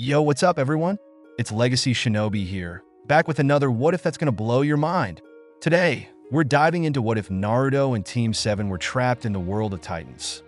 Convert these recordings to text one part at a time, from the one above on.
Yo, what's up, everyone? It's Legacy Shinobi here, back with another What If that's gonna blow your mind. Today, we're diving into what if Naruto and Team 7 were trapped in the world of Titans.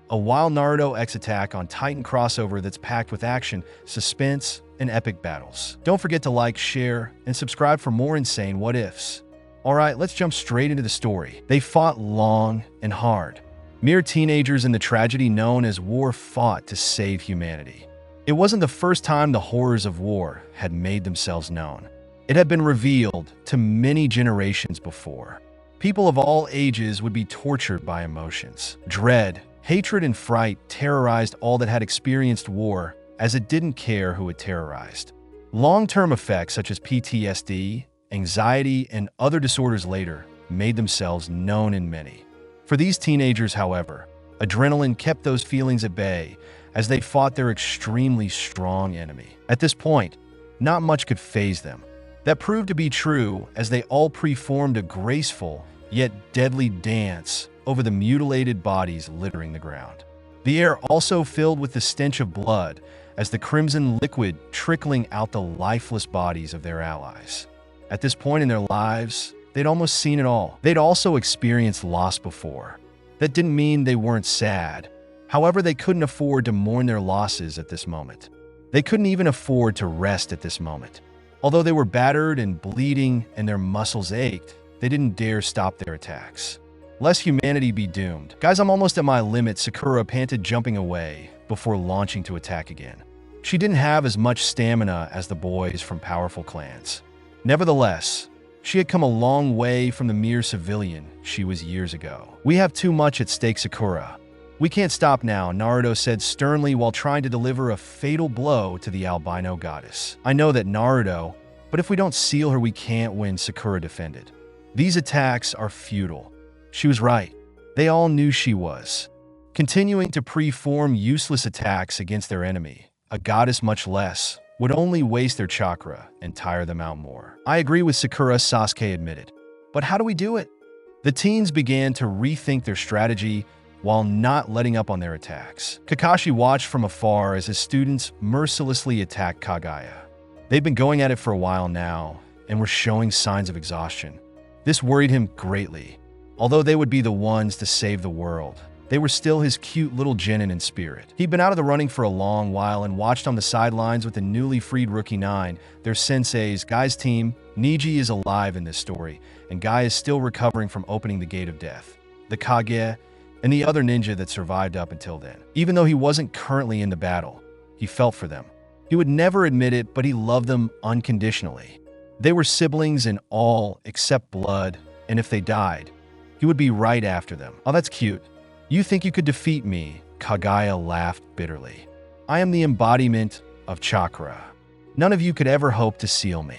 A wild Naruto X attack on Titan crossover that's packed with action, suspense, and epic battles. Don't forget to like, share, and subscribe for more insane what ifs. Alright, let's jump straight into the story. They fought long and hard. Mere teenagers in the tragedy known as war fought to save humanity. It wasn't the first time the horrors of war had made themselves known. It had been revealed to many generations before. People of all ages would be tortured by emotions. Dread, hatred, and fright terrorized all that had experienced war, as it didn't care who it terrorized. Long-term effects such as PTSD, anxiety, and other disorders later made themselves known in many. For these teenagers, however, adrenaline kept those feelings at bay as they fought their extremely strong enemy. At this point, not much could faze them. That proved to be true as they all performed a graceful yet deadly dance over the mutilated bodies littering the ground. The air also filled with the stench of blood as the crimson liquid trickling out the lifeless bodies of their allies. At this point in their lives, they'd almost seen it all. They'd also experienced loss before. That didn't mean they weren't sad. However, they couldn't afford to mourn their losses at this moment. They couldn't even afford to rest at this moment. Although they were battered and bleeding and their muscles ached, they didn't dare stop their attacks. Lest humanity be doomed. Guys, I'm almost at my limit, Sakura panted, jumping away before launching to attack again. She didn't have as much stamina as the boys from powerful clans. Nevertheless, she had come a long way from the mere civilian she was years ago. We have too much at stake, Sakura. We can't stop now, Naruto said sternly while trying to deliver a fatal blow to the albino goddess. I know that, Naruto, but if we don't seal her, we can't win, Sakura defended. These attacks are futile. She was right. They all knew she was. Continuing to perform useless attacks against their enemy, a goddess much less, would only waste their chakra and tire them out more. I agree with Sakura, Sasuke admitted. But how do we do it? The teens began to rethink their strategy while not letting up on their attacks. Kakashi watched from afar as his students mercilessly attacked Kaguya. They'd been going at it for a while now and were showing signs of exhaustion. This worried him greatly. Although they would be the ones to save the world, they were still his cute little genin in spirit. He'd been out of the running for a long while and watched on the sidelines with the newly freed Rookie 9, their senseis. Guy's team, Niji, is alive in this story, and Guy is still recovering from opening the Gate of Death. The Kage, and the other ninja that survived up until then. Even though he wasn't currently in the battle, he felt for them. He would never admit it, but he loved them unconditionally. They were siblings in all except blood, and if they died, he would be right after them. Oh, that's cute. You think you could defeat me? Kaguya laughed bitterly. I am the embodiment of chakra. None of you could ever hope to seal me.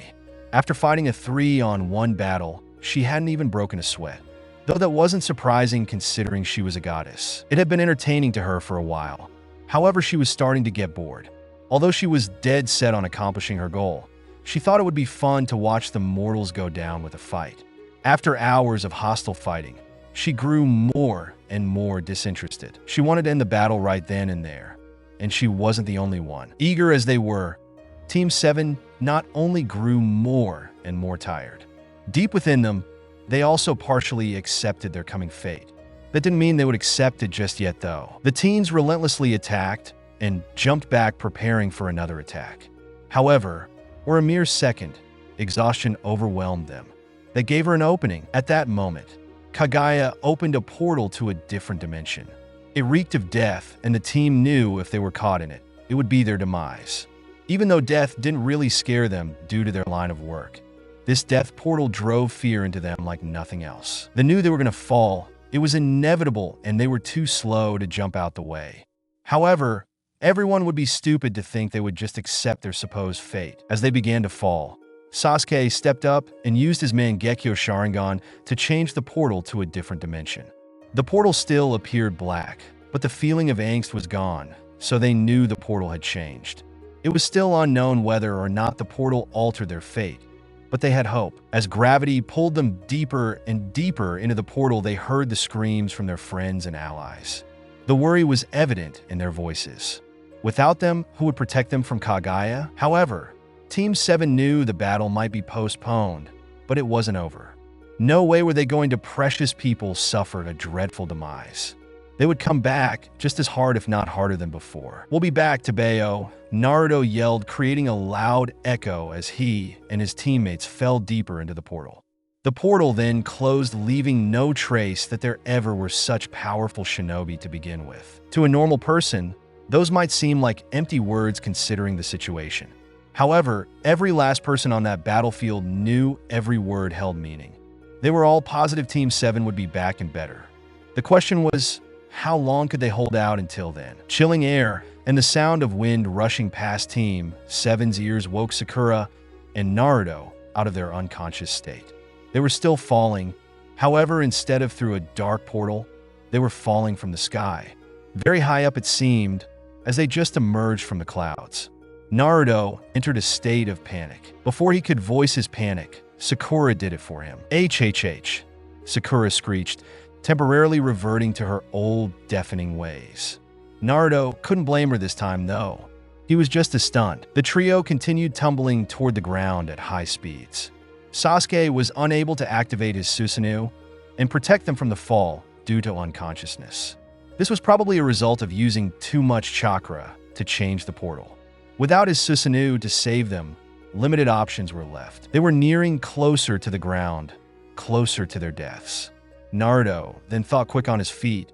After fighting a 3-on-1 battle, she hadn't even broken a sweat. Though that wasn't surprising considering she was a goddess. It had been entertaining to her for a while. However, she was starting to get bored. Although she was dead set on accomplishing her goal, she thought it would be fun to watch the mortals go down with a fight. After hours of hostile fighting, she grew more and more disinterested. She wanted to end the battle right then and there, and she wasn't the only one. Eager as they were, Team 7 not only grew more and more tired. Deep within them, they also partially accepted their coming fate. That didn't mean they would accept it just yet, though. The teens relentlessly attacked and jumped back, preparing for another attack. However, for a mere second, exhaustion overwhelmed them. They gave her an opening. At that moment, Kaguya opened a portal to a different dimension. It reeked of death, and the team knew if they were caught in it, it would be their demise. Even though death didn't really scare them due to their line of work, this death portal drove fear into them like nothing else. They knew they were going to fall. It was inevitable, and they were too slow to jump out the way. However, everyone would be stupid to think they would just accept their supposed fate. As they began to fall, Sasuke stepped up and used his Mangekyo Sharingan to change the portal to a different dimension. The portal still appeared black, but the feeling of angst was gone, so they knew the portal had changed. It was still unknown whether or not the portal altered their fate, but they had hope. As gravity pulled them deeper and deeper into the portal, they heard the screams from their friends and allies. The worry was evident in their voices. Without them, who would protect them from Kagaya? However, Team 7 knew the battle might be postponed, but it wasn't over. No way were they going to precious people suffered a dreadful demise. They would come back just as hard if not harder than before. "We'll be back, Tabeo," Naruto yelled, creating a loud echo as he and his teammates fell deeper into the portal. The portal then closed, leaving no trace that there ever were such powerful shinobi to begin with. To a normal person, those might seem like empty words considering the situation. However, every last person on that battlefield knew every word held meaning. They were all positive Team 7 would be back and better. The question was, how long could they hold out until then? Chilling air and the sound of wind rushing past Team 7's ears woke Sakura and Naruto out of their unconscious state. They were still falling. However, instead of through a dark portal, they were falling from the sky. Very high up it seemed, as they just emerged from the clouds. Naruto entered a state of panic. Before he could voice his panic, Sakura did it for him. "HHH," Sakura screeched, temporarily reverting to her old, deafening ways. Naruto couldn't blame her this time, though. He was just as stunned. The trio continued tumbling toward the ground at high speeds. Sasuke was unable to activate his Susanoo and protect them from the fall due to unconsciousness. This was probably a result of using too much chakra to change the portal. Without his Susanoo to save them, limited options were left. They were nearing closer to the ground, closer to their deaths. Naruto then thought quick on his feet,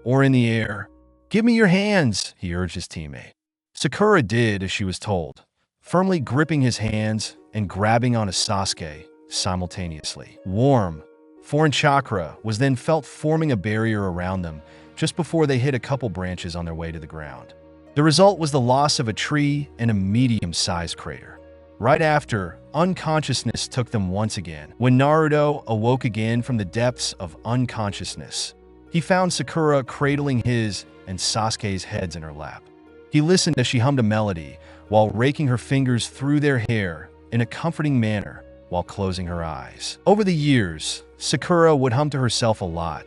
or in the air. "Give me your hands," he urged his teammate. Sakura did as she was told, firmly gripping his hands and grabbing onto Sasuke simultaneously. Warm, foreign chakra was then felt forming a barrier around them just before they hit a couple branches on their way to the ground. The result was the loss of a tree and a medium-sized crater. Right after, unconsciousness took them once again. When Naruto awoke again from the depths of unconsciousness, he found Sakura cradling his and Sasuke's heads in her lap. He listened as she hummed a melody while raking her fingers through their hair in a comforting manner while closing her eyes. Over the years, Sakura would hum to herself a lot,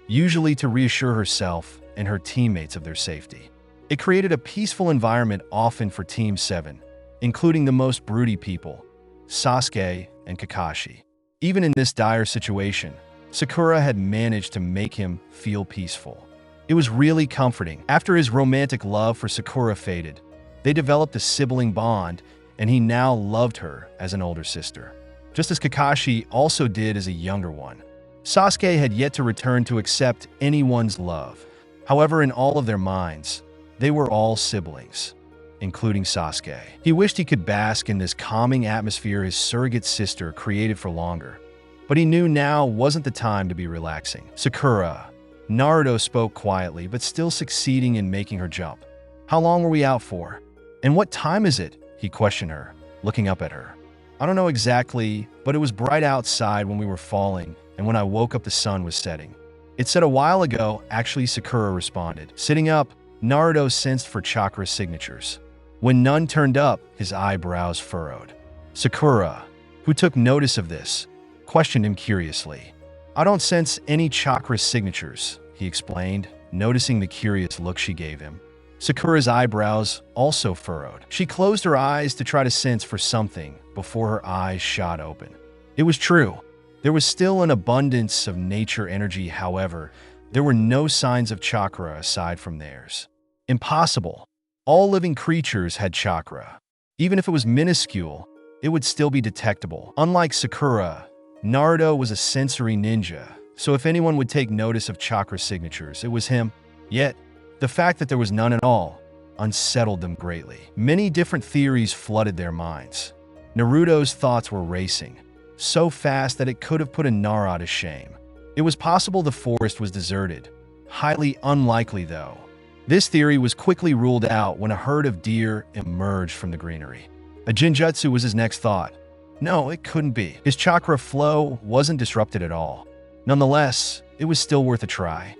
usually to reassure herself and her teammates of their safety. It created a peaceful environment often for Team 7, including the most broody people, Sasuke and Kakashi. Even in this dire situation, Sakura had managed to make him feel peaceful. It was really comforting. After his romantic love for Sakura faded, they developed a sibling bond, and he now loved her as an older sister, just as Kakashi also did as a younger one. Sasuke had yet to return to accept anyone's love. However, in all of their minds, they were all siblings, including Sasuke. He wished he could bask in this calming atmosphere his surrogate sister created for longer, but he knew now wasn't the time to be relaxing. "Sakura," Naruto spoke quietly, but still succeeding in making her jump. "How long were we out for? And what time is it?" he questioned her, looking up at her. "I don't know exactly, but it was bright outside when we were falling, and when I woke up the sun was setting." "It said a while ago," actually, Sakura responded. Sitting up, Naruto sensed for chakra signatures. When none turned up, his eyebrows furrowed. Sakura, who took notice of this, questioned him curiously. "I don't sense any chakra signatures," he explained, noticing the curious look she gave him. Sakura's eyebrows also furrowed. She closed her eyes to try to sense for something before her eyes shot open. It was true. There was still an abundance of nature energy, however, there were no signs of chakra aside from theirs. Impossible. All living creatures had chakra. Even if it was minuscule, it would still be detectable. Unlike Sakura, Naruto was a sensory ninja, so if anyone would take notice of chakra signatures, it was him. Yet, the fact that there was none at all unsettled them greatly. Many different theories flooded their minds. Naruto's thoughts were racing, so fast that it could have put a Nara to shame. It was possible the forest was deserted. Highly unlikely, though. This theory was quickly ruled out when a herd of deer emerged from the greenery. A Jinjutsu was his next thought. No, it couldn't be. His chakra flow wasn't disrupted at all. Nonetheless, it was still worth a try.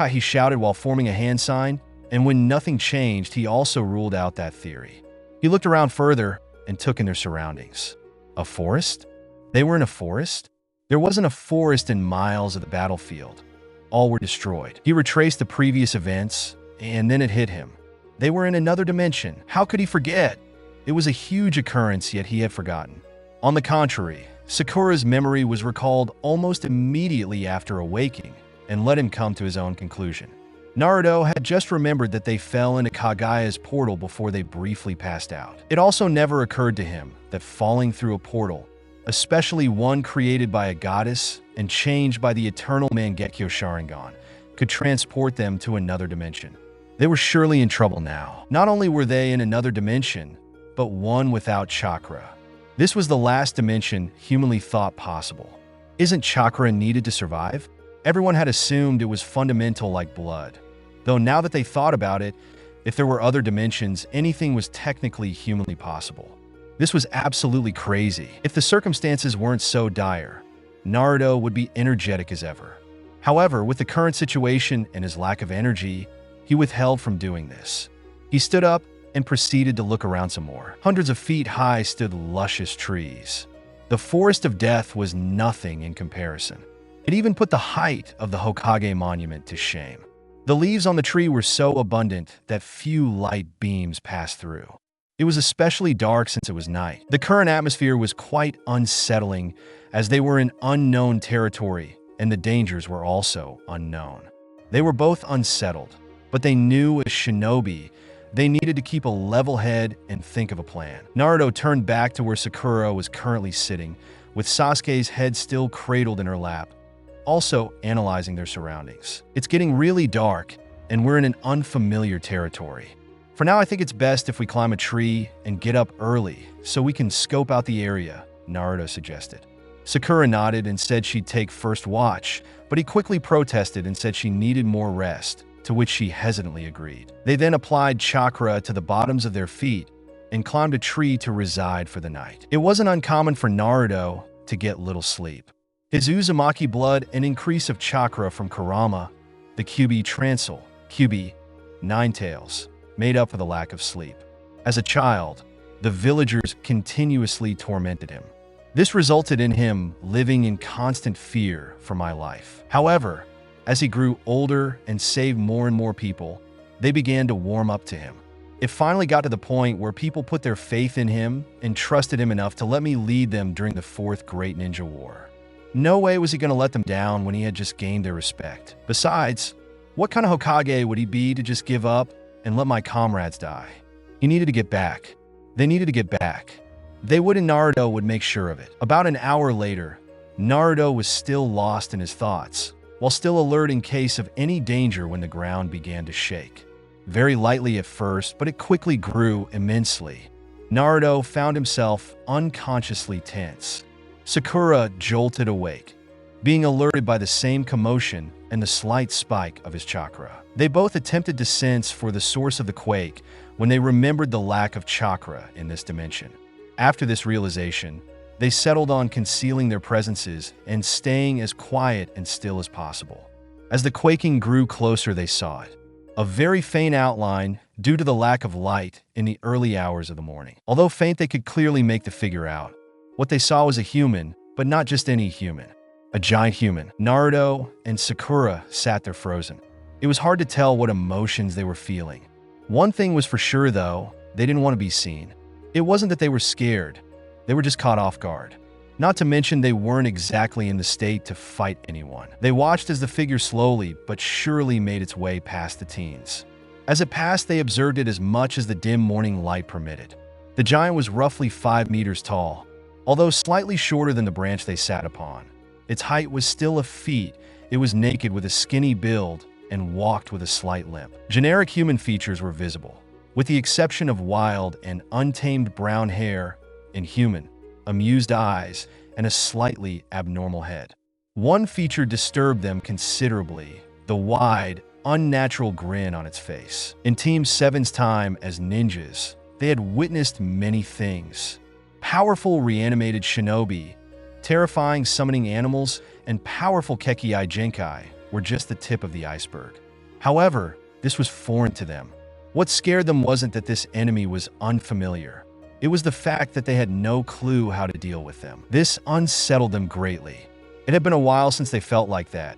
He shouted while forming a hand sign, and when nothing changed, he also ruled out that theory. He looked around further and took in their surroundings. A forest? They were in a forest? There wasn't a forest in miles of the battlefield. All were destroyed. He retraced the previous events, and then it hit him. They were in another dimension. How could he forget? It was a huge occurrence, yet he had forgotten. On the contrary, Sakura's memory was recalled almost immediately after awaking and let him come to his own conclusion. Naruto had just remembered that they fell into Kagaya's portal before they briefly passed out. It also never occurred to him that falling through a portal, especially one created by a goddess and changed by the eternal Mangekyo Sharingan, could transport them to another dimension. They were surely in trouble now. Not only were they in another dimension, but one without chakra. This was the last dimension humanly thought possible. Isn't chakra needed to survive? Everyone had assumed it was fundamental like blood. Though now that they thought about it, if there were other dimensions, anything was technically humanly possible. This was absolutely crazy. If the circumstances weren't so dire, Naruto would be energetic as ever. However, with the current situation and his lack of energy, he withheld from doing this. He stood up and proceeded to look around some more. Hundreds of feet high stood luscious trees. The forest of death was nothing in comparison. It even put the height of the Hokage monument to shame. The leaves on the tree were so abundant that few light beams passed through. It was especially dark since it was night. The current atmosphere was quite unsettling as they were in unknown territory and the dangers were also unknown. They were both unsettled, but they knew as shinobi they needed to keep a level head and think of a plan. Naruto turned back to where Sakura was currently sitting, with Sasuke's head still cradled in her lap, also analyzing their surroundings. It's getting really dark, and we're in an unfamiliar territory. For now, I think it's best if we climb a tree and get up early so we can scope out the area, Naruto suggested. Sakura nodded and said she'd take first watch, but he quickly protested and said she needed more rest, to which she hesitantly agreed. They then applied chakra to the bottoms of their feet and climbed a tree to reside for the night. It wasn't uncommon for Naruto to get little sleep. His Uzumaki blood and increase of chakra from Kurama, the Kyuubi Transil, Kyuubi, Ninetales, made up for the lack of sleep. As a child, the villagers continuously tormented him. This resulted in him living in constant fear for my life. However, as he grew older and saved more and more people, they began to warm up to him. It finally got to the point where people put their faith in him and trusted him enough to let me lead them during the Fourth Great Ninja War. No way was he going to let them down when he had just gained their respect. Besides, what kind of Hokage would he be to just give up and let my comrades die? He needed to get back. They needed to get back. They would, and Naruto would make sure of it. About an hour later, Naruto was still lost in his thoughts, while still alert in case of any danger when the ground began to shake. Very lightly at first, but it quickly grew immensely. Naruto found himself unconsciously tense. Sakura jolted awake, being alerted by the same commotion and the slight spike of his chakra. They both attempted to sense for the source of the quake when they remembered the lack of chakra in this dimension. After this realization, they settled on concealing their presences and staying as quiet and still as possible. As the quaking grew closer, they saw it. A very faint outline due to the lack of light in the early hours of the morning. Although faint, they could clearly make the figure out. What they saw was a human, but not just any human. A giant human. Naruto and Sakura sat there frozen. It was hard to tell what emotions they were feeling. One thing was for sure, though, they didn't want to be seen. It wasn't that they were scared. They were just caught off guard. Not to mention they weren't exactly in the state to fight anyone. They watched as the figure slowly but surely made its way past the teens. As it passed, they observed it as much as the dim morning light permitted. The giant was roughly 5 meters tall, although slightly shorter than the branch they sat upon. Its height was still a feat. It was naked with a skinny build and walked with a slight limp. Generic human features were visible, with the exception of wild and untamed brown hair and human, amused eyes, and a slightly abnormal head. One feature disturbed them considerably: the wide, unnatural grin on its face. In Team 7's time as ninjas, they had witnessed many things. Powerful reanimated shinobi, terrifying summoning animals, and powerful Kekkai Genkai were just the tip of the iceberg. However, this was foreign to them. What scared them wasn't that this enemy was unfamiliar. It was the fact that they had no clue how to deal with them. This unsettled them greatly. It had been a while since they felt like that.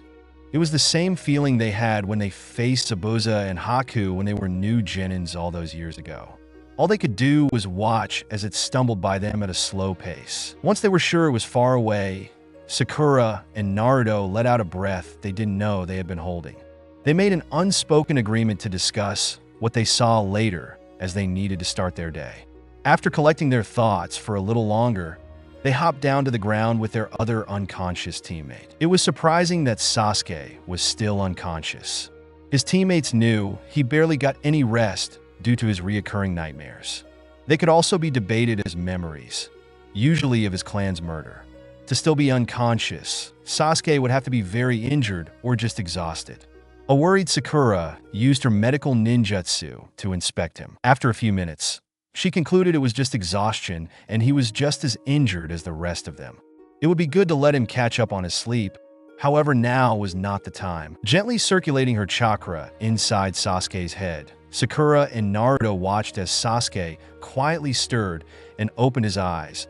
It was the same feeling they had when they faced Sabuza and Haku when they were new genins all those years ago. All they could do was watch as it stumbled by them at a slow pace. Once they were sure it was far away, Sakura and Naruto let out a breath they didn't know they had been holding. They made an unspoken agreement to discuss what they saw later as they needed to start their day. After collecting their thoughts for a little longer, they hopped down to the ground with their other unconscious teammate. It was surprising that Sasuke was still unconscious. His teammates knew he barely got any rest due to his reoccurring nightmares. They could also be debated as memories, usually of his clan's murder. To still be unconscious, Sasuke would have to be very injured or just exhausted. A worried Sakura used her medical ninjutsu to inspect him. After a few minutes, she concluded it was just exhaustion and he was just as injured as the rest of them. It would be good to let him catch up on his sleep. However, now was not the time. Gently circulating her chakra inside Sasuke's head, Sakura and Naruto watched as Sasuke quietly stirred and opened his eyes,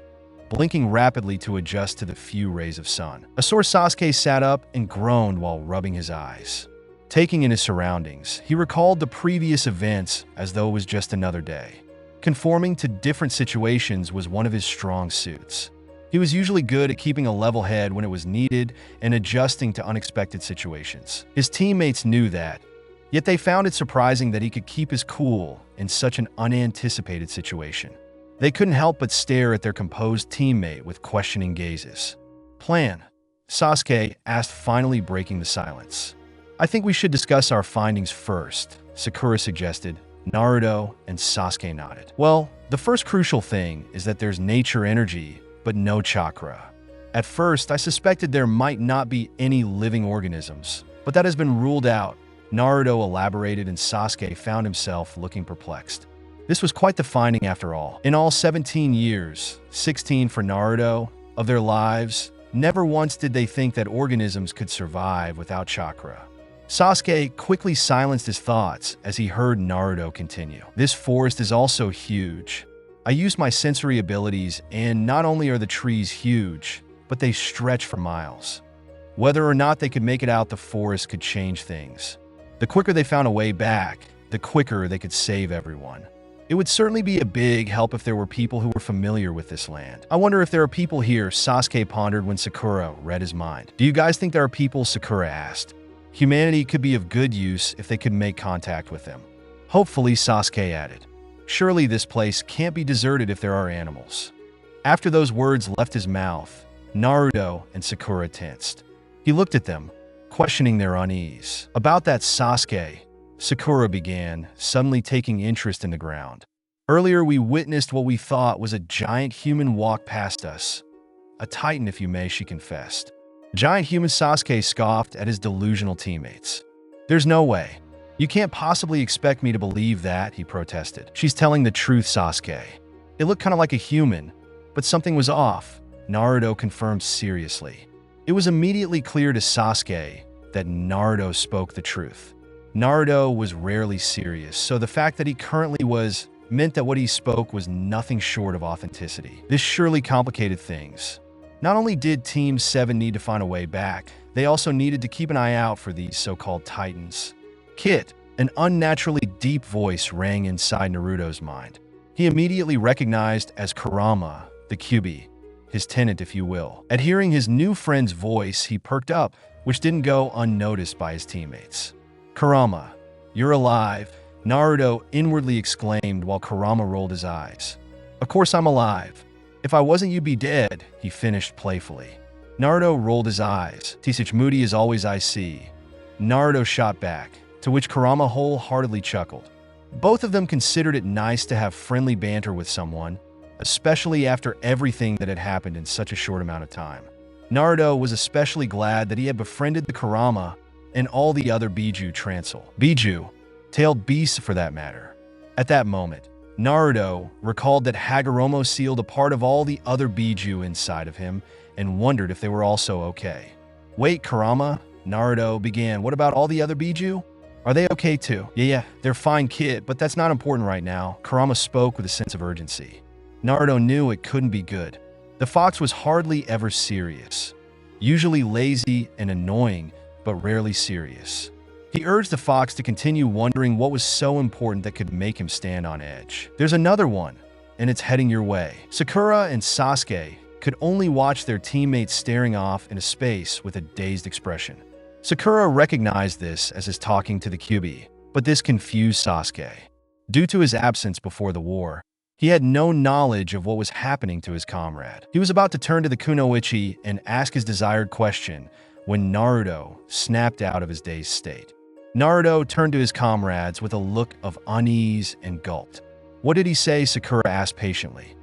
blinking rapidly to adjust to the few rays of sun. A sore Sasuke sat up and groaned while rubbing his eyes. Taking in his surroundings, he recalled the previous events as though it was just another day. Conforming to different situations was one of his strong suits. He was usually good at keeping a level head when it was needed and adjusting to unexpected situations. His teammates knew that, yet they found it surprising that he could keep his cool in such an unanticipated situation. They couldn't help but stare at their composed teammate with questioning gazes. "Plan?" Sasuke asked, finally breaking the silence. "I think we should discuss our findings first," Sakura suggested. Naruto and Sasuke nodded. "Well, the first crucial thing is that there's nature energy, but no chakra. At first, I suspected there might not be any living organisms, but that has been ruled out," Naruto elaborated, and Sasuke found himself looking perplexed. This was quite the finding after all. In all 17 years, 16 for Naruto, of their lives, never once did they think that organisms could survive without chakra. Sasuke quickly silenced his thoughts as he heard Naruto continue. "This forest is also huge. I used my sensory abilities, and not only are the trees huge, but they stretch for miles. Whether or not they could make it out, the forest could change things. The quicker they found a way back, the quicker they could save everyone. It would certainly be a big help if there were people who were familiar with this land. I wonder if there are people here," Sasuke pondered when Sakura read his mind. "Do you guys think there are people?" Sakura asked. "Humanity could be of good use if they could make contact with them." "Hopefully," Sasuke added. "Surely this place can't be deserted if there are animals." After those words left his mouth, Naruto and Sakura tensed. He looked at them, questioning their unease. "About that, Sasuke," Sakura began, suddenly taking interest in the ground. "Earlier we witnessed what we thought was a giant human walk past us. A titan, if you may," she confessed. Giant human, Sasuke scoffed at his delusional teammates. "There's no way. You can't possibly expect me to believe that," he protested. "She's telling the truth, Sasuke. It looked kind of like a human, but something was off," Naruto confirmed seriously. It was immediately clear to Sasuke that Naruto spoke the truth. Naruto was rarely serious, so the fact that he currently was meant that what he spoke was nothing short of authenticity. This surely complicated things. Not only did Team 7 need to find a way back, they also needed to keep an eye out for these so-called titans. "Kit," an unnaturally deep voice rang inside Naruto's mind. He immediately recognized as Kurama, the Kyuubi, his tenant if you will. At hearing his new friend's voice, he perked up, which didn't go unnoticed by his teammates. "Kurama, you're alive," Naruto inwardly exclaimed while Kurama rolled his eyes. "Of course I'm alive. If I wasn't, you'd be dead," he finished playfully. Naruto rolled his eyes. "Such moody as always, I see." Naruto shot back, to which Kurama wholeheartedly chuckled. Both of them considered it nice to have friendly banter with someone, especially after everything that had happened in such a short amount of time. Naruto was especially glad that he had befriended the Kurama and all the other Biju Biju, tailed beasts for that matter. At that moment, Naruto recalled that Hagoromo sealed a part of all the other Biju inside of him and wondered if they were also okay. "Wait, Kurama," Naruto began. "What about all the other Biju? Are they okay too?" Yeah, they're fine, kid, but that's not important right now," Kurama spoke with a sense of urgency. Naruto knew it couldn't be good. The fox was hardly ever serious. Usually lazy and annoying, but rarely serious. He urged the fox to continue wondering what was so important that could make him stand on edge. There's another one, and it's heading your way. Sakura and Sasuke could only watch their teammates staring off into space with a dazed expression. Sakura recognized this as his talking to the Kyuubi, but this confused Sasuke. Due to his absence before the war, he had no knowledge of what was happening to his comrade. He was about to turn to the kunoichi and ask his desired question when Naruto snapped out of his dazed state. Naruto turned to his comrades with a look of unease and gulped. "What did he say?" Sakura asked patiently.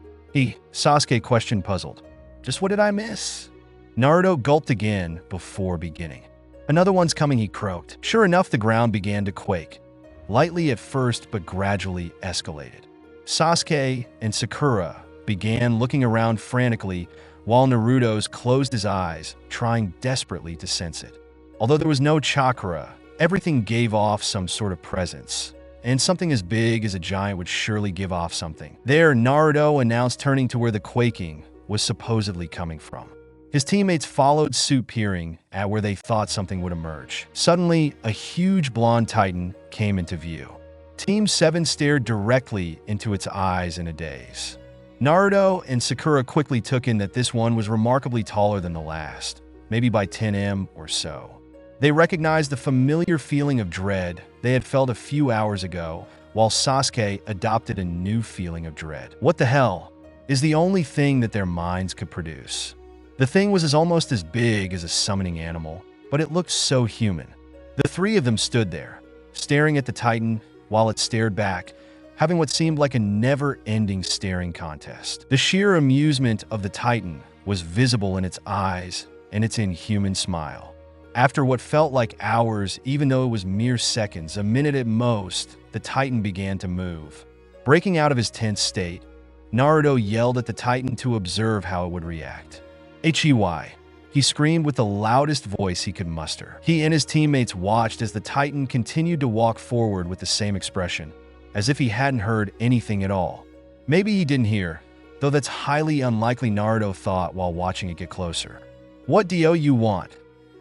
Sasuke questioned, puzzled. "Just what did I miss?" Naruto gulped again before beginning. "Another one's coming," he croaked. Sure enough, the ground began to quake. Lightly at first, but gradually escalated. Sasuke and Sakura began looking around frantically while Naruto's closed his eyes, trying desperately to sense it. Although there was no chakra, everything gave off some sort of presence, and something as big as a giant would surely give off something. There, Naruto announced, turning to where the quaking was supposedly coming from. His teammates followed suit, peering at where they thought something would emerge. Suddenly, a huge blonde titan came into view. Team 7 stared directly into its eyes in a daze. Naruto and Sakura quickly took in that this one was remarkably taller than the last, maybe by 10 m or so. They recognized the familiar feeling of dread they had felt a few hours ago, while Sasuke adopted a new feeling of dread. What the hell is the only thing that their minds could produce? The thing was almost as big as a summoning animal, but it looked so human. The three of them stood there, staring at the Titan while it stared back, having what seemed like a never-ending staring contest. The sheer amusement of the Titan was visible in its eyes and its inhuman smile. After what felt like hours, even though it was mere seconds, a minute at most, the Titan began to move. Breaking out of his tense state, Naruto yelled at the Titan to observe how it would react. "Hey!" He screamed with the loudest voice he could muster. He and his teammates watched as the Titan continued to walk forward with the same expression, as if he hadn't heard anything at all. Maybe he didn't hear, though that's highly unlikely, Naruto thought while watching it get closer. "What do you want?"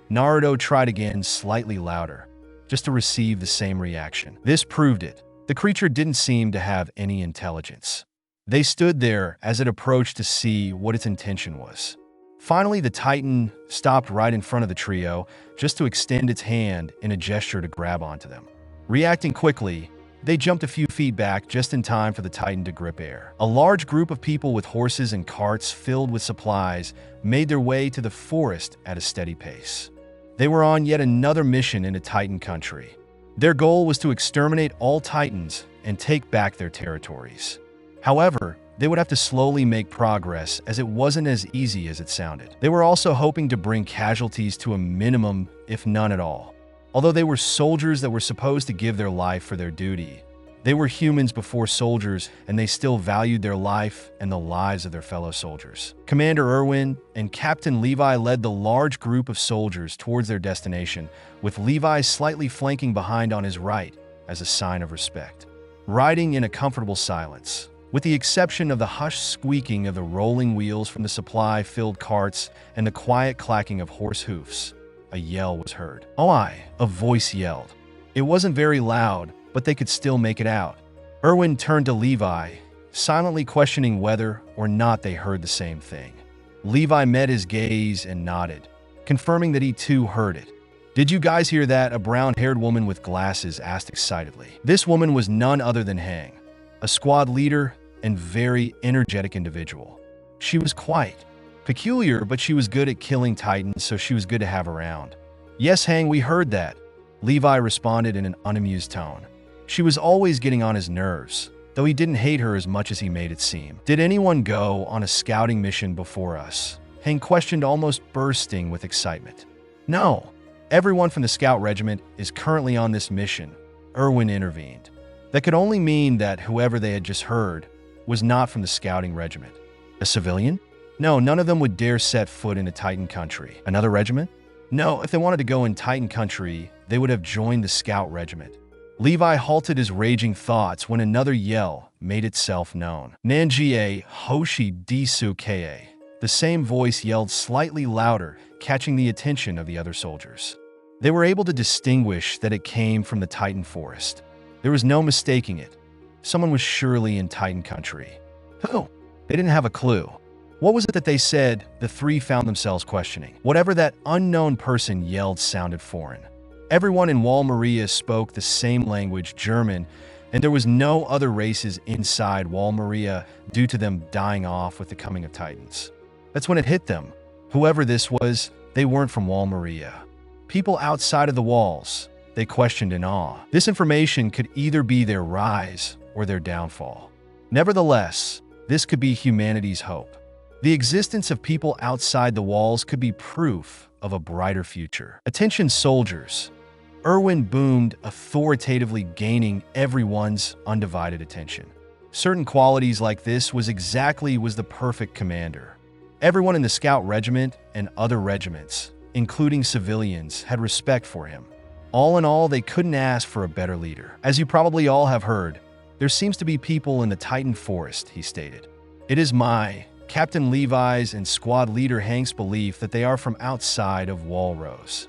Naruto tried again, slightly louder, just to receive the same reaction. This proved it. The creature didn't seem to have any intelligence. They stood there as it approached to see what its intention was. Finally, the Titan stopped right in front of the trio, just to extend its hand in a gesture to grab onto them. Reacting quickly, they jumped a few feet back just in time for the Titan to grip air. A large group of people with horses and carts filled with supplies made their way to the forest at a steady pace. They were on yet another mission into Titan country. Their goal was to exterminate all Titans and take back their territories. However, they would have to slowly make progress, as it wasn't as easy as it sounded. They were also hoping to bring casualties to a minimum, if none at all. Although they were soldiers that were supposed to give their life for their duty, they were humans before soldiers, and they still valued their life and the lives of their fellow soldiers. Commander Irwin and Captain Levi led the large group of soldiers towards their destination, with Levi slightly flanking behind on his right as a sign of respect. Riding in a comfortable silence, with the exception of the hushed squeaking of the rolling wheels from the supply-filled carts and the quiet clacking of horse hoofs, a yell was heard. A voice yelled. It wasn't very loud, but they could still make it out. Irwin turned to Levi, silently questioning whether or not they heard the same thing. Levi met his gaze and nodded, confirming that he too heard it. "Did you guys hear that?" a brown-haired woman with glasses asked excitedly. This woman was none other than Hang, a squad leader and very energetic individual. She was quite peculiar, but she was good at killing Titans, so she was good to have around. "Yes, Hang, we heard that," Levi responded in an unamused tone. She was always getting on his nerves, though he didn't hate her as much as he made it seem. "Did anyone go on a scouting mission before us?" Hang questioned, almost bursting with excitement. "No, everyone from the scout regiment is currently on this mission," Irwin intervened. That could only mean that whoever they had just heard was not from the scouting regiment. A civilian? No, none of them would dare set foot into Titan country. Another regiment? No, if they wanted to go in Titan country, they would have joined the scout regiment. Levi halted his raging thoughts when another yell made itself known. "Nanjie Hoshi Disu Ke." The same voice yelled slightly louder, catching the attention of the other soldiers. They were able to distinguish that it came from the Titan forest. There was no mistaking it. Someone was surely in Titan country. Who? They didn't have a clue. What was it that they said? The three found themselves questioning. Whatever that unknown person yelled sounded foreign. Everyone in Wall Maria spoke the same language, German, and there was no other races inside Wall Maria due to them dying off with the coming of Titans. That's when it hit them. Whoever this was, they weren't from Wall Maria. People outside of the walls, they questioned in awe. This information could either be their rise or their downfall. Nevertheless, this could be humanity's hope. The existence of people outside the walls could be proof of a brighter future. Attention soldiers. Irwin boomed authoritatively, gaining everyone's undivided attention. Certain qualities like this was the perfect commander. Everyone in the scout regiment and other regiments, including civilians, had respect for him. All in all, they couldn't ask for a better leader. As you probably all have heard, there seems to be people in the Titan forest, he stated. It is my, Captain Levi's and squad leader Hank's belief that they are from outside of Walrose.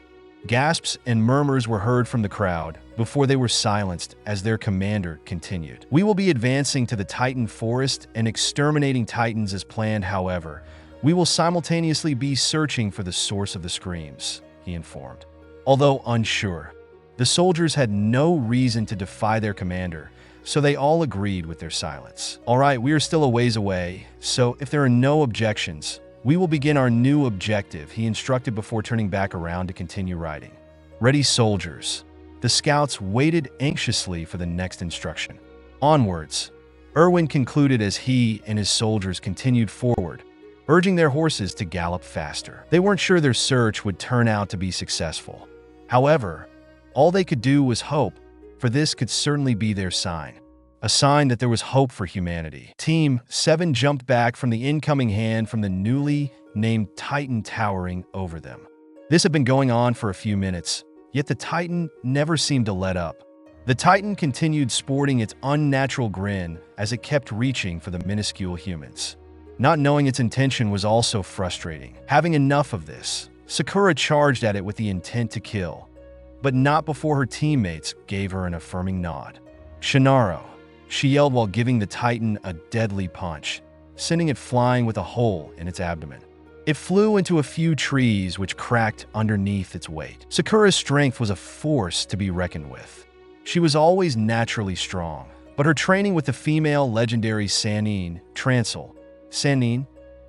Gasps and murmurs were heard from the crowd before they were silenced as their commander continued. We will be advancing to the Titan forest and exterminating Titans as planned. However, we will simultaneously be searching for the source of the screams, he informed. Although unsure, the soldiers had no reason to defy their commander, so they all agreed with their silence. All right, we are still a ways away, so if there are no objections, we will begin our new objective, he instructed before turning back around to continue riding. Ready, soldiers. The scouts waited anxiously for the next instruction. Onwards, Irwin concluded as he and his soldiers continued forward, urging their horses to gallop faster. They weren't sure their search would turn out to be successful. However, all they could do was hope, for this could certainly be their sign. A sign that there was hope for humanity. Team 7 jumped back from the incoming hand from the newly named Titan towering over them. This had been going on for a few minutes, yet the Titan never seemed to let up. The Titan continued sporting its unnatural grin as it kept reaching for the minuscule humans. Not knowing its intention was also frustrating. Having enough of this, Sakura charged at it with the intent to kill, but not before her teammates gave her an affirming nod. Shinaro, she yelled while giving the Titan a deadly punch, sending it flying with a hole in its abdomen. It flew into a few trees which cracked underneath its weight. Sakura's strength was a force to be reckoned with. She was always naturally strong, but her training with the female legendary Sannin,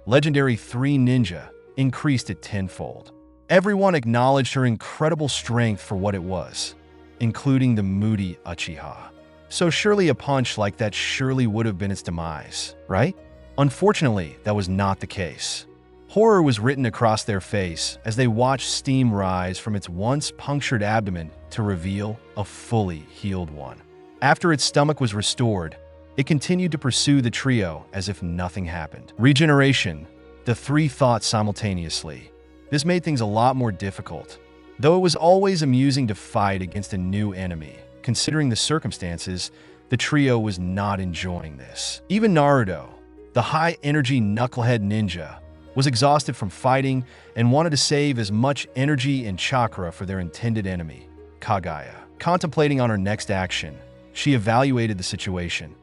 legendary 3 ninja, increased it tenfold. Everyone acknowledged her incredible strength for what it was, including the moody Uchiha. So surely a punch like that surely would have been its demise, right? Unfortunately, that was not the case. Horror was written across their face as they watched steam rise from its once punctured abdomen to reveal a fully healed one. After its stomach was restored, it continued to pursue the trio as if nothing happened. Regeneration, the three thought simultaneously. This made things a lot more difficult, though it was always amusing to fight against a new enemy. Considering the circumstances, the trio was not enjoying this. Even Naruto, the high-energy knucklehead ninja, was exhausted from fighting and wanted to save as much energy and chakra for their intended enemy, Kaguya. Contemplating on her next action, she evaluated the situation.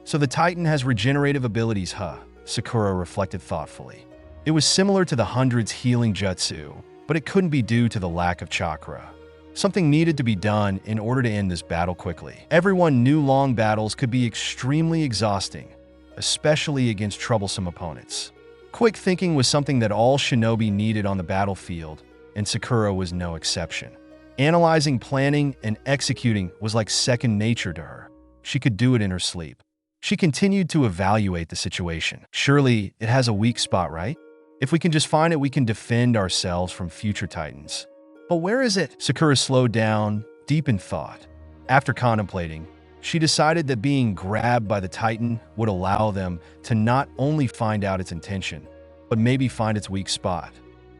So the Titan has regenerative abilities, huh? Sakura reflected thoughtfully. It was similar to the Hundred's healing jutsu, but it couldn't be due to the lack of chakra. Something needed to be done in order to end this battle quickly. Everyone knew long battles could be extremely exhausting, especially against troublesome opponents. Quick thinking was something that all shinobi needed on the battlefield, and Sakura was no exception. Analyzing, planning, and executing was like second nature to her. She could do it in her sleep. She continued to evaluate the situation. Surely it has a weak spot, right? If we can just find it, we can defend ourselves from future Titans. But where is it? Sakura slowed down, deep in thought. After contemplating, she decided that being grabbed by the Titan would allow them to not only find out its intention, but maybe find its weak spot.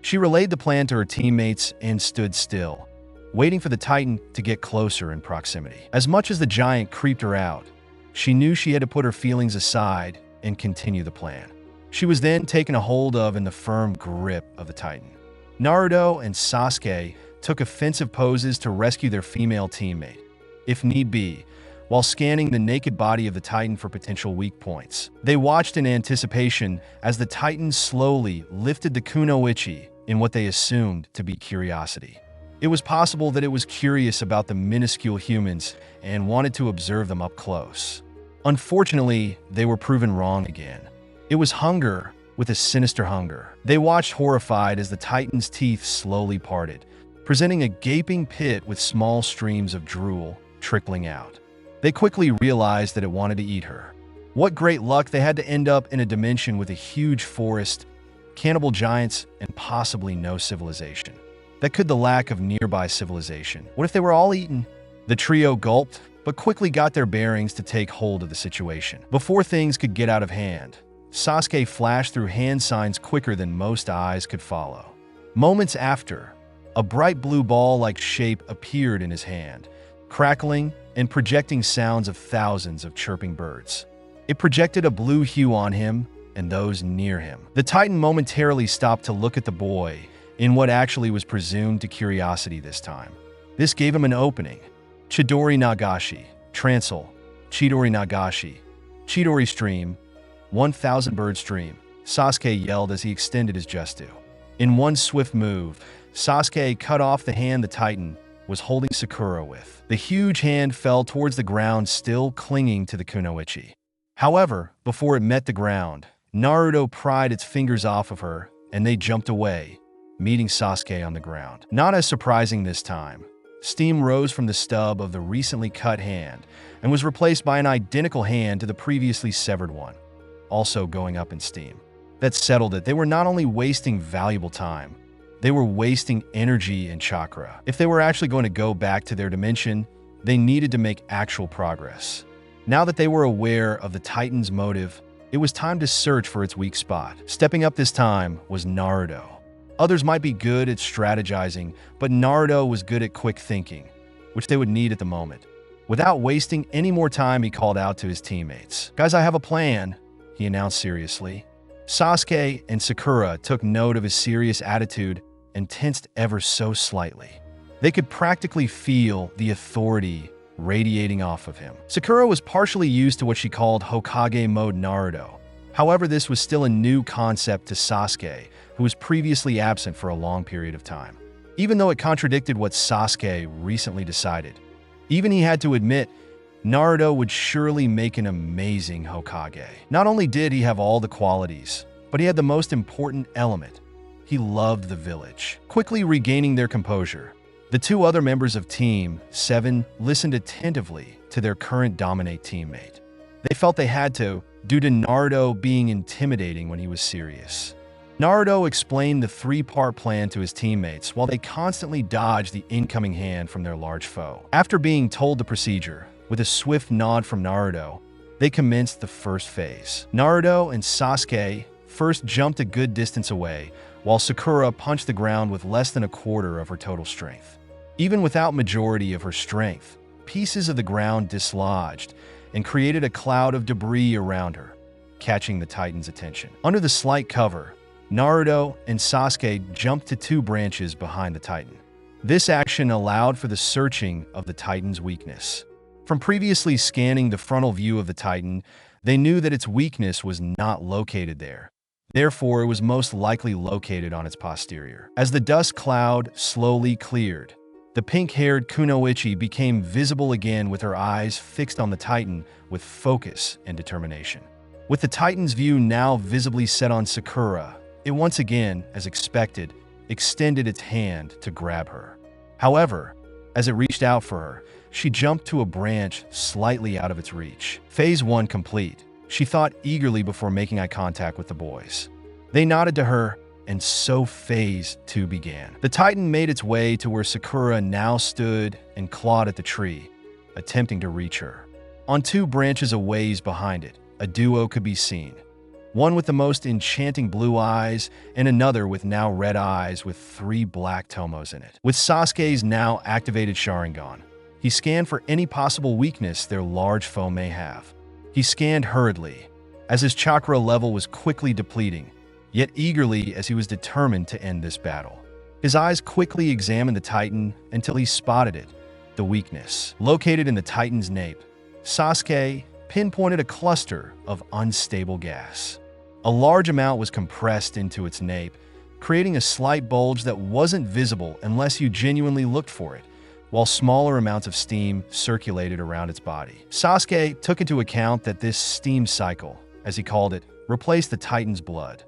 She relayed the plan to her teammates and stood still, waiting for the Titan to get closer in proximity. As much as the giant creeped her out, she knew she had to put her feelings aside and continue the plan. She was then taken a hold of in the firm grip of the Titan. Naruto and Sasuke took offensive poses to rescue their female teammate, if need be, while scanning the naked body of the Titan for potential weak points. They watched in anticipation as the Titan slowly lifted the kunoichi in what they assumed to be curiosity. It was possible that it was curious about the minuscule humans and wanted to observe them up close. Unfortunately, they were proven wrong again. It was hunger with a sinister hunger. They watched horrified as the Titan's teeth slowly parted, presenting a gaping pit with small streams of drool trickling out. They quickly realized that it wanted to eat her. What great luck they had to end up in a dimension with a huge forest, cannibal giants, and possibly no civilization. That could the lack of nearby civilization. What if they were all eaten? The trio gulped, but quickly got their bearings to take hold of the situation. Before things could get out of hand, Sasuke flashed through hand signs quicker than most eyes could follow. Moments after, a bright blue ball-like shape appeared in his hand, crackling and projecting sounds of thousands of chirping birds. It projected a blue hue on him and those near him. The Titan momentarily stopped to look at the boy in what actually was presumed to curiosity this time. This gave him an opening. Chidori Nagashi, Transel, Chidori Nagashi, Chidori Stream, 1,000 bird stream, Sasuke yelled as he extended his Justu. In one swift move, Sasuke cut off the hand the Titan was holding Sakura with. The huge hand fell towards the ground, still clinging to the kunoichi. However, before it met the ground, Naruto pried its fingers off of her, and they jumped away, meeting Sasuke on the ground. Not as surprising this time. Steam rose from the stub of the recently cut hand and was replaced by an identical hand to the previously severed one, also going up in steam. That settled it. They were not only wasting valuable time, they were wasting energy and chakra. If they were actually going to go back to their dimension, they needed to make actual progress. Now that they were aware of the Titan's motive, it was time to search for its weak spot. Stepping up this time was Naruto. Others might be good at strategizing, but Naruto was good at quick thinking, which they would need at the moment. Without wasting any more time, he called out to his teammates. "Guys, I have a plan," he announced seriously. Sasuke and Sakura took note of his serious attitude and tensed ever so slightly. They could practically feel the authority radiating off of him. Sakura was partially used to what she called Hokage mode Naruto. However, this was still a new concept to Sasuke, who was previously absent for a long period of time. Even though it contradicted what Sasuke recently decided, even he had to admit Naruto would surely make an amazing Hokage. Not only did he have all the qualities, but he had the most important element. He loved the village. Quickly regaining their composure, the two other members of Team 7 listened attentively to their current dominate teammate. They felt they had to, due to Naruto being intimidating when he was serious. Naruto explained the three-part plan to his teammates while they constantly dodged the incoming hand from their large foe. After being told the procedure, with a swift nod from Naruto, they commenced the first phase. Naruto and Sasuke first jumped a good distance away, while Sakura punched the ground with less than a quarter of her total strength. Even without majority of her strength, pieces of the ground dislodged and created a cloud of debris around her, catching the Titan's attention. Under the slight cover, Naruto and Sasuke jumped to two branches behind the Titan. This action allowed for the searching of the Titan's weakness. From previously scanning the frontal view of the Titan, they knew that its weakness was not located there. Therefore, it was most likely located on its posterior. As the dust cloud slowly cleared, the pink-haired kunoichi became visible again with her eyes fixed on the Titan with focus and determination. With the Titan's view now visibly set on Sakura, it once again, as expected, extended its hand to grab her. However, as it reached out for her, she jumped to a branch slightly out of its reach. Phase 1 complete, she thought eagerly before making eye contact with the boys. They nodded to her, and so Phase 2 began. The Titan made its way to where Sakura now stood and clawed at the tree, attempting to reach her. On two branches a ways behind it, a duo could be seen. One with the most enchanting blue eyes, and another with now red eyes with three black tomos in it. With Sasuke's now activated Sharingan, he scanned for any possible weakness their large foe may have. He scanned hurriedly, as his chakra level was quickly depleting, yet eagerly as he was determined to end this battle. His eyes quickly examined the Titan until he spotted it, the weakness. Located in the Titan's nape, Sasuke pinpointed a cluster of unstable gas. A large amount was compressed into its nape, creating a slight bulge that wasn't visible unless you genuinely looked for it, while smaller amounts of steam circulated around its body. Sasuke took into account that this steam cycle, as he called it, replaced the Titan's blood,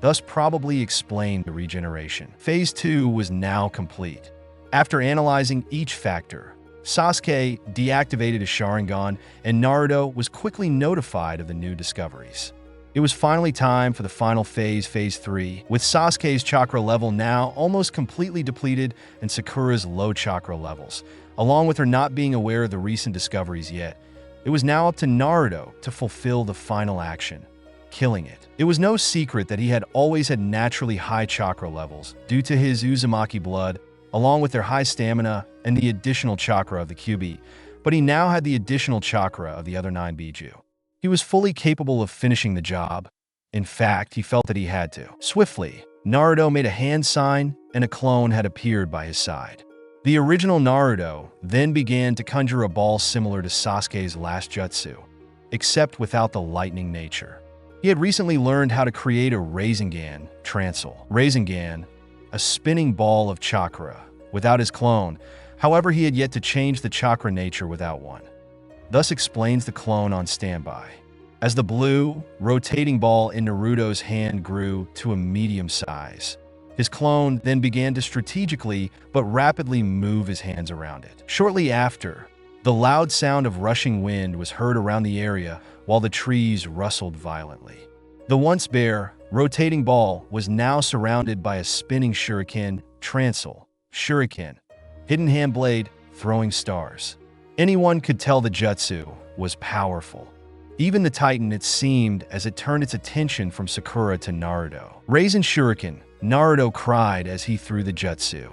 thus probably explained the regeneration. Phase 2 was now complete. After analyzing each factor, Sasuke deactivated his Sharingan, and Naruto was quickly notified of the new discoveries. It was finally time for the final phase, Phase 3, with Sasuke's chakra level now almost completely depleted and Sakura's low chakra levels. Along with her not being aware of the recent discoveries yet, it was now up to Naruto to fulfill the final action, killing it. It was no secret that he had always had naturally high chakra levels due to his Uzumaki blood, along with their high stamina and the additional chakra of the Kyuubi, but he now had the additional chakra of the other 9 Biju. He was fully capable of finishing the job. In fact, he felt that he had to. Swiftly, Naruto made a hand sign and a clone had appeared by his side. The original Naruto then began to conjure a ball similar to Sasuke's last jutsu, except without the lightning nature. He had recently learned how to create a Rasengan Transel. Rasengan, a spinning ball of chakra, without his clone. However, he had yet to change the chakra nature without one. Thus explains the clone on standby. As the blue, rotating ball in Naruto's hand grew to a medium size, his clone then began to strategically but rapidly move his hands around it. Shortly after, the loud sound of rushing wind was heard around the area while the trees rustled violently. The once bare, rotating ball was now surrounded by a spinning shuriken, Transel, shuriken, hidden hand blade, throwing stars. Anyone could tell the jutsu was powerful. Even the Titan, it seemed, as it turned its attention from Sakura to Naruto. Raisen Shuriken, Naruto cried as he threw the jutsu.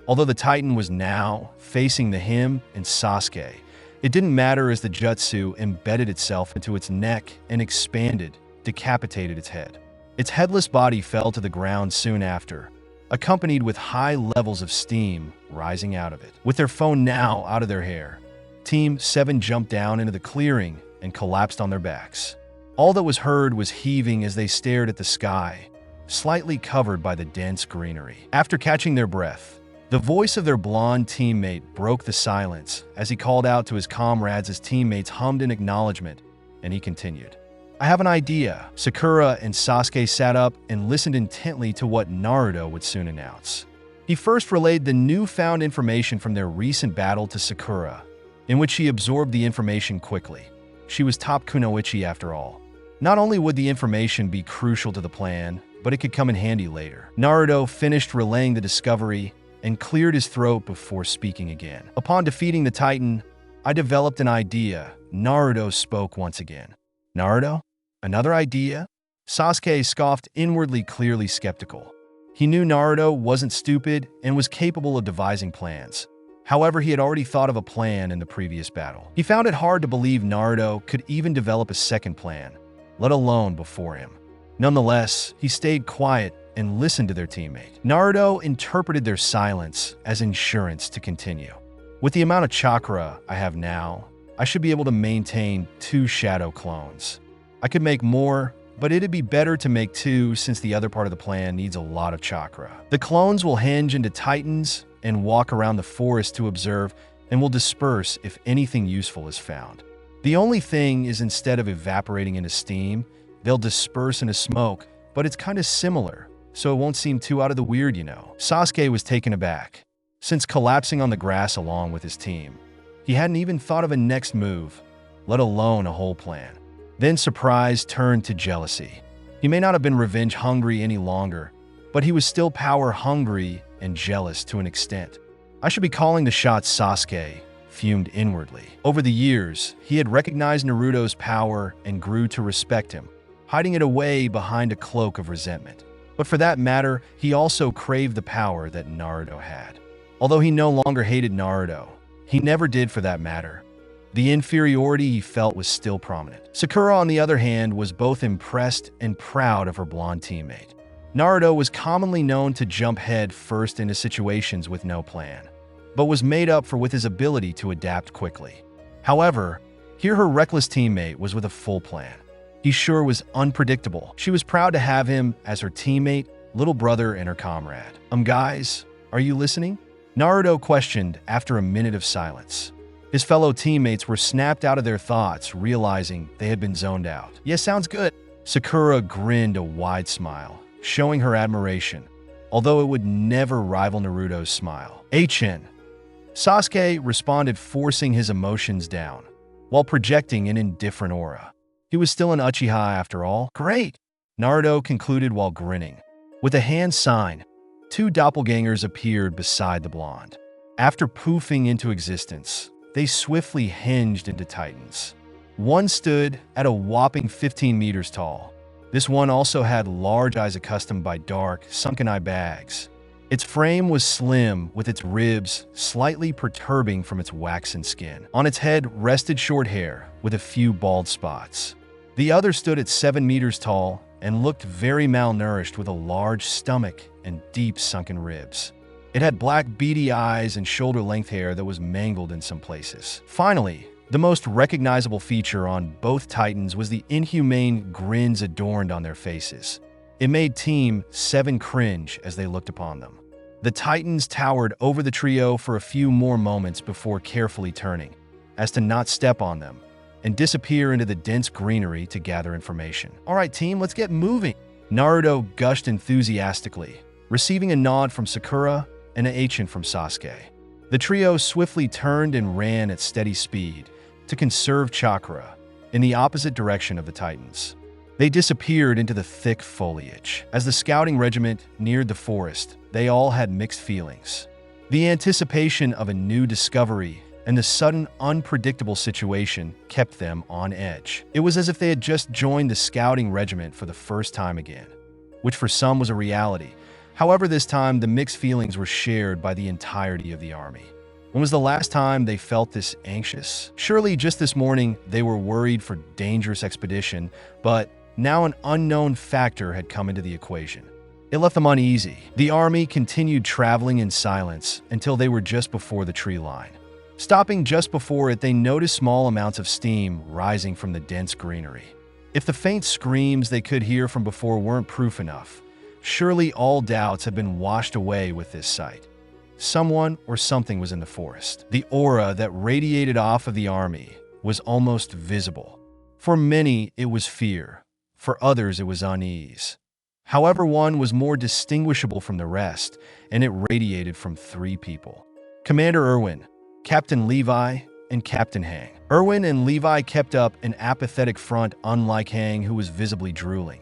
Although the Titan was now facing him and Sasuke, it didn't matter as the jutsu embedded itself into its neck and expanded, decapitated its head. Its headless body fell to the ground soon after, accompanied with high levels of steam rising out of it. With their phone now out of their hair, Team 7 jumped down into the clearing and collapsed on their backs. All that was heard was heaving as they stared at the sky, slightly covered by the dense greenery. After catching their breath, the voice of their blonde teammate broke the silence as he called out to his comrades as teammates hummed in acknowledgement, and he continued. I have an idea. Sakura and Sasuke sat up and listened intently to what Naruto would soon announce. He first relayed the newfound information from their recent battle to Sakura, in which she absorbed the information quickly. She was top kunoichi after all. Not only would the information be crucial to the plan, but it could come in handy later. Naruto finished relaying the discovery and cleared his throat before speaking again. Upon defeating the Titan, I developed an idea. Naruto spoke once again. Naruto? Another idea? Sasuke scoffed inwardly, clearly skeptical. He knew Naruto wasn't stupid and was capable of devising plans. However, he had already thought of a plan in the previous battle. He found it hard to believe Naruto could even develop a second plan, let alone before him. Nonetheless, he stayed quiet and listened to their teammate. Naruto interpreted their silence as insurance to continue. With the amount of chakra I have now, I should be able to maintain 2 shadow clones. I could make more, but it'd be better to make 2 since the other part of the plan needs a lot of chakra. The clones will hinge into titans and walk around the forest to observe and will disperse if anything useful is found. The only thing is instead of evaporating into steam, they'll disperse into smoke, but it's kind of similar, so it won't seem too out of the weird, you know. Sasuke was taken aback. Since collapsing on the grass along with his team, he hadn't even thought of a next move, let alone a whole plan. Then surprise turned to jealousy. He may not have been revenge hungry any longer, but he was still power hungry and jealous to an extent. I should be calling the shots, Sasuke fumed inwardly. Over the years, he had recognized Naruto's power and grew to respect him, hiding it away behind a cloak of resentment. But for that matter, he also craved the power that Naruto had. Although he no longer hated Naruto, he never did for that matter. The inferiority he felt was still prominent. Sakura, on the other hand, was both impressed and proud of her blonde teammate. Naruto was commonly known to jump head first into situations with no plan, but was made up for with his ability to adapt quickly. However, here her reckless teammate was with a full plan. He sure was unpredictable. She was proud to have him as her teammate, little brother, and her comrade. Guys, are you listening?" Naruto questioned after a minute of silence. His fellow teammates were snapped out of their thoughts, realizing they had been zoned out. "Yeah, sounds good." Sakura grinned a wide smile, showing her admiration, although it would never rival Naruto's smile. "Achin." Sasuke responded, forcing his emotions down, while projecting an indifferent aura. He was still an Uchiha after all. "Great," Naruto concluded while grinning. With a hand sign, two doppelgangers appeared beside the blonde. After poofing into existence, they swiftly hinged into titans. One stood at a whopping 15 meters tall. This one also had large eyes accustomed by dark, sunken-eye bags. Its frame was slim, with its ribs slightly perturbing from its waxen skin. On its head rested short hair, with a few bald spots. The other stood at 7 meters tall and looked very malnourished, with a large stomach and deep sunken ribs. It had black beady eyes and shoulder-length hair that was mangled in some places. Finally, the most recognizable feature on both titans was the inhumane grins adorned on their faces. It made Team 7 cringe as they looked upon them. The titans towered over the trio for a few more moments before carefully turning, as to not step on them, and disappear into the dense greenery to gather information. "All right, team, let's get moving." Naruto gushed enthusiastically, receiving a nod from Sakura and an Achin from Sasuke. The trio swiftly turned and ran at steady speed to conserve chakra in the opposite direction of the titans. They disappeared into the thick foliage. As the scouting regiment neared the forest, they all had mixed feelings. The anticipation of a new discovery and the sudden, unpredictable situation kept them on edge. It was as if they had just joined the scouting regiment for the first time again, which for some was a reality. However, this time, the mixed feelings were shared by the entirety of the army. When was the last time they felt this anxious? Surely just this morning, they were worried for dangerous expedition, but now an unknown factor had come into the equation. It left them uneasy. The army continued traveling in silence until they were just before the tree line. Stopping just before it, they noticed small amounts of steam rising from the dense greenery. If the faint screams they could hear from before weren't proof enough, surely all doubts had been washed away with this sight. Someone or something was in the forest. The aura that radiated off of the army was almost visible. For many, it was fear. For others, it was unease. However, one was more distinguishable from the rest, and it radiated from 3 people: Commander Irwin, Captain Levi, and Captain Hang. Irwin and Levi kept up an apathetic front, unlike Hang, who was visibly drooling,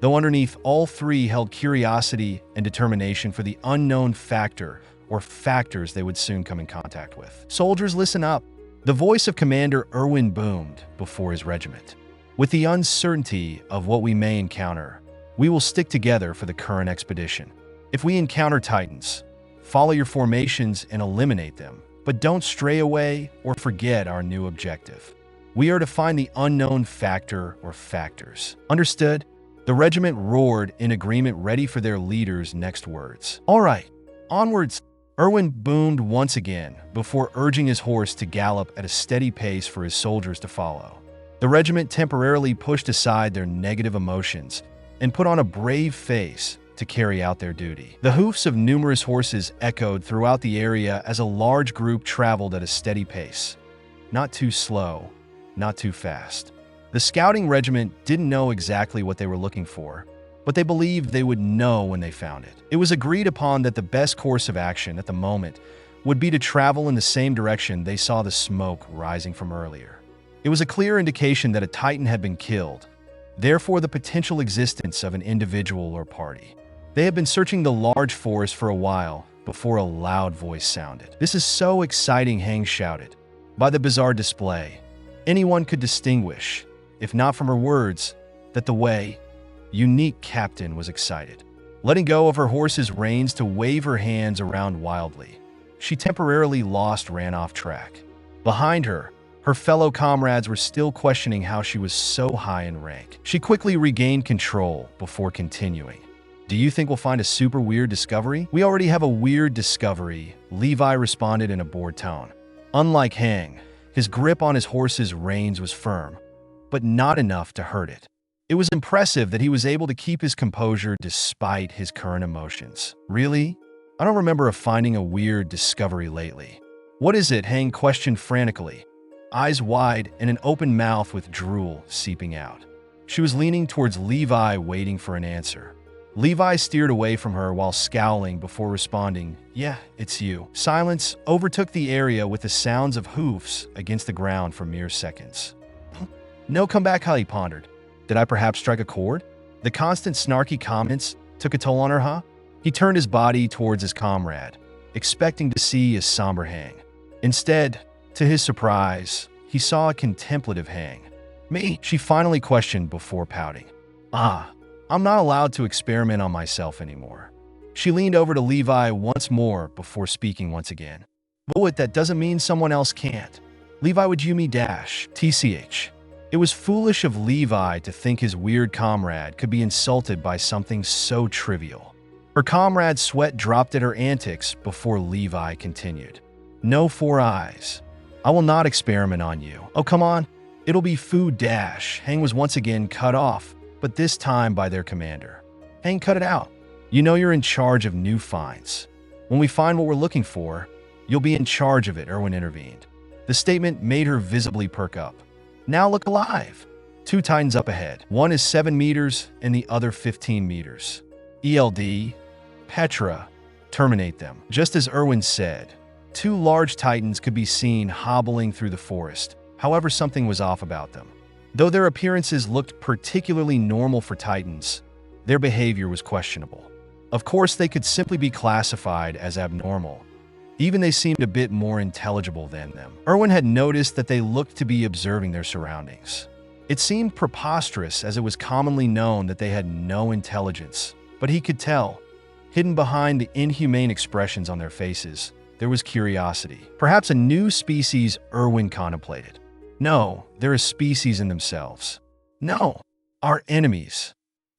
though underneath all 3 held curiosity and determination for the unknown factor or factors they would soon come in contact with. "Soldiers, listen up." The voice of Commander Irwin boomed before his regiment. "With the uncertainty of what we may encounter, we will stick together for the current expedition. If we encounter titans, follow your formations and eliminate them, but don't stray away or forget our new objective. We are to find the unknown factor or factors. Understood?" The regiment roared in agreement, ready for their leader's next words. "All right, onwards." Irwin boomed once again before urging his horse to gallop at a steady pace for his soldiers to follow. The regiment temporarily pushed aside their negative emotions and put on a brave face to carry out their duty. The hoofs of numerous horses echoed throughout the area as a large group traveled at a steady pace. Not too slow, not too fast. The scouting regiment didn't know exactly what they were looking for, but they believed they would know when they found it. It was agreed upon that the best course of action at the moment would be to travel in the same direction they saw the smoke rising from earlier. It was a clear indication that a Titan had been killed, therefore the potential existence of an individual or party. They had been searching the large forest for a while before a loud voice sounded. "This is so exciting," Hang shouted. By the bizarre display, anyone could distinguish, if not from her words, that the unique captain was excited. Letting go of her horse's reins to wave her hands around wildly, she temporarily ran off track. Behind her, her fellow comrades were still questioning how she was so high in rank. She quickly regained control before continuing. Do you think we'll find a super weird discovery? We already have a weird discovery, Levi responded in a bored tone. Unlike Hang, his grip on his horse's reins was firm, but not enough to hurt it. It was impressive that he was able to keep his composure despite his current emotions. Really? I don't remember finding a weird discovery lately. What is it? Hang questioned frantically, eyes wide and an open mouth with drool seeping out. She was leaning towards Levi, waiting for an answer. Levi steered away from her while scowling before responding, "Yeah, it's you." Silence overtook the area with the sounds of hoofs against the ground for mere seconds. "No, come back," he pondered. "Did I perhaps strike a chord?" The constant snarky comments took a toll on her, huh? He turned his body towards his comrade, expecting to see a somber Hang. Instead, to his surprise, he saw a contemplative Hang. "Me?" she finally questioned before pouting. I'm not allowed to experiment on myself anymore." She leaned over to Levi once more before speaking once again. "But that doesn't mean someone else can't." Levi would you me dash, TCH. It was foolish of Levi to think his weird comrade could be insulted by something so trivial. Her comrade's sweat dropped at her antics before Levi continued. "No 4 eyes. I will not experiment on you." "Oh, come on. It'll be food dash." Hang was once again cut off, but this time by their commander. "Hang, cut it out. You know you're in charge of new finds. When we find what we're looking for, you'll be in charge of it," Irwin intervened. The statement made her visibly perk up. "Now look alive." 2 Titans up ahead. One is 7 meters and the other 15 meters. ELD, Petra, terminate them. Just as Irwin said, 2 large Titans could be seen hobbling through the forest. However, something was off about them. Though their appearances looked particularly normal for Titans, their behavior was questionable. Of course, they could simply be classified as abnormal. Even they seemed a bit more intelligible than them. Irwin had noticed that they looked to be observing their surroundings. It seemed preposterous, as it was commonly known that they had no intelligence, but he could tell, hidden behind the inhumane expressions on their faces, there was curiosity. Perhaps a new species, Irwin contemplated. No, they're a species in themselves. No, our enemies.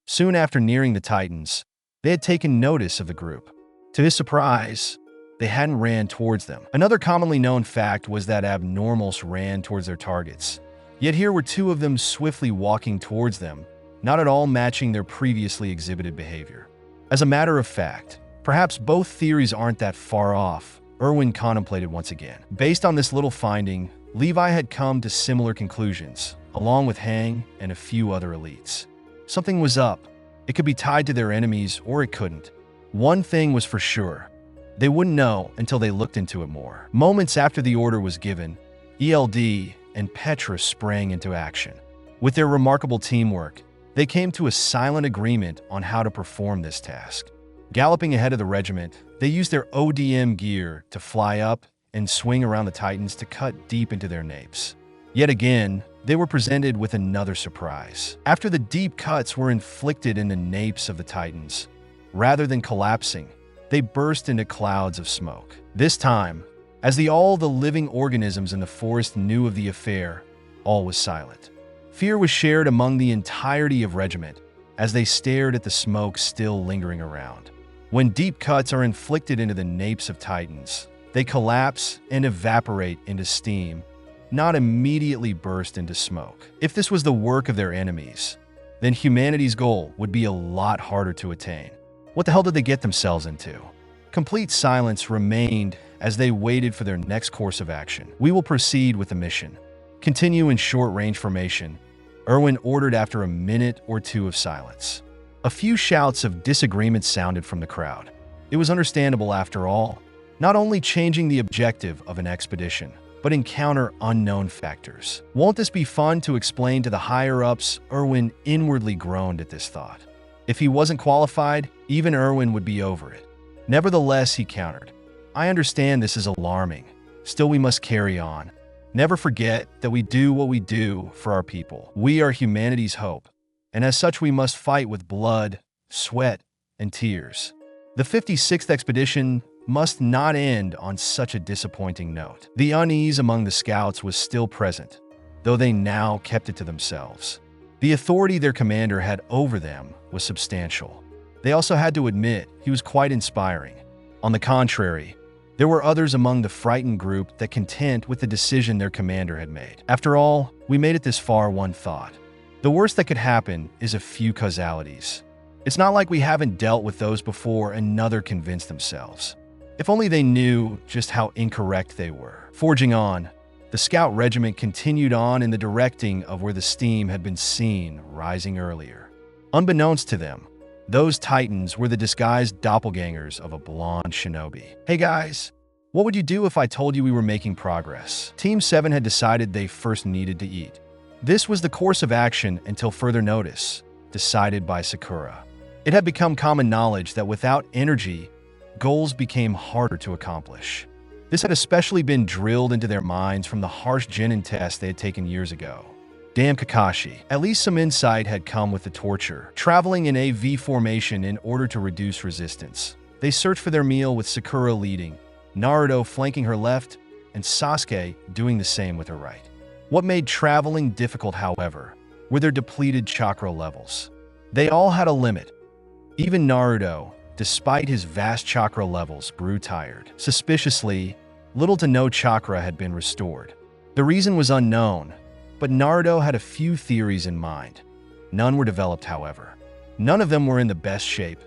Soon after nearing the Titans, they had taken notice of the group. To his surprise, they hadn't ran towards them. Another commonly known fact was that abnormals ran towards their targets. Yet here were 2 of them swiftly walking towards them, not at all matching their previously exhibited behavior. As a matter of fact, perhaps both theories aren't that far off, Irwin contemplated once again. Based on this little finding, Levi had come to similar conclusions, along with Hang and a few other elites. Something was up. It could be tied to their enemies, or it couldn't. One thing was for sure. They wouldn't know until they looked into it more. Moments after the order was given, ELD and Petra sprang into action. With their remarkable teamwork, they came to a silent agreement on how to perform this task. Galloping ahead of the regiment, they used their ODM gear to fly up and swing around the Titans to cut deep into their napes. Yet again, they were presented with another surprise. After the deep cuts were inflicted in the napes of the Titans, rather than collapsing, they burst into clouds of smoke. This time, as all the living organisms in the forest knew of the affair, all was silent. Fear was shared among the entirety of regiment as they stared at the smoke still lingering around. When deep cuts are inflicted into the napes of Titans, they collapse and evaporate into steam, not immediately burst into smoke. If this was the work of their enemies, then humanity's goal would be a lot harder to attain. What the hell did they get themselves into? Complete silence remained as they waited for their next course of action. "We will proceed with the mission. Continue in short-range formation," Irwin ordered after a minute or 2 of silence. A few shouts of disagreement sounded from the crowd. It was understandable after all. Not only changing the objective of an expedition, but encounter unknown factors. "Won't this be fun to explain to the higher-ups?" Irwin inwardly groaned at this thought. If he wasn't qualified, even Irwin would be over it. Nevertheless, he countered, "I understand this is alarming. Still, we must carry on. Never forget that we do what we do for our people. We are humanity's hope, and as such we must fight with blood, sweat, and tears." The 56th expedition must not end on such a disappointing note. The unease among the scouts was still present, though they now kept it to themselves. The authority their commander had over them was substantial. They also had to admit he was quite inspiring. On the contrary, there were others among the frightened group that content with the decision their commander had made. After all, we made it this far, one thought. The worst that could happen is a few causalities. It's not like we haven't dealt with those before, another convinced themselves. If only they knew just how incorrect they were. Forging on, the scout regiment continued on in the directing of where the steam had been seen rising earlier. Unbeknownst to them, those titans were the disguised doppelgangers of a blonde shinobi. Hey guys, what would you do if I told you we were making progress? Team 7 had decided they first needed to eat. This was the course of action until further notice, decided by Sakura. It had become common knowledge that without energy, goals became harder to accomplish. This had especially been drilled into their minds from the harsh genin test they had taken years ago. Damn Kakashi. At least some insight had come with the torture. Traveling in a V formation in order to reduce resistance. They searched for their meal with Sakura leading, Naruto flanking her left, and Sasuke doing the same with her right. What made traveling difficult, however, were their depleted chakra levels. They all had a limit. Even Naruto, despite his vast chakra levels, grew tired. Suspiciously, little to no chakra had been restored. The reason was unknown, but Naruto had a few theories in mind. None were developed, however. None of them were in the best shape,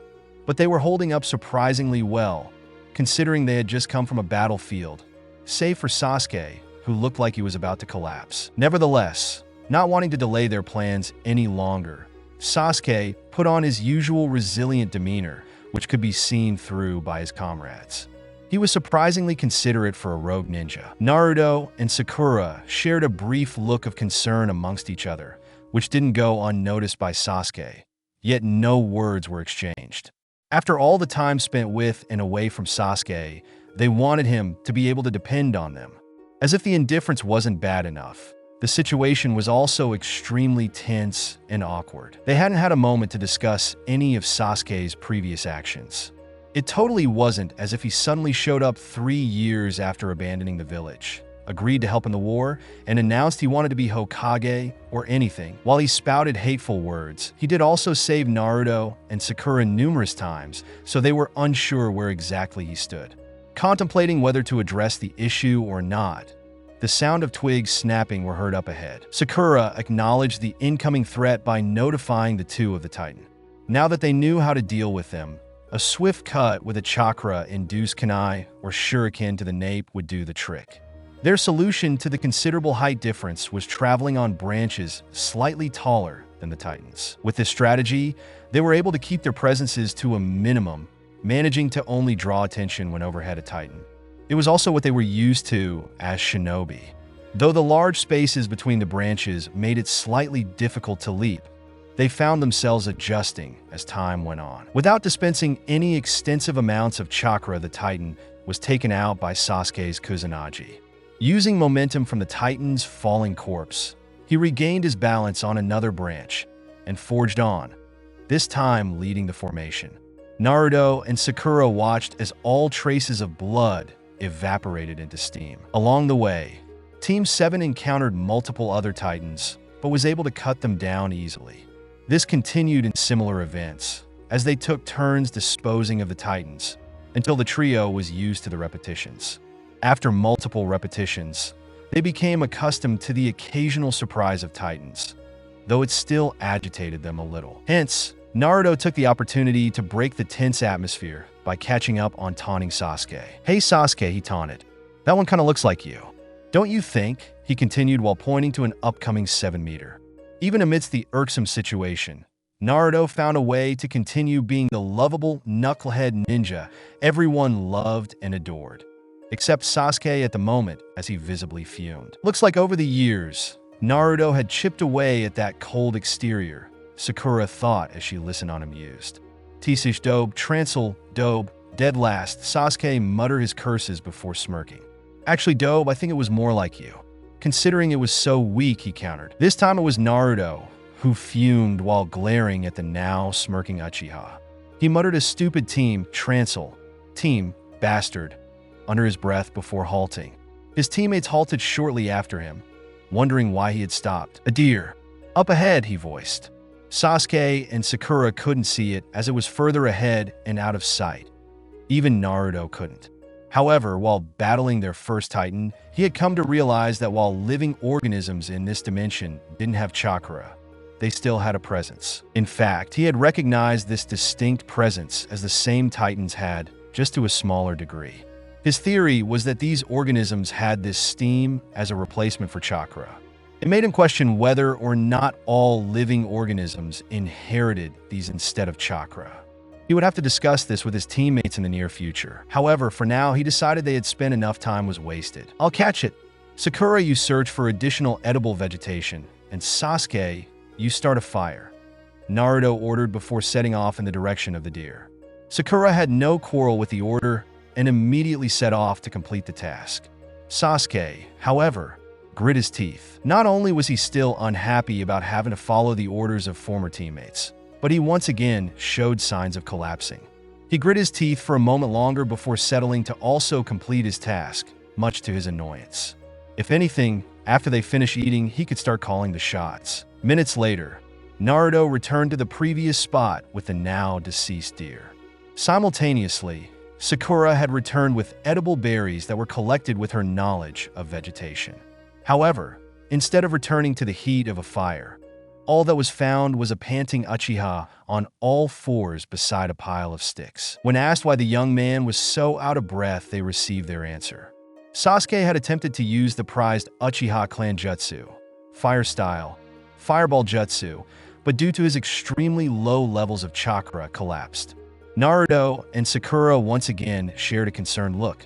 but they were holding up surprisingly well, considering they had just come from a battlefield, save for Sasuke, who looked like he was about to collapse. Nevertheless, not wanting to delay their plans any longer, Sasuke put on his usual resilient demeanor, which could be seen through by his comrades. He was surprisingly considerate for a rogue ninja. Naruto and Sakura shared a brief look of concern amongst each other, which didn't go unnoticed by Sasuke, yet no words were exchanged. After all the time spent with and away from Sasuke, they wanted him to be able to depend on them. As if the indifference wasn't bad enough, the situation was also extremely tense and awkward. They hadn't had a moment to discuss any of Sasuke's previous actions. It totally wasn't as if he suddenly showed up 3 years after abandoning the village, agreed to help in the war, and announced he wanted to be Hokage or anything. While he spouted hateful words, he did also save Naruto and Sakura numerous times, so they were unsure where exactly he stood. Contemplating whether to address the issue or not, the sound of twigs snapping were heard up ahead. Sakura acknowledged the incoming threat by notifying the two of the Titan. Now that they knew how to deal with them, a swift cut with a chakra-induced kunai or shuriken to the nape would do the trick. Their solution to the considerable height difference was traveling on branches slightly taller than the Titans. With this strategy, they were able to keep their presences to a minimum, managing to only draw attention when overhead a Titan. It was also what they were used to as shinobi. Though the large spaces between the branches made it slightly difficult to leap, they found themselves adjusting as time went on. Without dispensing any extensive amounts of chakra, the Titan was taken out by Sasuke's Kusanagi. Using momentum from the Titan's falling corpse, he regained his balance on another branch and forged on, this time leading the formation. Naruto and Sakura watched as all traces of blood evaporated into steam. Along the way, Team 7 encountered multiple other Titans, but was able to cut them down easily. This continued in similar events, as they took turns disposing of the Titans, until the trio was used to the repetitions. After multiple repetitions, they became accustomed to the occasional surprise of Titans, though it still agitated them a little. Hence, Naruto took the opportunity to break the tense atmosphere by catching up on taunting Sasuke. "Hey Sasuke," he taunted. "That one kinda looks like you. Don't you think?" he continued while pointing to an upcoming 7-meter. Even amidst the irksome situation, Naruto found a way to continue being the lovable knucklehead ninja everyone loved and adored. Except Sasuke at the moment, as he visibly fumed. Looks like over the years, Naruto had chipped away at that cold exterior, Sakura thought as she listened unamused. "Tisish dobe, trancel, dobe, dead last," Sasuke muttered his curses before smirking. "Actually, dobe, I think it was more like you. Considering it was so weak," he countered. This time it was Naruto, who fumed while glaring at the now smirking Uchiha. He muttered a stupid team, trancel, team, bastard, under his breath before halting. His teammates halted shortly after him, wondering why he had stopped. "A deer. Up ahead," he voiced. Sasuke and Sakura couldn't see it as it was further ahead and out of sight. Even Naruto couldn't. However, while battling their first Titan, he had come to realize that while living organisms in this dimension didn't have chakra, they still had a presence. In fact, he had recognized this distinct presence as the same Titans had, just to a smaller degree. His theory was that these organisms had this steam as a replacement for chakra. It made him question whether or not all living organisms inherited these instead of chakra. He would have to discuss this with his teammates in the near future. However, for now, he decided they had spent enough time was wasted. I'll catch it. Sakura, you search for additional edible vegetation, and Sasuke, you start a fire. Naruto ordered before setting off in the direction of the deer. Sakura had no quarrel with the order and immediately set off to complete the task. Sasuke, however, grit his teeth. Not only was he still unhappy about having to follow the orders of former teammates, but he once again showed signs of collapsing. He grit his teeth for a moment longer before settling to also complete his task, much to his annoyance. If anything, after they finished eating, he could start calling the shots. Minutes later, Naruto returned to the previous spot with the now deceased deer. Simultaneously, Sakura had returned with edible berries that were collected with her knowledge of vegetation. However, instead of returning to the heat of a fire, all that was found was a panting Uchiha on all fours beside a pile of sticks. When asked why the young man was so out of breath, they received their answer. Sasuke had attempted to use the prized Uchiha clan jutsu, fire style, fireball jutsu, but due to his extremely low levels of chakra, collapsed. Naruto and Sakura once again shared a concerned look.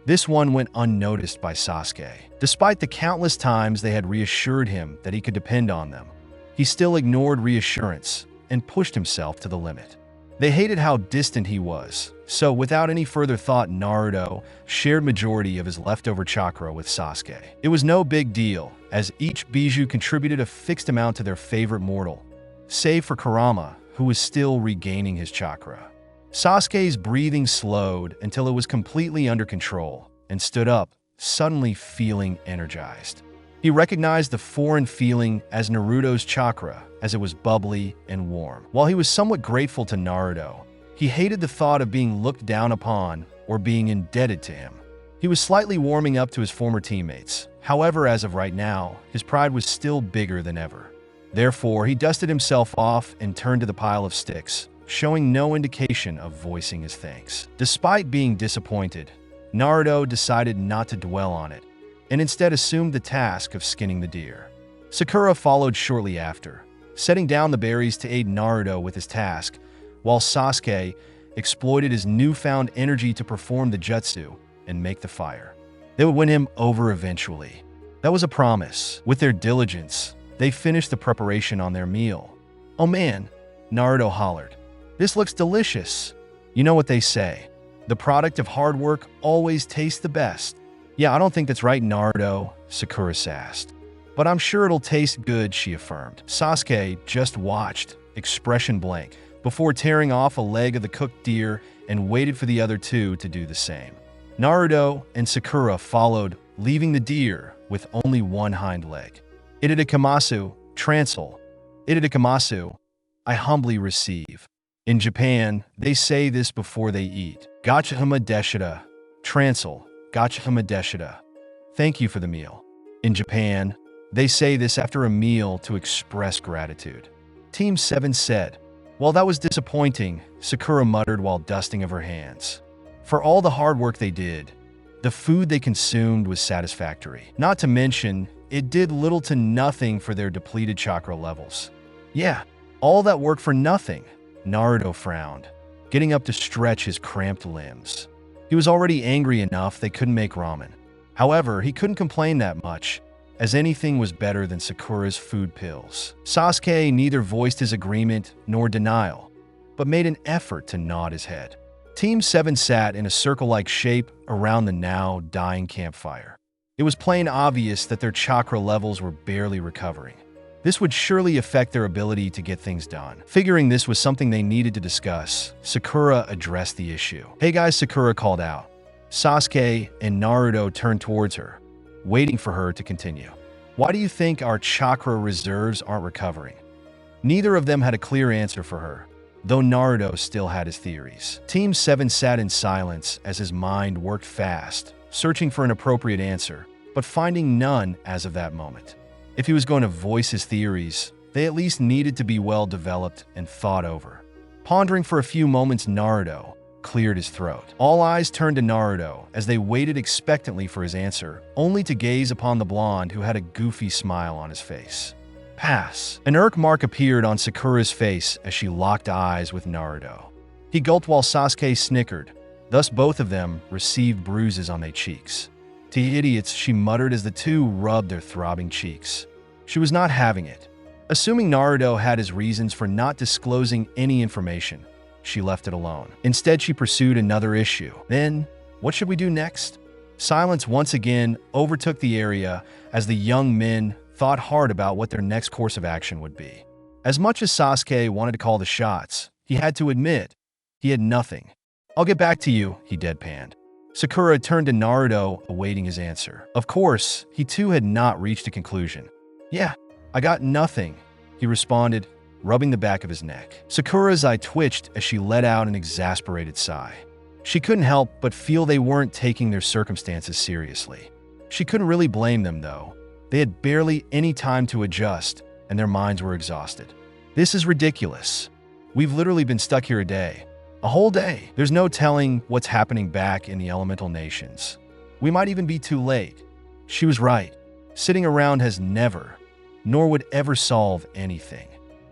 This one went unnoticed by Sasuke. Despite the countless times they had reassured him that he could depend on them, he still ignored reassurance and pushed himself to the limit. They hated how distant he was, so without any further thought, Naruto shared majority of his leftover chakra with Sasuke. It was no big deal, as each Bijou contributed a fixed amount to their favorite mortal, save for Kurama, who was still regaining his chakra. Sasuke's breathing slowed until it was completely under control and stood up, suddenly feeling energized. He recognized the foreign feeling as Naruto's chakra, as it was bubbly and warm. While he was somewhat grateful to Naruto, he hated the thought of being looked down upon or being indebted to him. He was slightly warming up to his former teammates. However, as of right now, his pride was still bigger than ever. Therefore, he dusted himself off and turned to the pile of sticks, showing no indication of voicing his thanks. Despite being disappointed, Naruto decided not to dwell on it, and instead assumed the task of skinning the deer. Sakura followed shortly after, setting down the berries to aid Naruto with his task, while Sasuke exploited his newfound energy to perform the jutsu and make the fire. They would win him over eventually. That was a promise. With their diligence, they finished the preparation on their meal. "Oh man," Naruto hollered. "This looks delicious." You know what they say, the product of hard work always tastes the best. "Yeah, I don't think that's right, Naruto," Sakura sassed. "But I'm sure it'll taste good," she affirmed. Sasuke just watched, expression blank, before tearing off a leg of the cooked deer and waited for the other two to do the same. Naruto and Sakura followed, leaving the deer with only one hind leg. "Itadakamasu, Transel. Itadakamasu, I humbly receive." In Japan, they say this before they eat. "Gachahama deshita, Transel. Gachahama deshita. Thank you for the meal." In Japan, they say this after a meal to express gratitude. Team 7 said. While that was disappointing, Sakura muttered while dusting of her hands. For all the hard work they did, the food they consumed was satisfactory. Not to mention, it did little to nothing for their depleted chakra levels. "Yeah, all that work for nothing," Naruto frowned, getting up to stretch his cramped limbs. He was already angry enough they couldn't make ramen. However, he couldn't complain that much, as anything was better than Sakura's food pills. Sasuke neither voiced his agreement nor denial, but made an effort to nod his head. Team 7 sat in a circle-like shape around the now dying campfire. It was plain obvious that their chakra levels were barely recovering. This would surely affect their ability to get things done. Figuring this was something they needed to discuss, Sakura addressed the issue. "Hey guys," Sakura called out. Sasuke and Naruto turned towards her, waiting for her to continue. "Why do you think our chakra reserves aren't recovering?" Neither of them had a clear answer for her, though Naruto still had his theories. Team 7 sat in silence as his mind worked fast, searching for an appropriate answer, but finding none as of that moment. If he was going to voice his theories, they at least needed to be well developed and thought over. Pondering for a few moments, Naruto cleared his throat. All eyes turned to Naruto as they waited expectantly for his answer, only to gaze upon the blonde who had a goofy smile on his face. Pass. An irk mark appeared on Sakura's face as she locked eyes with Naruto. He gulped while Sasuke snickered, thus both of them received bruises on their cheeks. To idiots, she muttered as the two rubbed their throbbing cheeks. She was not having it. Assuming Naruto had his reasons for not disclosing any information, she left it alone. Instead, she pursued another issue. Then, what should we do next? Silence once again overtook the area as the young men thought hard about what their next course of action would be. As much as Sasuke wanted to call the shots, he had to admit he had nothing. "I'll get back to you," he deadpanned. Sakura turned to Naruto, awaiting his answer. Of course, he too had not reached a conclusion. "Yeah, I got nothing," he responded, rubbing the back of his neck. Sakura's eye twitched as she let out an exasperated sigh. She couldn't help but feel they weren't taking their circumstances seriously. She couldn't really blame them, though. They had barely any time to adjust, and their minds were exhausted. "This is ridiculous. We've literally been stuck here a day. A whole day. There's no telling what's happening back in the elemental nations. We might even be too late." She was right. Sitting around has never, nor would ever solve anything.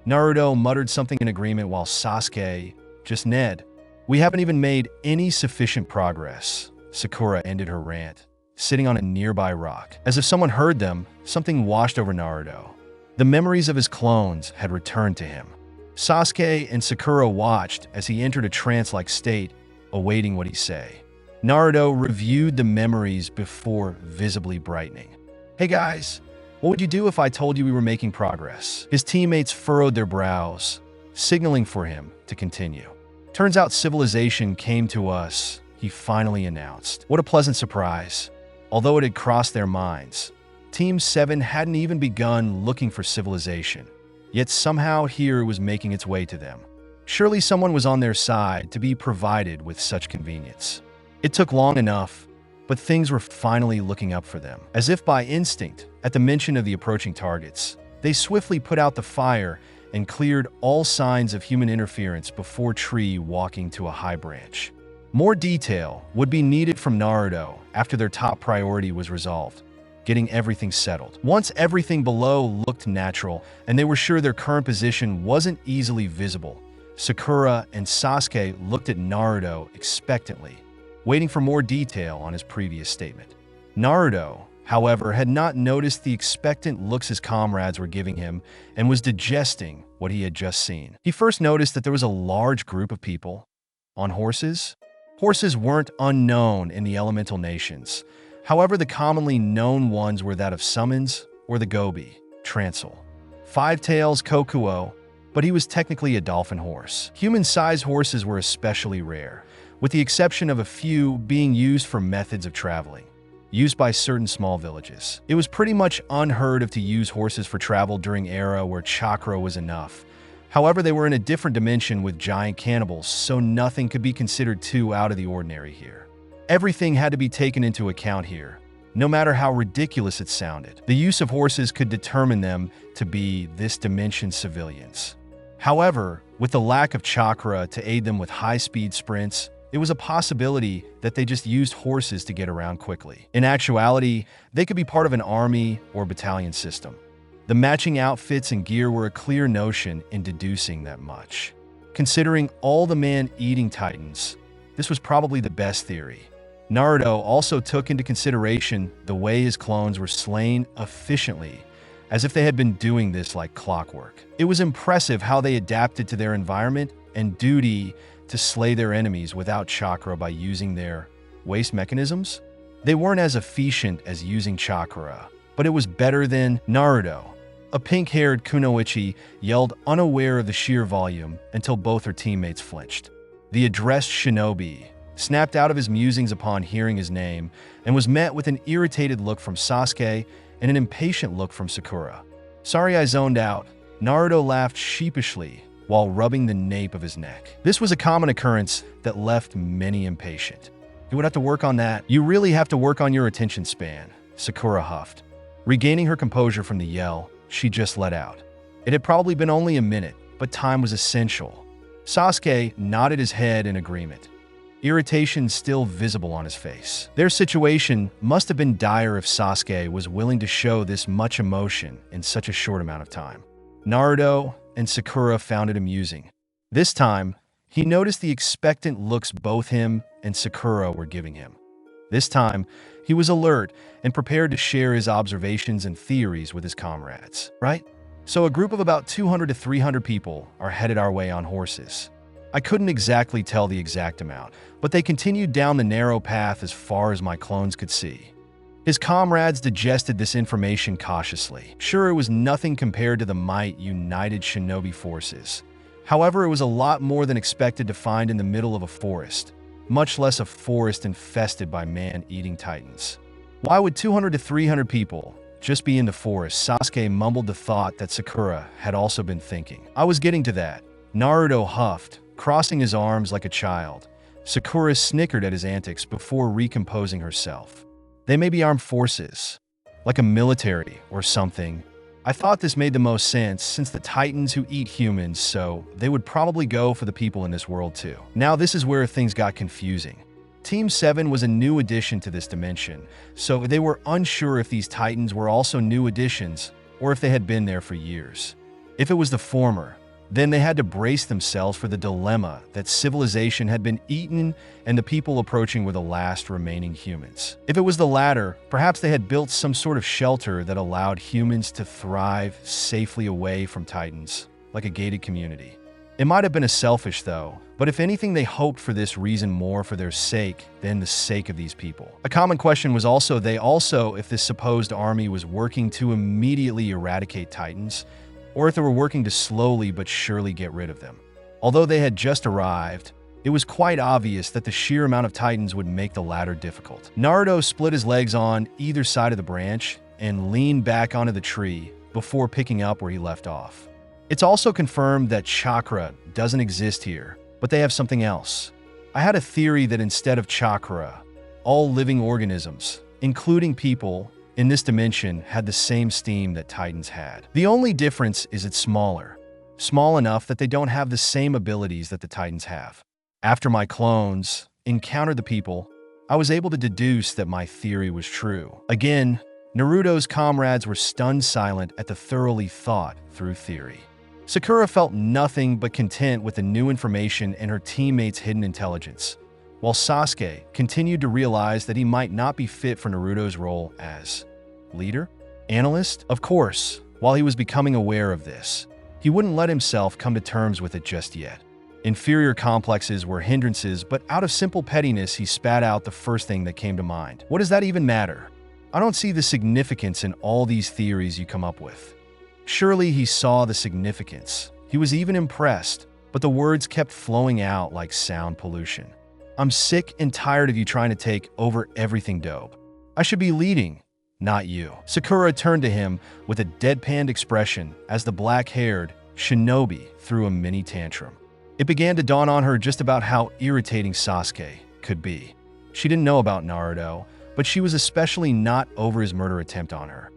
Naruto muttered something in agreement while Sasuke just Ned. "We haven't even made any sufficient progress." Sakura ended her rant, sitting on a nearby rock. As if someone heard them, something washed over Naruto. The memories of his clones had returned to him. Sasuke and Sakura watched as he entered a trance-like state, awaiting what he'd say. Naruto reviewed the memories before visibly brightening. "Hey guys, what would you do if I told you we were making progress?" His teammates furrowed their brows, signaling for him to continue. "Turns out civilization came to us," he finally announced. What a pleasant surprise. Although it had crossed their minds, Team 7 hadn't even begun looking for civilization. Yet somehow here it was making its way to them. Surely someone was on their side to be provided with such convenience. It took long enough, but things were finally looking up for them. As if by instinct, at the mention of the approaching targets, they swiftly put out the fire and cleared all signs of human interference before Tree walking to a high branch. More detail would be needed from Naruto after their top priority was resolved, getting everything settled. Once everything below looked natural and they were sure their current position wasn't easily visible, Sakura and Sasuke looked at Naruto expectantly, waiting for more detail on his previous statement. Naruto, however, had not noticed the expectant looks his comrades were giving him and was digesting what he had just seen. He first noticed that there was a large group of people on horses. Horses weren't unknown in the elemental nations. However, the commonly known ones were that of Summons or the Gobi, Transil. Five Tails Kokuo, but he was technically a dolphin horse. Human-sized horses were especially rare, with the exception of a few being used for methods of traveling, used by certain small villages. It was pretty much unheard of to use horses for travel during era where chakra was enough. However, they were in a different dimension with giant cannibals, so nothing could be considered too out of the ordinary here. Everything had to be taken into account here, no matter how ridiculous it sounded. The use of horses could determine them to be this dimension's civilians. However, with the lack of chakra to aid them with high-speed sprints, it was a possibility that they just used horses to get around quickly. In actuality, they could be part of an army or battalion system. The matching outfits and gear were a clear notion in deducing that much. Considering all the man-eating titans, this was probably the best theory. Naruto also took into consideration the way his clones were slain efficiently, as if they had been doing this like clockwork. It was impressive how they adapted to their environment and duty to slay their enemies without chakra by using their waste mechanisms. They weren't as efficient as using chakra, but it was better than Naruto. A pink-haired kunoichi yelled, unaware of the sheer volume, until both her teammates flinched. The addressed shinobi snapped out of his musings upon hearing his name and was met with an irritated look from Sasuke and an impatient look from Sakura. "Sorry I zoned out," Naruto laughed sheepishly while rubbing the nape of his neck. This was a common occurrence that left many impatient. You would have to work on that. You really have to work on your attention span, Sakura huffed. Regaining her composure from the yell she just let out. It had probably been only a minute, but time was essential. Sasuke nodded his head in agreement, irritation still visible on his face. Their situation must have been dire if Sasuke was willing to show this much emotion in such a short amount of time. Naruto and Sakura found it amusing. This time, he noticed the expectant looks both him and Sakura were giving him. This time, he was alert and prepared to share his observations and theories with his comrades, right? So a group of about 200 to 300 people are headed our way on horses. I couldn't exactly tell the exact amount, but they continued down the narrow path as far as my clones could see. His comrades digested this information cautiously. Sure, it was nothing compared to the might united shinobi forces. However, it was a lot more than expected to find in the middle of a forest, much less a forest infested by man-eating titans. Why would 200 to 300 people just be in the forest? Sasuke mumbled the thought that Sakura had also been thinking. I was getting to that. Naruto huffed, crossing his arms like a child. Sakura snickered at his antics before recomposing herself. They may be armed forces, like a military or something. I thought this made the most sense since the Titans who eat humans, so they would probably go for the people in this world too. Now this is where things got confusing. Team 7 was a new addition to this dimension, so they were unsure if these Titans were also new additions or if they had been there for years. If it was the former, then they had to brace themselves for the dilemma that civilization had been eaten and the people approaching were the last remaining humans. If it was the latter, perhaps they had built some sort of shelter that allowed humans to thrive safely away from Titans, like a gated community. It might have been a selfish though, but if anything they hoped for this reason more for their sake than the sake of these people. A common question was also if this supposed army was working to immediately eradicate Titans, or if they were working to slowly but surely get rid of them. Although they had just arrived, it was quite obvious that the sheer amount of Titans would make the latter difficult. Naruto split his legs on either side of the branch and leaned back onto the tree before picking up where he left off. It's also confirmed that chakra doesn't exist here, but they have something else. I had a theory that instead of chakra, all living organisms, including people, in this dimension had the same steam that Titans had. The only difference is it's smaller. Small enough that they don't have the same abilities that the Titans have. After my clones encountered the people, I was able to deduce that my theory was true. Again, Naruto's comrades were stunned silent at the thoroughly thought through theory. Sakura felt nothing but content with the new information and her teammates' hidden intelligence, while Sasuke continued to realize that he might not be fit for Naruto's role as leader? Analyst? Of course, while he was becoming aware of this, he wouldn't let himself come to terms with it just yet. Inferior complexes were hindrances, but out of simple pettiness, he spat out the first thing that came to mind. What does that even matter? I don't see the significance in all these theories you come up with. Surely he saw the significance. He was even impressed, but the words kept flowing out like sound pollution. I'm sick and tired of you trying to take over everything, dope. I should be leading, not you. Sakura turned to him with a deadpanned expression as the black-haired shinobi threw a mini tantrum. It began to dawn on her just about how irritating Sasuke could be. She didn't know about Naruto, but she was especially not over his murder attempt on her,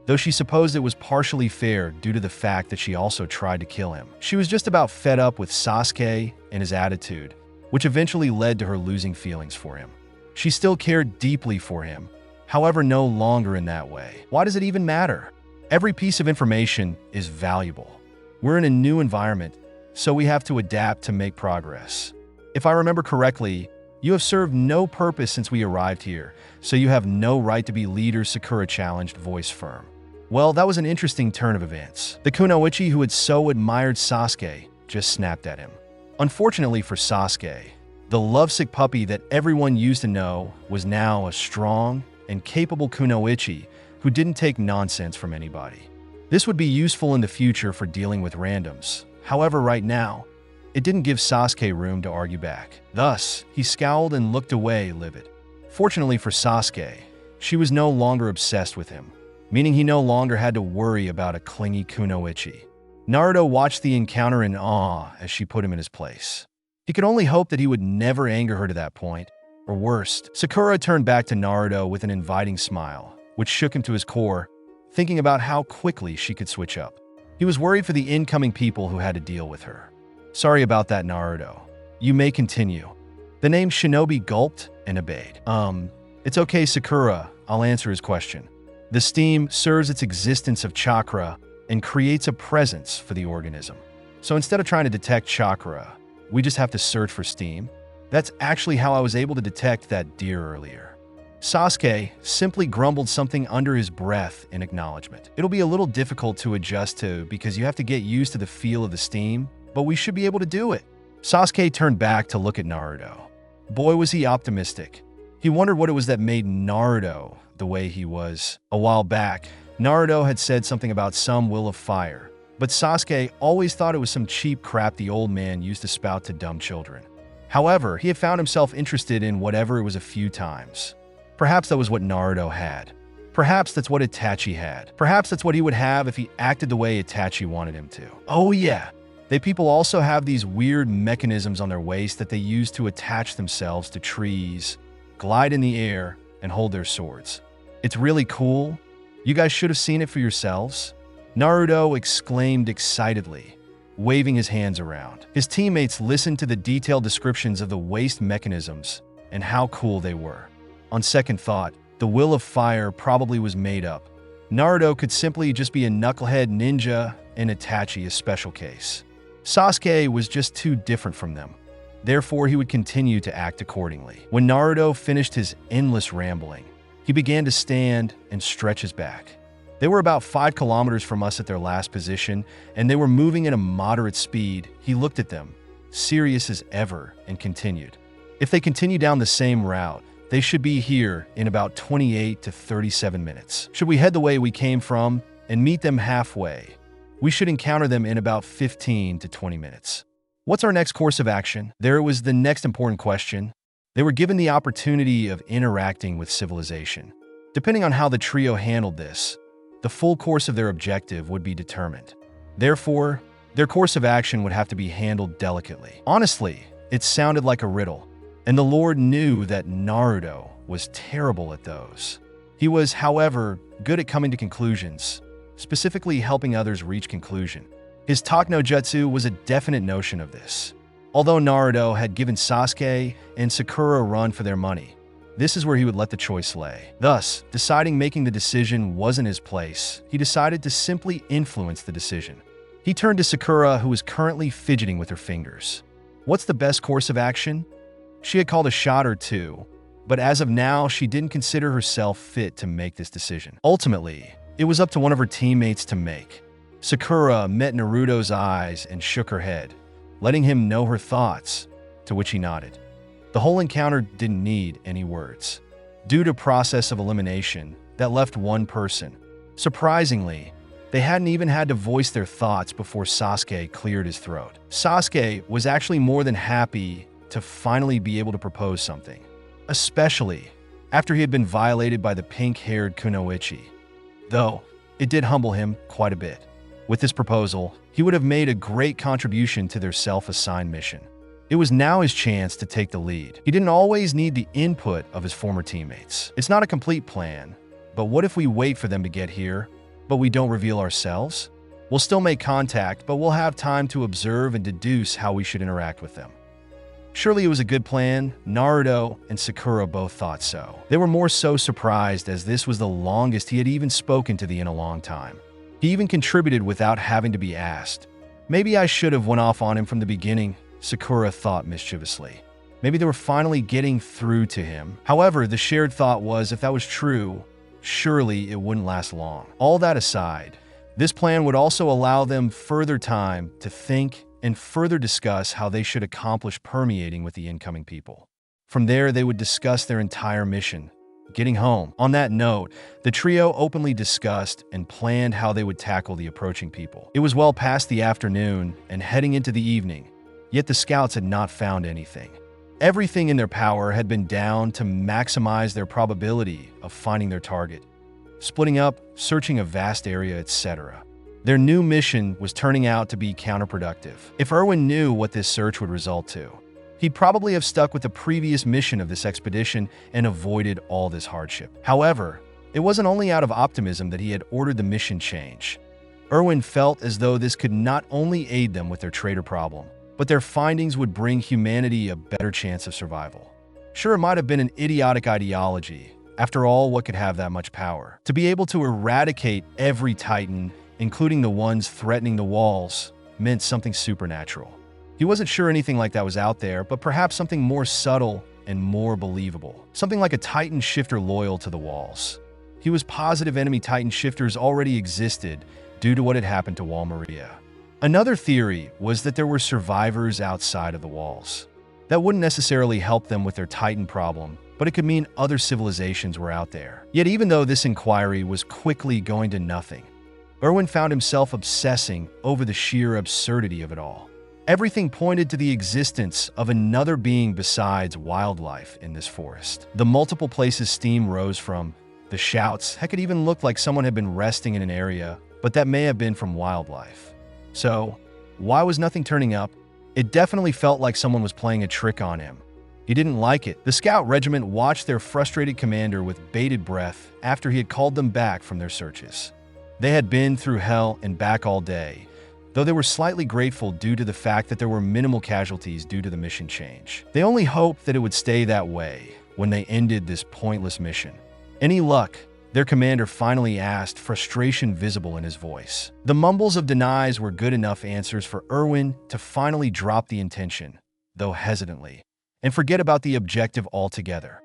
though she supposed it was partially fair due to the fact that she also tried to kill him. She was just about fed up with Sasuke and his attitude, which eventually led to her losing feelings for him. She still cared deeply for him, however no longer in that way. Why does it even matter? Every piece of information is valuable. We're in a new environment, so we have to adapt to make progress. If I remember correctly, you have served no purpose since we arrived here, so you have no right to be leader, Sakura challenged, voice firm. Well, that was an interesting turn of events. The kunoichi who had so admired Sasuke just snapped at him. Unfortunately for Sasuke, the lovesick puppy that everyone used to know was now a strong and capable kunoichi who didn't take nonsense from anybody. This would be useful in the future for dealing with randoms. However, right now, it didn't give Sasuke room to argue back. Thus, he scowled and looked away, livid. Fortunately for Sasuke, she was no longer obsessed with him, meaning he no longer had to worry about a clingy kunoichi. Naruto watched the encounter in awe as she put him in his place. He could only hope that he would never anger her to that point. Or worse, Sakura turned back to Naruto with an inviting smile, which shook him to his core, thinking about how quickly she could switch up. He was worried for the incoming people who had to deal with her. Sorry about that, Naruto. You may continue. The name Shinobi gulped and obeyed. It's okay, Sakura. I'll answer his question. The steam serves its existence of chakra and creates a presence for the organism. So instead of trying to detect chakra, we just have to search for steam. That's actually how I was able to detect that deer earlier. Sasuke simply grumbled something under his breath in acknowledgement. It'll be a little difficult to adjust to because you have to get used to the feel of the steam, but we should be able to do it. Sasuke turned back to look at Naruto. Boy, was he optimistic. He wondered what it was that made Naruto the way he was. A while back, Naruto had said something about some will of fire, but Sasuke always thought it was some cheap crap the old man used to spout to dumb children. However, he had found himself interested in whatever it was a few times. Perhaps that was what Naruto had. Perhaps that's what Itachi had. Perhaps that's what he would have if he acted the way Itachi wanted him to. Oh yeah, they people also have these weird mechanisms on their waist that they use to attach themselves to trees, glide in the air, and hold their swords. It's really cool. You guys should have seen it for yourselves. Naruto exclaimed excitedly, waving his hands around. His teammates listened to the detailed descriptions of the waist mechanisms and how cool they were. On second thought, the will of fire probably was made up. Naruto could simply just be a knucklehead ninja and Itachi a special case. Sasuke was just too different from them. Therefore, he would continue to act accordingly. When Naruto finished his endless rambling, he began to stand and stretch his back. They were about 5 kilometers from us at their last position, and they were moving at a moderate speed. He looked at them, serious as ever, and continued. If they continue down the same route, they should be here in about 28 to 37 minutes. Should we head the way we came from and meet them halfway, we should encounter them in about 15 to 20 minutes. What's our next course of action? There was the next important question. They were given the opportunity of interacting with civilization. Depending on how the trio handled this, the full course of their objective would be determined. Therefore, their course of action would have to be handled delicately. Honestly, it sounded like a riddle, and the Lord knew that Naruto was terrible at those. He was, however, good at coming to conclusions, specifically helping others reach conclusion. His talk no jutsu was a definite notion of this. Although Naruto had given Sasuke and Sakura a run for their money, this is where he would let the choice lay. Thus, deciding making the decision wasn't his place, he decided to simply influence the decision. He turned to Sakura, who was currently fidgeting with her fingers. What's the best course of action? She had called a shot or two, but as of now, she didn't consider herself fit to make this decision. Ultimately, it was up to one of her teammates to make. Sakura met Naruto's eyes and shook her head, letting him know her thoughts, to which he nodded. The whole encounter didn't need any words. Due to process of elimination, that left one person. Surprisingly, they hadn't even had to voice their thoughts before Sasuke cleared his throat. Sasuke was actually more than happy to finally be able to propose something, especially after he had been violated by the pink-haired Kunoichi. Though, it did humble him quite a bit. With this proposal, he would have made a great contribution to their self-assigned mission. It was now his chance to take the lead. He didn't always need the input of his former teammates. It's not a complete plan, but what if we wait for them to get here, but we don't reveal ourselves? We'll still make contact, but we'll have time to observe and deduce how we should interact with them. Surely it was a good plan. Naruto and Sakura both thought so. They were more so surprised as this was the longest he had even spoken to them in a long time. He even contributed without having to be asked. Maybe I should have went off on him from the beginning, Sakura thought mischievously. Maybe they were finally getting through to him. However, the shared thought was if that was true, surely it wouldn't last long. All that aside, this plan would also allow them further time to think and further discuss how they should accomplish permeating with the incoming people. From there, they would discuss their entire mission, getting home. On that note, the trio openly discussed and planned how they would tackle the approaching people. It was well past the afternoon and heading into the evening, yet the scouts had not found anything. Everything in their power had been down to maximize their probability of finding their target, splitting up, searching a vast area, etc. Their new mission was turning out to be counterproductive. If Irwin knew what this search would result to, he'd probably have stuck with the previous mission of this expedition and avoided all this hardship. However, it wasn't only out of optimism that he had ordered the mission change. Irwin felt as though this could not only aid them with their traitor problem, but their findings would bring humanity a better chance of survival. Sure, it might have been an idiotic ideology. After all, what could have that much power? To be able to eradicate every Titan, including the ones threatening the walls, meant something supernatural. He wasn't sure anything like that was out there, but perhaps something more subtle and more believable. Something like a Titan shifter loyal to the walls. He was positive enemy Titan shifters already existed due to what had happened to Wall Maria. Another theory was that there were survivors outside of the walls. That wouldn't necessarily help them with their Titan problem, but it could mean other civilizations were out there. Yet even though this inquiry was quickly going to nothing, Irwin found himself obsessing over the sheer absurdity of it all. Everything pointed to the existence of another being besides wildlife in this forest. The multiple places steam rose from, the shouts, heck, it even looked like someone had been resting in an area, but that may have been from wildlife. So, why was nothing turning up? It definitely felt like someone was playing a trick on him. He didn't like it. The scout regiment watched their frustrated commander with bated breath after he had called them back from their searches. They had been through hell and back all day, though they were slightly grateful due to the fact that there were minimal casualties due to the mission change. They only hoped that it would stay that way when they ended this pointless mission. Any luck? Their commander finally asked, frustration visible in his voice. The mumbles of denies were good enough answers for Irwin to finally drop the intention, though hesitantly, and forget about the objective altogether.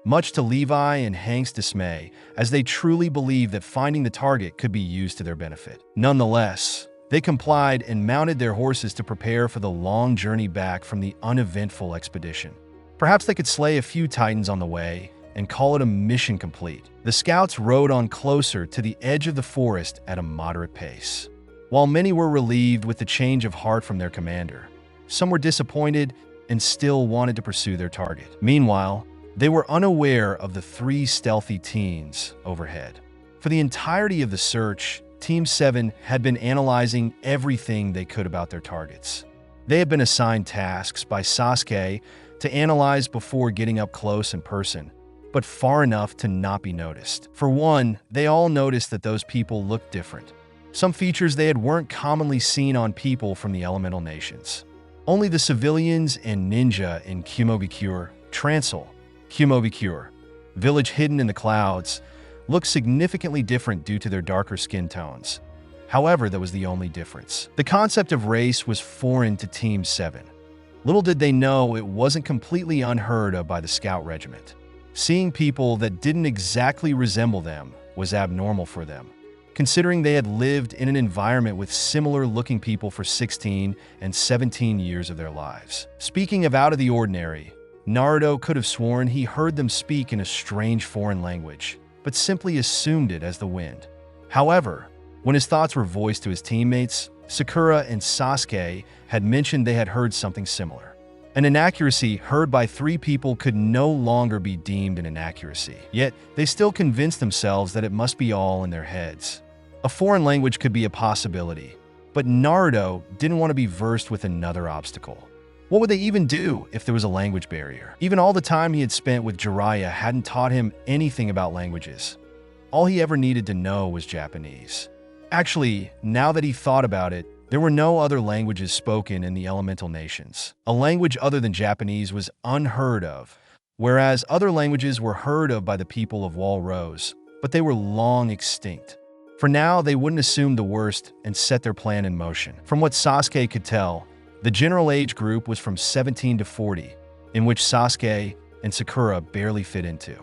Much to Levi and Hank's dismay, as they truly believed that finding the target could be used to their benefit. Nonetheless, they complied and mounted their horses to prepare for the long journey back from the uneventful expedition. Perhaps they could slay a few Titans on the way and call it a mission complete. The scouts rode on closer to the edge of the forest at a moderate pace. While many were relieved with the change of heart from their commander, some were disappointed and still wanted to pursue their target. Meanwhile, they were unaware of the 3 stealthy teens overhead. For the entirety of the search, Team 7 had been analyzing everything they could about their targets. They had been assigned tasks by Sasuke to analyze before getting up close in person, but far enough to not be noticed. For one, they all noticed that those people looked different. Some features they had weren't commonly seen on people from the elemental nations. Only the civilians and ninja in Kumobikure, Transil, Kumobikure, village hidden in the clouds, looked significantly different due to their darker skin tones. However, that was the only difference. The concept of race was foreign to Team 7. Little did they know it wasn't completely unheard of by the scout regiment. Seeing people that didn't exactly resemble them was abnormal for them, considering they had lived in an environment with similar-looking people for 16 and 17 years of their lives. Speaking of out of the ordinary, Naruto could have sworn he heard them speak in a strange foreign language, but simply assumed it as the wind. However, when his thoughts were voiced to his teammates, Sakura and Sasuke had mentioned they had heard something similar. An inaccuracy heard by 3 people could no longer be deemed an inaccuracy. Yet, they still convinced themselves that it must be all in their heads. A foreign language could be a possibility, but Naruto didn't want to be versed with another obstacle. What would they even do if there was a language barrier? Even all the time he had spent with Jiraiya hadn't taught him anything about languages. All he ever needed to know was Japanese. Actually, now that he thought about it, there were no other languages spoken in the elemental nations. A language other than Japanese was unheard of, whereas other languages were heard of by the people of Wall Rose, but they were long extinct. For now, they wouldn't assume the worst and set their plan in motion. From what Sasuke could tell, the general age group was from 17 to 40, in which Sasuke and Sakura barely fit into.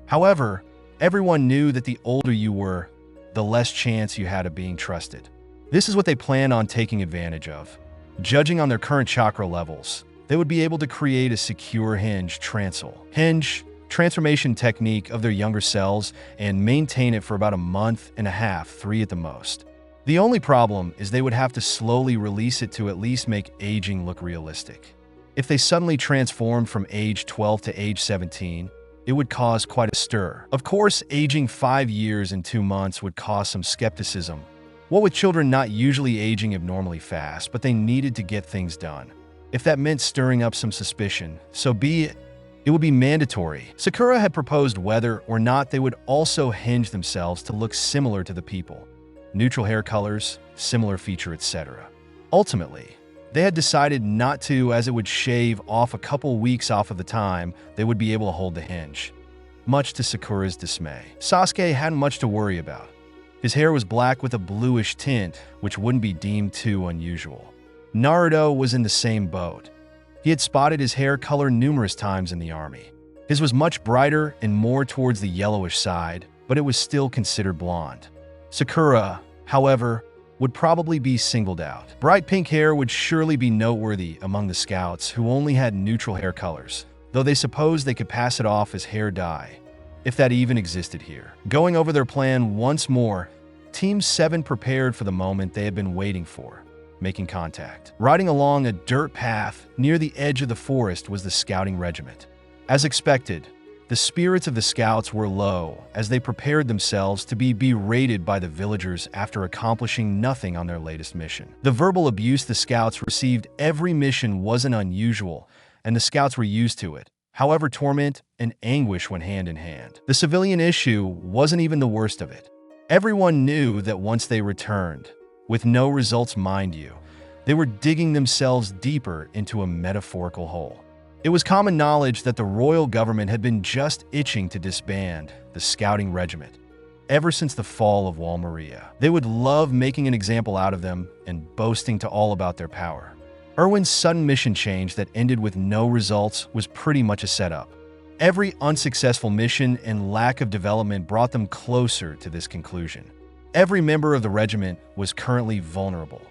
However, everyone knew that the older you were, the less chance you had of being trusted. This is what they plan on taking advantage of. Judging on their current chakra levels, they would be able to create a secure hinge transformation technique of their younger selves and maintain it for about a month and a half, 3 at the most. The only problem is they would have to slowly release it to at least make aging look realistic. If they suddenly transformed from age 12 to age 17, it would cause quite a stir. Of course, aging 5 years and 2 months would cause some skepticism. What with children not usually aging abnormally fast, but they needed to get things done. If that meant stirring up some suspicion, so be it. It would be mandatory. Sakura had proposed whether or not they would also hinge themselves to look similar to the people. Neutral hair colors, similar feature, etc. Ultimately, they had decided not to, as it would shave off a couple weeks off of the time they would be able to hold the hinge. Much to Sakura's dismay, Sasuke hadn't much to worry about. His hair was black with a bluish tint, which wouldn't be deemed too unusual. Naruto was in the same boat. He had spotted his hair color numerous times in the army. His was much brighter and more towards the yellowish side, but it was still considered blonde. Sakura, however, would probably be singled out. Bright pink hair would surely be noteworthy among the scouts who only had neutral hair colors, though they supposed they could pass it off as hair dye, if that even existed here. Going over their plan once more, Team 7 prepared for the moment they had been waiting for, making contact. Riding along a dirt path near the edge of the forest was the scouting regiment. As expected, the spirits of the scouts were low as they prepared themselves to be berated by the villagers after accomplishing nothing on their latest mission. The verbal abuse the scouts received every mission wasn't unusual, and the scouts were used to it. However, torment and anguish went hand in hand. The civilian issue wasn't even the worst of it. Everyone knew that once they returned, with no results mind you, they were digging themselves deeper into a metaphorical hole. It was common knowledge that the royal government had been just itching to disband the scouting regiment ever since the fall of Wall Maria. They would love making an example out of them and boasting to all about their power. Irwin's sudden mission change that ended with no results was pretty much a setup. Every unsuccessful mission and lack of development brought them closer to this conclusion. Every member of the regiment was currently vulnerable.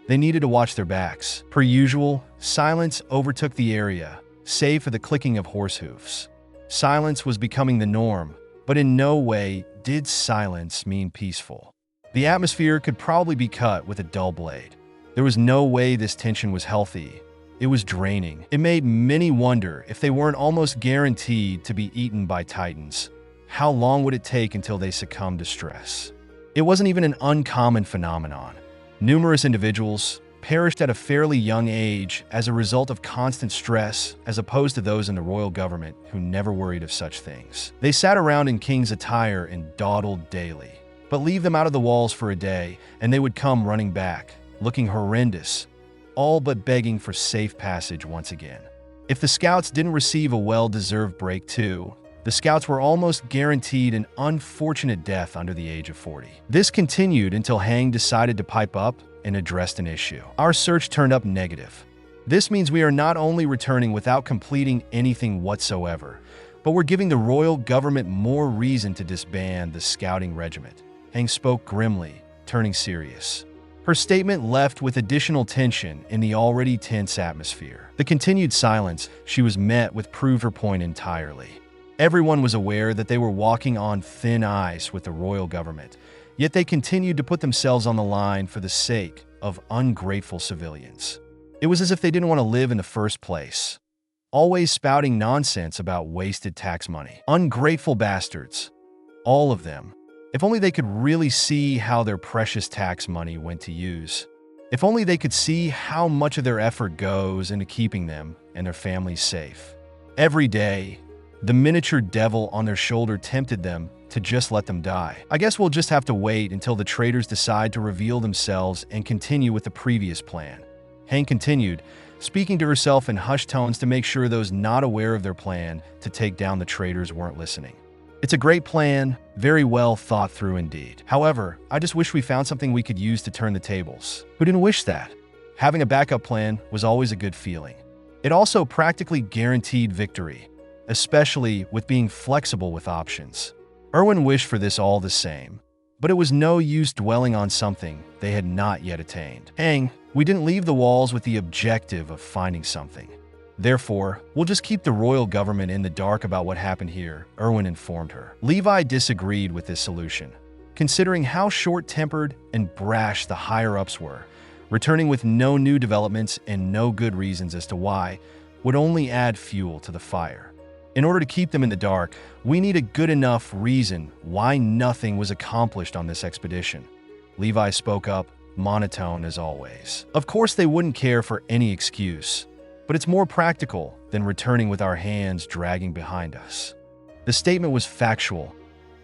They needed to watch their backs. Per usual, silence overtook the area, save for the clicking of horse hoofs. Silence was becoming the norm, but in no way did silence mean peaceful. The atmosphere could probably be cut with a dull blade. There was no way this tension was healthy. It was draining. It made many wonder if they weren't almost guaranteed to be eaten by titans. How long would it take until they succumbed to stress? It wasn't even an uncommon phenomenon. Numerous individuals perished at a fairly young age as a result of constant stress, as opposed to those in the royal government who never worried of such things. They sat around in king's attire and dawdled daily. But leave them out of the walls for a day, and they would come running back, looking horrendous, all but begging for safe passage once again. If the scouts didn't receive a well-deserved break too, the scouts were almost guaranteed an unfortunate death under the age of 40. This continued until Hang decided to pipe up and addressed an issue. Our search turned up negative. This means we are not only returning without completing anything whatsoever, but we're giving the royal government more reason to disband the scouting regiment. Hang spoke grimly, turning serious. Her statement left with additional tension in the already tense atmosphere. The continued silence she was met with proved her point entirely. Everyone was aware that they were walking on thin ice with the royal government, yet they continued to put themselves on the line for the sake of ungrateful civilians. It was as if they didn't want to live in the first place, always spouting nonsense about wasted tax money. Ungrateful bastards. All of them. If only they could really see how their precious tax money went to use. If only they could see how much of their effort goes into keeping them and their families safe. Every day, the miniature devil on their shoulder tempted them to just let them die. I guess we'll just have to wait until the traitors decide to reveal themselves and continue with the previous plan. Hang continued, speaking to herself in hushed tones to make sure those not aware of their plan to take down the traitors weren't listening. It's a great plan, very well thought through indeed. However, I just wish we found something we could use to turn the tables. Who didn't wish that? Having a backup plan was always a good feeling. It also practically guaranteed victory, especially with being flexible with options. Irwin wished for this all the same, but it was no use dwelling on something they had not yet attained. Hang, we didn't leave the walls with the objective of finding something. Therefore, we'll just keep the royal government in the dark about what happened here, Irwin informed her. Levi disagreed with this solution, considering how short-tempered and brash the higher-ups were. Returning with no new developments and no good reasons as to why would only add fuel to the fire. In order to keep them in the dark, we need a good enough reason why nothing was accomplished on this expedition. Levi spoke up, monotone as always. Of course they wouldn't care for any excuse, but it's more practical than returning with our hands dragging behind us. The statement was factual.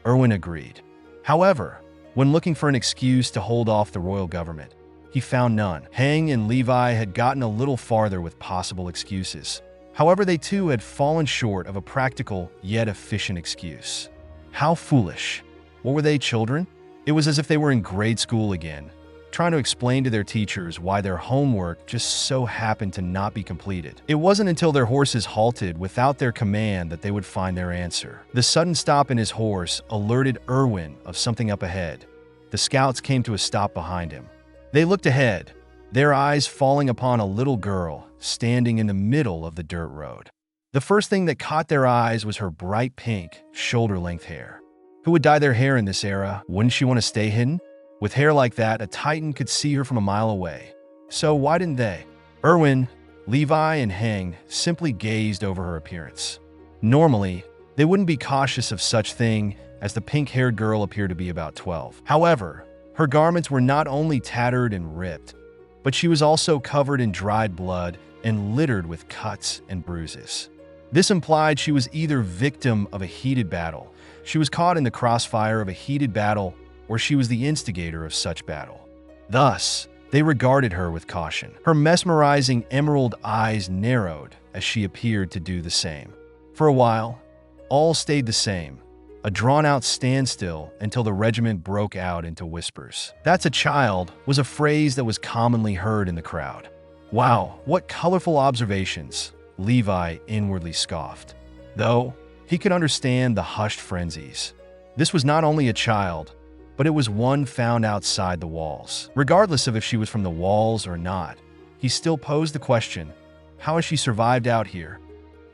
Irwin agreed. However, when looking for an excuse to hold off the royal government, he found none. Hang and Levi had gotten a little farther with possible excuses. However, they too had fallen short of a practical yet efficient excuse. How foolish. What were they, children? It was as if they were in grade school again, trying to explain to their teachers why their homework just so happened to not be completed. It wasn't until their horses halted without their command that they would find their answer. The sudden stop in his horse alerted Irwin of something up ahead. The scouts came to a stop behind him. They looked ahead, their eyes falling upon a little girl standing in the middle of the dirt road. The first thing that caught their eyes was her bright pink, shoulder-length hair. Who would dye their hair in this era? Wouldn't she want to stay hidden? With hair like that, a Titan could see her from a mile away. So why didn't they? Irwin, Levi, and Hang simply gazed over her appearance. Normally, they wouldn't be cautious of such thing, as the pink-haired girl appeared to be about 12. However, her garments were not only tattered and ripped, but she was also covered in dried blood and littered with cuts and bruises. This implied she was either victim of a heated battle, she was caught in the crossfire of a heated battle, or she was the instigator of such battle. Thus, they regarded her with caution. Her mesmerizing emerald eyes narrowed as she appeared to do the same. For a while, all stayed the same, a drawn-out standstill until the regiment broke out into whispers. "That's a child," was a phrase that was commonly heard in the crowd. "Wow, what colorful observations," Levi inwardly scoffed. Though, he could understand the hushed frenzies. This was not only a child, but it was one found outside the walls. Regardless of if she was from the walls or not, he still posed the question, how has she survived out here?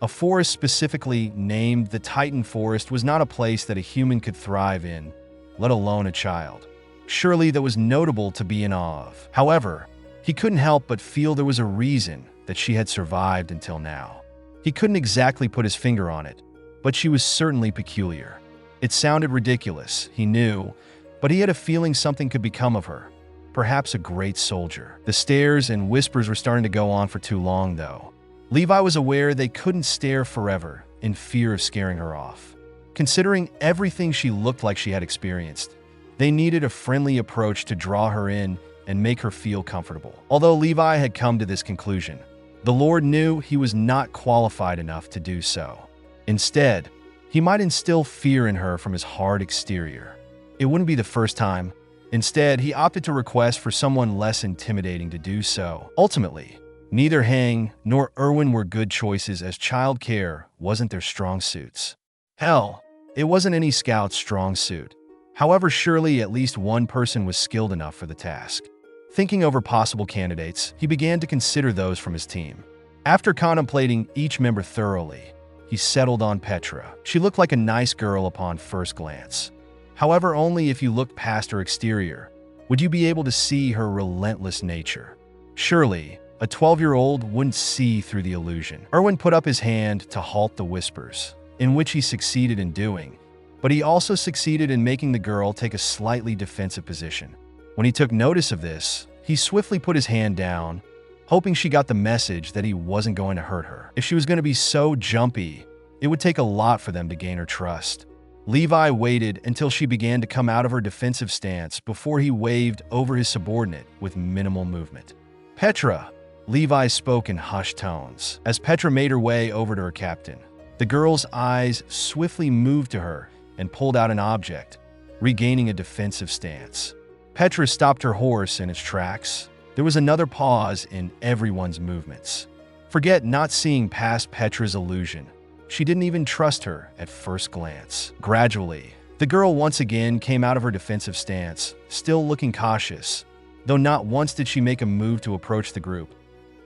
A forest specifically named the Titan Forest was not a place that a human could thrive in, let alone a child. Surely that was notable to be in awe of. However, he couldn't help but feel there was a reason that she had survived until now. He couldn't exactly put his finger on it, but she was certainly peculiar. It sounded ridiculous, he knew, but he had a feeling something could become of her. Perhaps a great soldier. The stares and whispers were starting to go on for too long, though. Levi was aware they couldn't stare forever in fear of scaring her off. Considering everything she looked like she had experienced, they needed a friendly approach to draw her in and make her feel comfortable. Although Levi had come to this conclusion, the Lord knew he was not qualified enough to do so. Instead, he might instill fear in her from his hard exterior. It wouldn't be the first time. Instead, he opted to request for someone less intimidating to do so. Ultimately, neither Hang nor Irwin were good choices, as child care wasn't their strong suits. Hell, it wasn't any scout's strong suit. However, surely at least one person was skilled enough for the task. Thinking over possible candidates, he began to consider those from his team. After contemplating each member thoroughly, he settled on Petra. She looked like a nice girl upon first glance. However, only if you looked past her exterior would you be able to see her relentless nature. Surely, a 12-year-old wouldn't see through the illusion. Irwin put up his hand to halt the whispers, in which he succeeded in doing, but he also succeeded in making the girl take a slightly defensive position. When he took notice of this, he swiftly put his hand down, hoping she got the message that he wasn't going to hurt her. If she was going to be so jumpy, it would take a lot for them to gain her trust. Levi waited until she began to come out of her defensive stance before he waved over his subordinate with minimal movement. "Petra," Levi spoke in hushed tones. As Petra made her way over to her captain, the girl's eyes swiftly moved to her and pulled out an object, regaining a defensive stance. Petra stopped her horse in its tracks. There was another pause in everyone's movements. Forget not seeing past Petra's illusion. She didn't even trust her at first glance. Gradually, the girl once again came out of her defensive stance, still looking cautious, though not once did she make a move to approach the group,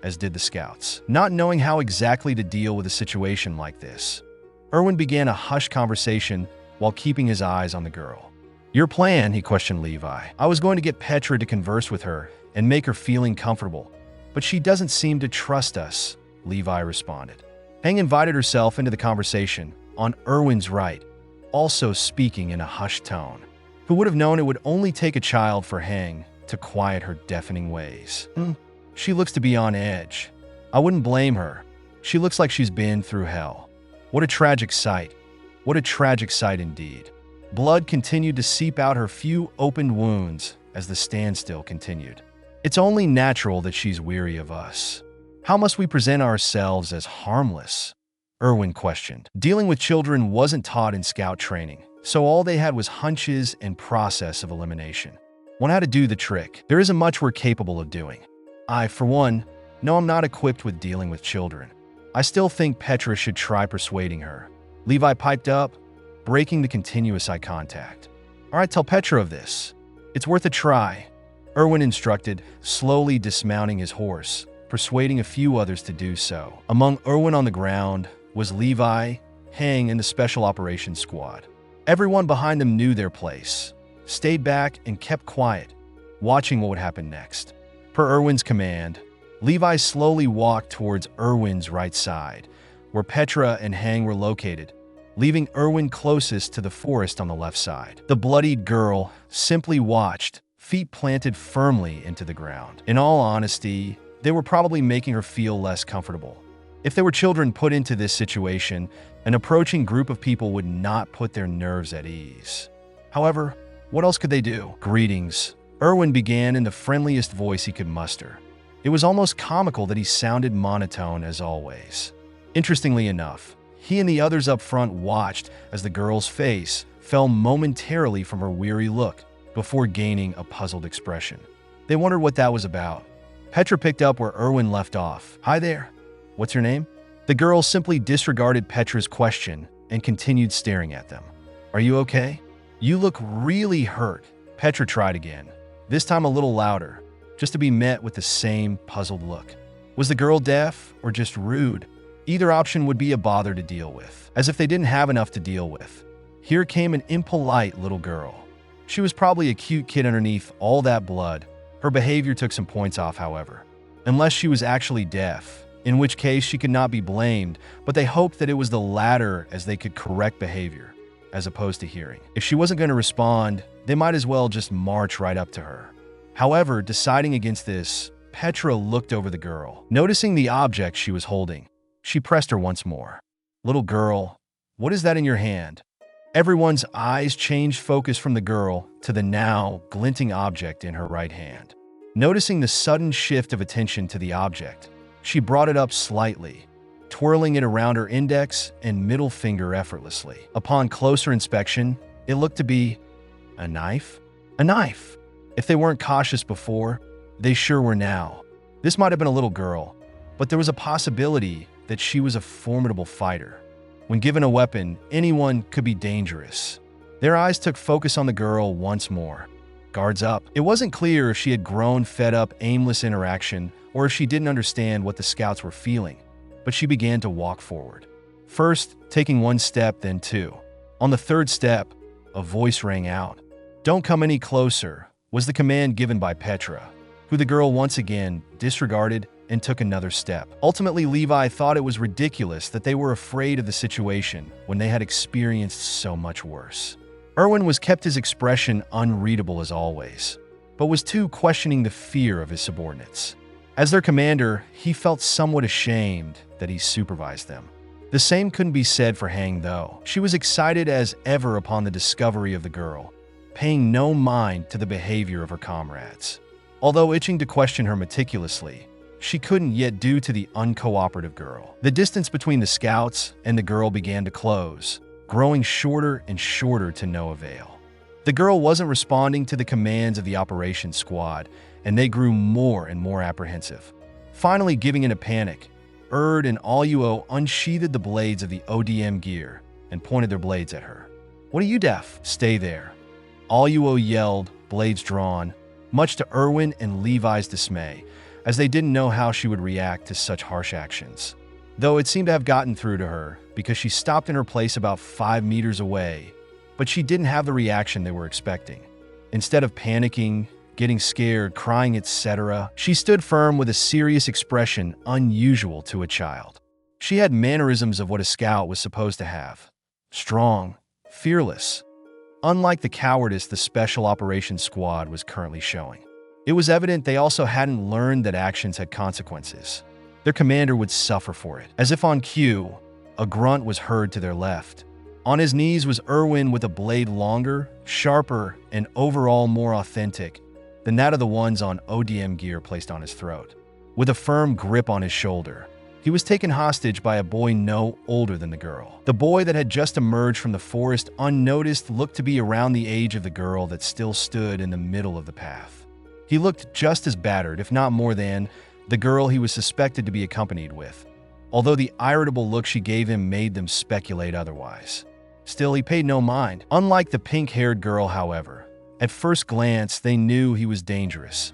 as did the scouts. Not knowing how exactly to deal with a situation like this, Irwin began a hushed conversation while keeping his eyes on the girl. "Your plan?" he questioned Levi. "I was going to get Petra to converse with her and make her feeling comfortable, but she doesn't seem to trust us," Levi responded. Hang invited herself into the conversation, on Irwin's right, also speaking in a hushed tone. Who would have known it would only take a child for Hang to quiet her deafening ways? She looks to be on edge. I wouldn't blame her. She looks like she's been through hell. What a tragic sight. What a tragic sight indeed. Blood continued to seep out her few opened wounds as the standstill continued. It's only natural that she's weary of us. How must we present ourselves as harmless? Irwin questioned. Dealing with children wasn't taught in scout training, so all they had was hunches and process of elimination. One had to do the trick. There isn't much we're capable of doing. I, for one, know I'm not equipped with dealing with children. I still think Petra should try persuading her. Levi piped up, breaking the continuous eye contact. All right, tell Petra of this. It's worth a try, Irwin instructed, slowly dismounting his horse, persuading a few others to do so. Among Irwin on the ground was Levi, Hang, and the Special Operations Squad. Everyone behind them knew their place, stayed back, and kept quiet, watching what would happen next. Per Irwin's command, Levi slowly walked towards Irwin's right side, where Petra and Hang were located, leaving Irwin closest to the forest on the left side. The bloodied girl simply watched, feet planted firmly into the ground. In all honesty, they were probably making her feel less comfortable. If there were children put into this situation, an approaching group of people would not put their nerves at ease. However, what else could they do? Greetings, Irwin began in the friendliest voice he could muster. It was almost comical that he sounded monotone as always. Interestingly enough, he and the others up front watched as the girl's face fell momentarily from her weary look before gaining a puzzled expression. They wondered what that was about. Petra picked up where Irwin left off. Hi there. What's your name? The girl simply disregarded Petra's question and continued staring at them. Are you okay? You look really hurt. Petra tried again, this time a little louder, just to be met with the same puzzled look. Was the girl deaf or just rude? Either option would be a bother to deal with, as if they didn't have enough to deal with. Here came an impolite little girl. She was probably a cute kid underneath all that blood. Her behavior took some points off, however. Unless she was actually deaf, in which case she could not be blamed, but they hoped that it was the latter as they could correct behavior, as opposed to hearing. If she wasn't going to respond, they might as well just march right up to her. However, deciding against this, Petra looked over the girl. Noticing the object she was holding, she pressed her once more. Little girl, what is that in your hand? Everyone's eyes changed focus from the girl to the now glinting object in her right hand. Noticing the sudden shift of attention to the object, she brought it up slightly, twirling it around her index and middle finger effortlessly. Upon closer inspection, it looked to be a knife? A knife! If they weren't cautious before, they sure were now. This might have been a little girl, but there was a possibility that she was a formidable fighter. When given a weapon, anyone could be dangerous. Their eyes took focus on the girl once more. Guards up. It wasn't clear if she had grown fed up aimless interaction or if she didn't understand what the scouts were feeling, but she began to walk forward. First, taking one step, then two. On the third step, a voice rang out. Don't come any closer, was the command given by Petra, who the girl once again disregarded and took another step. Ultimately, Levi thought it was ridiculous that they were afraid of the situation when they had experienced so much worse. Irwin was kept his expression unreadable as always, but was too questioning the fear of his subordinates. As their commander, he felt somewhat ashamed that he supervised them. The same couldn't be said for Hang, though. She was excited as ever upon the discovery of the girl, paying no mind to the behavior of her comrades. Although itching to question her meticulously, she couldn't yet due to the uncooperative girl. The distance between the scouts and the girl began to close, growing shorter and shorter to no avail. The girl wasn't responding to the commands of the operations squad, and they grew more and more apprehensive. Finally, giving in a panic, Erd and Aluo unsheathed the blades of the ODM gear and pointed their blades at her. What are you deaf? Stay there. Aluo yelled, blades drawn, much to Irwin and Levi's dismay, as they didn't know how she would react to such harsh actions. Though it seemed to have gotten through to her because she stopped in her place about 5 meters away, but she didn't have the reaction they were expecting. Instead of panicking, getting scared, crying, etc., she stood firm with a serious expression unusual to a child. She had mannerisms of what a scout was supposed to have. Strong, fearless, unlike the cowardice the Special Operations Squad was currently showing. It was evident they also hadn't learned that actions had consequences. Their commander would suffer for it. As if on cue, a grunt was heard to their left. On his knees was Irwin with a blade longer, sharper, and overall more authentic than that of the ones on ODM gear placed on his throat. With a firm grip on his shoulder, he was taken hostage by a boy no older than the girl. The boy that had just emerged from the forest unnoticed looked to be around the age of the girl that still stood in the middle of the path. He looked just as battered, if not more than, the girl he was suspected to be accompanied with, although the irritable look she gave him made them speculate otherwise. Still, he paid no mind. Unlike the pink-haired girl, however, at first glance they knew he was dangerous,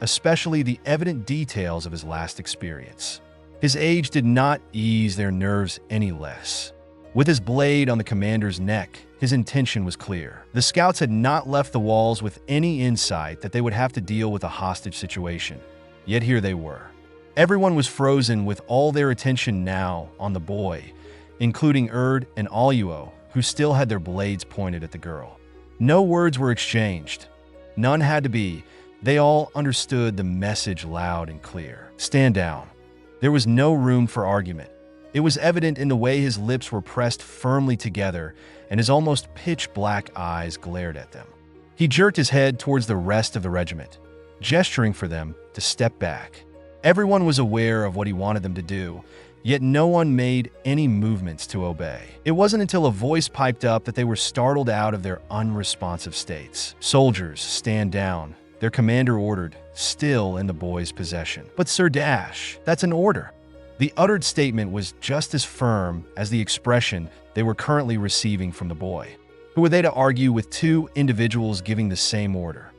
especially the evident details of his last experience. His age did not ease their nerves any less. With his blade on the commander's neck, his intention was clear. The scouts had not left the walls with any insight that they would have to deal with a hostage situation. Yet here they were. Everyone was frozen with all their attention now on the boy, including Erd and Aluo, who still had their blades pointed at the girl. No words were exchanged. None had to be. They all understood the message loud and clear. Stand down. There was no room for argument. It was evident in the way his lips were pressed firmly together and his almost pitch-black eyes glared at them. He jerked his head towards the rest of the regiment, gesturing for them to step back. Everyone was aware of what he wanted them to do, yet no one made any movements to obey. It wasn't until a voice piped up that they were startled out of their unresponsive states. "Soldiers, stand down," their commander ordered, still in the boy's possession. "But Sir Dash, that's an order." The uttered statement was just as firm as the expression they were currently receiving from the boy. Who were they to argue with two individuals giving the same order,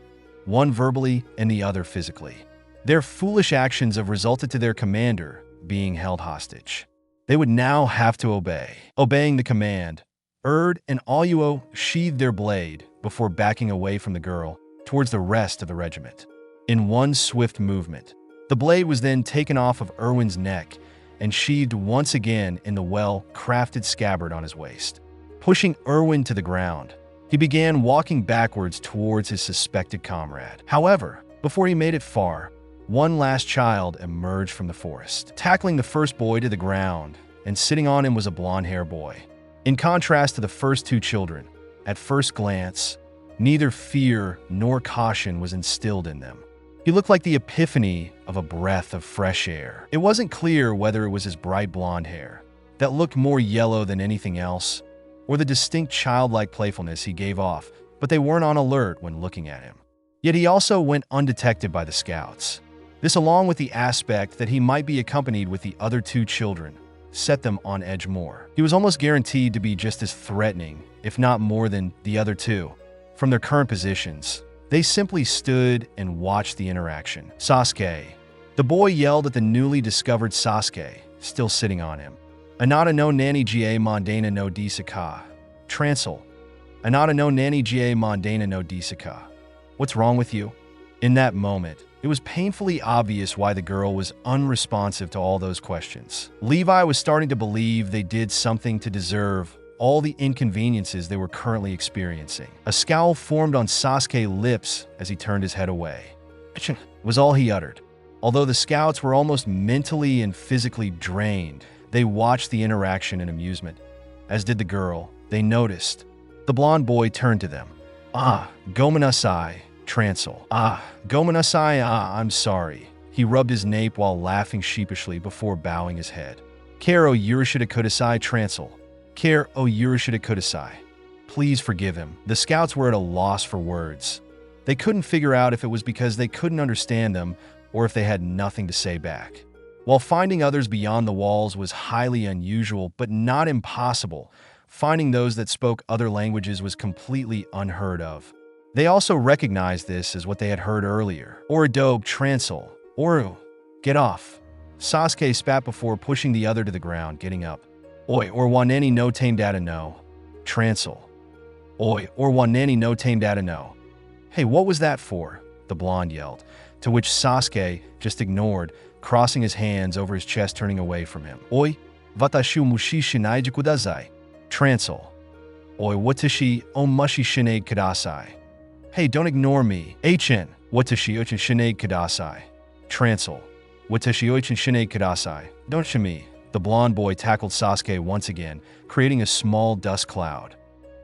one verbally and the other physically? Their foolish actions have resulted to their commander being held hostage. They would now have to obey. Obeying the command, Erd and Aluo sheathed their blade before backing away from the girl towards the rest of the regiment. In one swift movement, the blade was then taken off of Irwin's neck and sheathed once again in the well-crafted scabbard on his waist. Pushing Irwin to the ground, he began walking backwards towards his suspected comrade. However, before he made it far, one last child emerged from the forest. Tackling the first boy to the ground and sitting on him was a blonde-haired boy. In contrast to the first two children, at first glance, neither fear nor caution was instilled in them. He looked like the epiphany of a breath of fresh air. It wasn't clear whether it was his bright blonde hair, that looked more yellow than anything else, or the distinct childlike playfulness he gave off, but they weren't on alert when looking at him. Yet he also went undetected by the scouts. This, along with the aspect that he might be accompanied with the other two children, set them on edge more. He was almost guaranteed to be just as threatening, if not more than the other two. From their current positions, they simply stood and watched the interaction. "Sasuke." The boy yelled at the newly discovered Sasuke, still sitting on him. "Anata no nani ga mondana no disaka." Transl. "Anata no nani ga mondana no disaka." What's wrong with you? In that moment, it was painfully obvious why the girl was unresponsive to all those questions. Levi was starting to believe they did something to deserve all the inconveniences they were currently experiencing. A scowl formed on Sasuke's lips as he turned his head away. Was all he uttered. Although the scouts were almost mentally and physically drained, they watched the interaction in amusement. As did the girl. They noticed. The blonde boy turned to them. "Ah, gomenasai," Transl. "Ah, gomenasai, I'm sorry." He rubbed his nape while laughing sheepishly before bowing his head. "Kero Yurishita Kudasai," Transl. "Care o Yurishita Kudasai." Please forgive him. The scouts were at a loss for words. They couldn't figure out if it was because they couldn't understand them or if they had nothing to say back. While finding others beyond the walls was highly unusual but not impossible, finding those that spoke other languages was completely unheard of. They also recognized this as what they had heard earlier. "Oridobe Transl. Oru, get off." Sasuke spat before pushing the other to the ground, getting up. "Oi, or waneni no tame data no." Transl. "Oi, or waneni no tame data no." "Hey, what was that for?" the blonde yelled, to which Sasuke just ignored, crossing his hands over his chest, turning away from him. "Oi, watashu mushi shinai de kudasai." Transl. Oi, watashi omushi shinade kudasai. Hey, don't ignore me. Hn, watashi ochin shinade kudasai. Transl, watashi ochin shinade kudasai. Don't shimi. The blonde boy tackled Sasuke once again, creating a small dust cloud.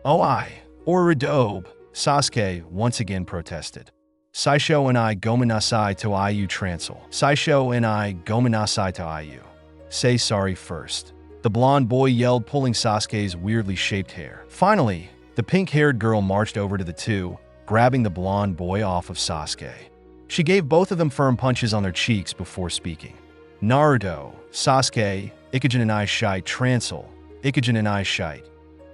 Oh, Oridobe, Sasuke once again protested. Saisho and I gomenasai to Iu Transl. Saisho and I gomenasai to Iu. Say sorry first. The blonde boy yelled, pulling Sasuke's weirdly shaped hair. Finally, the pink-haired girl marched over to the two, grabbing the blonde boy off of Sasuke. She gave both of them firm punches on their cheeks before speaking. Naruto, Sasuke, Ikujin and I shite, Transl, Ikujin and I shite.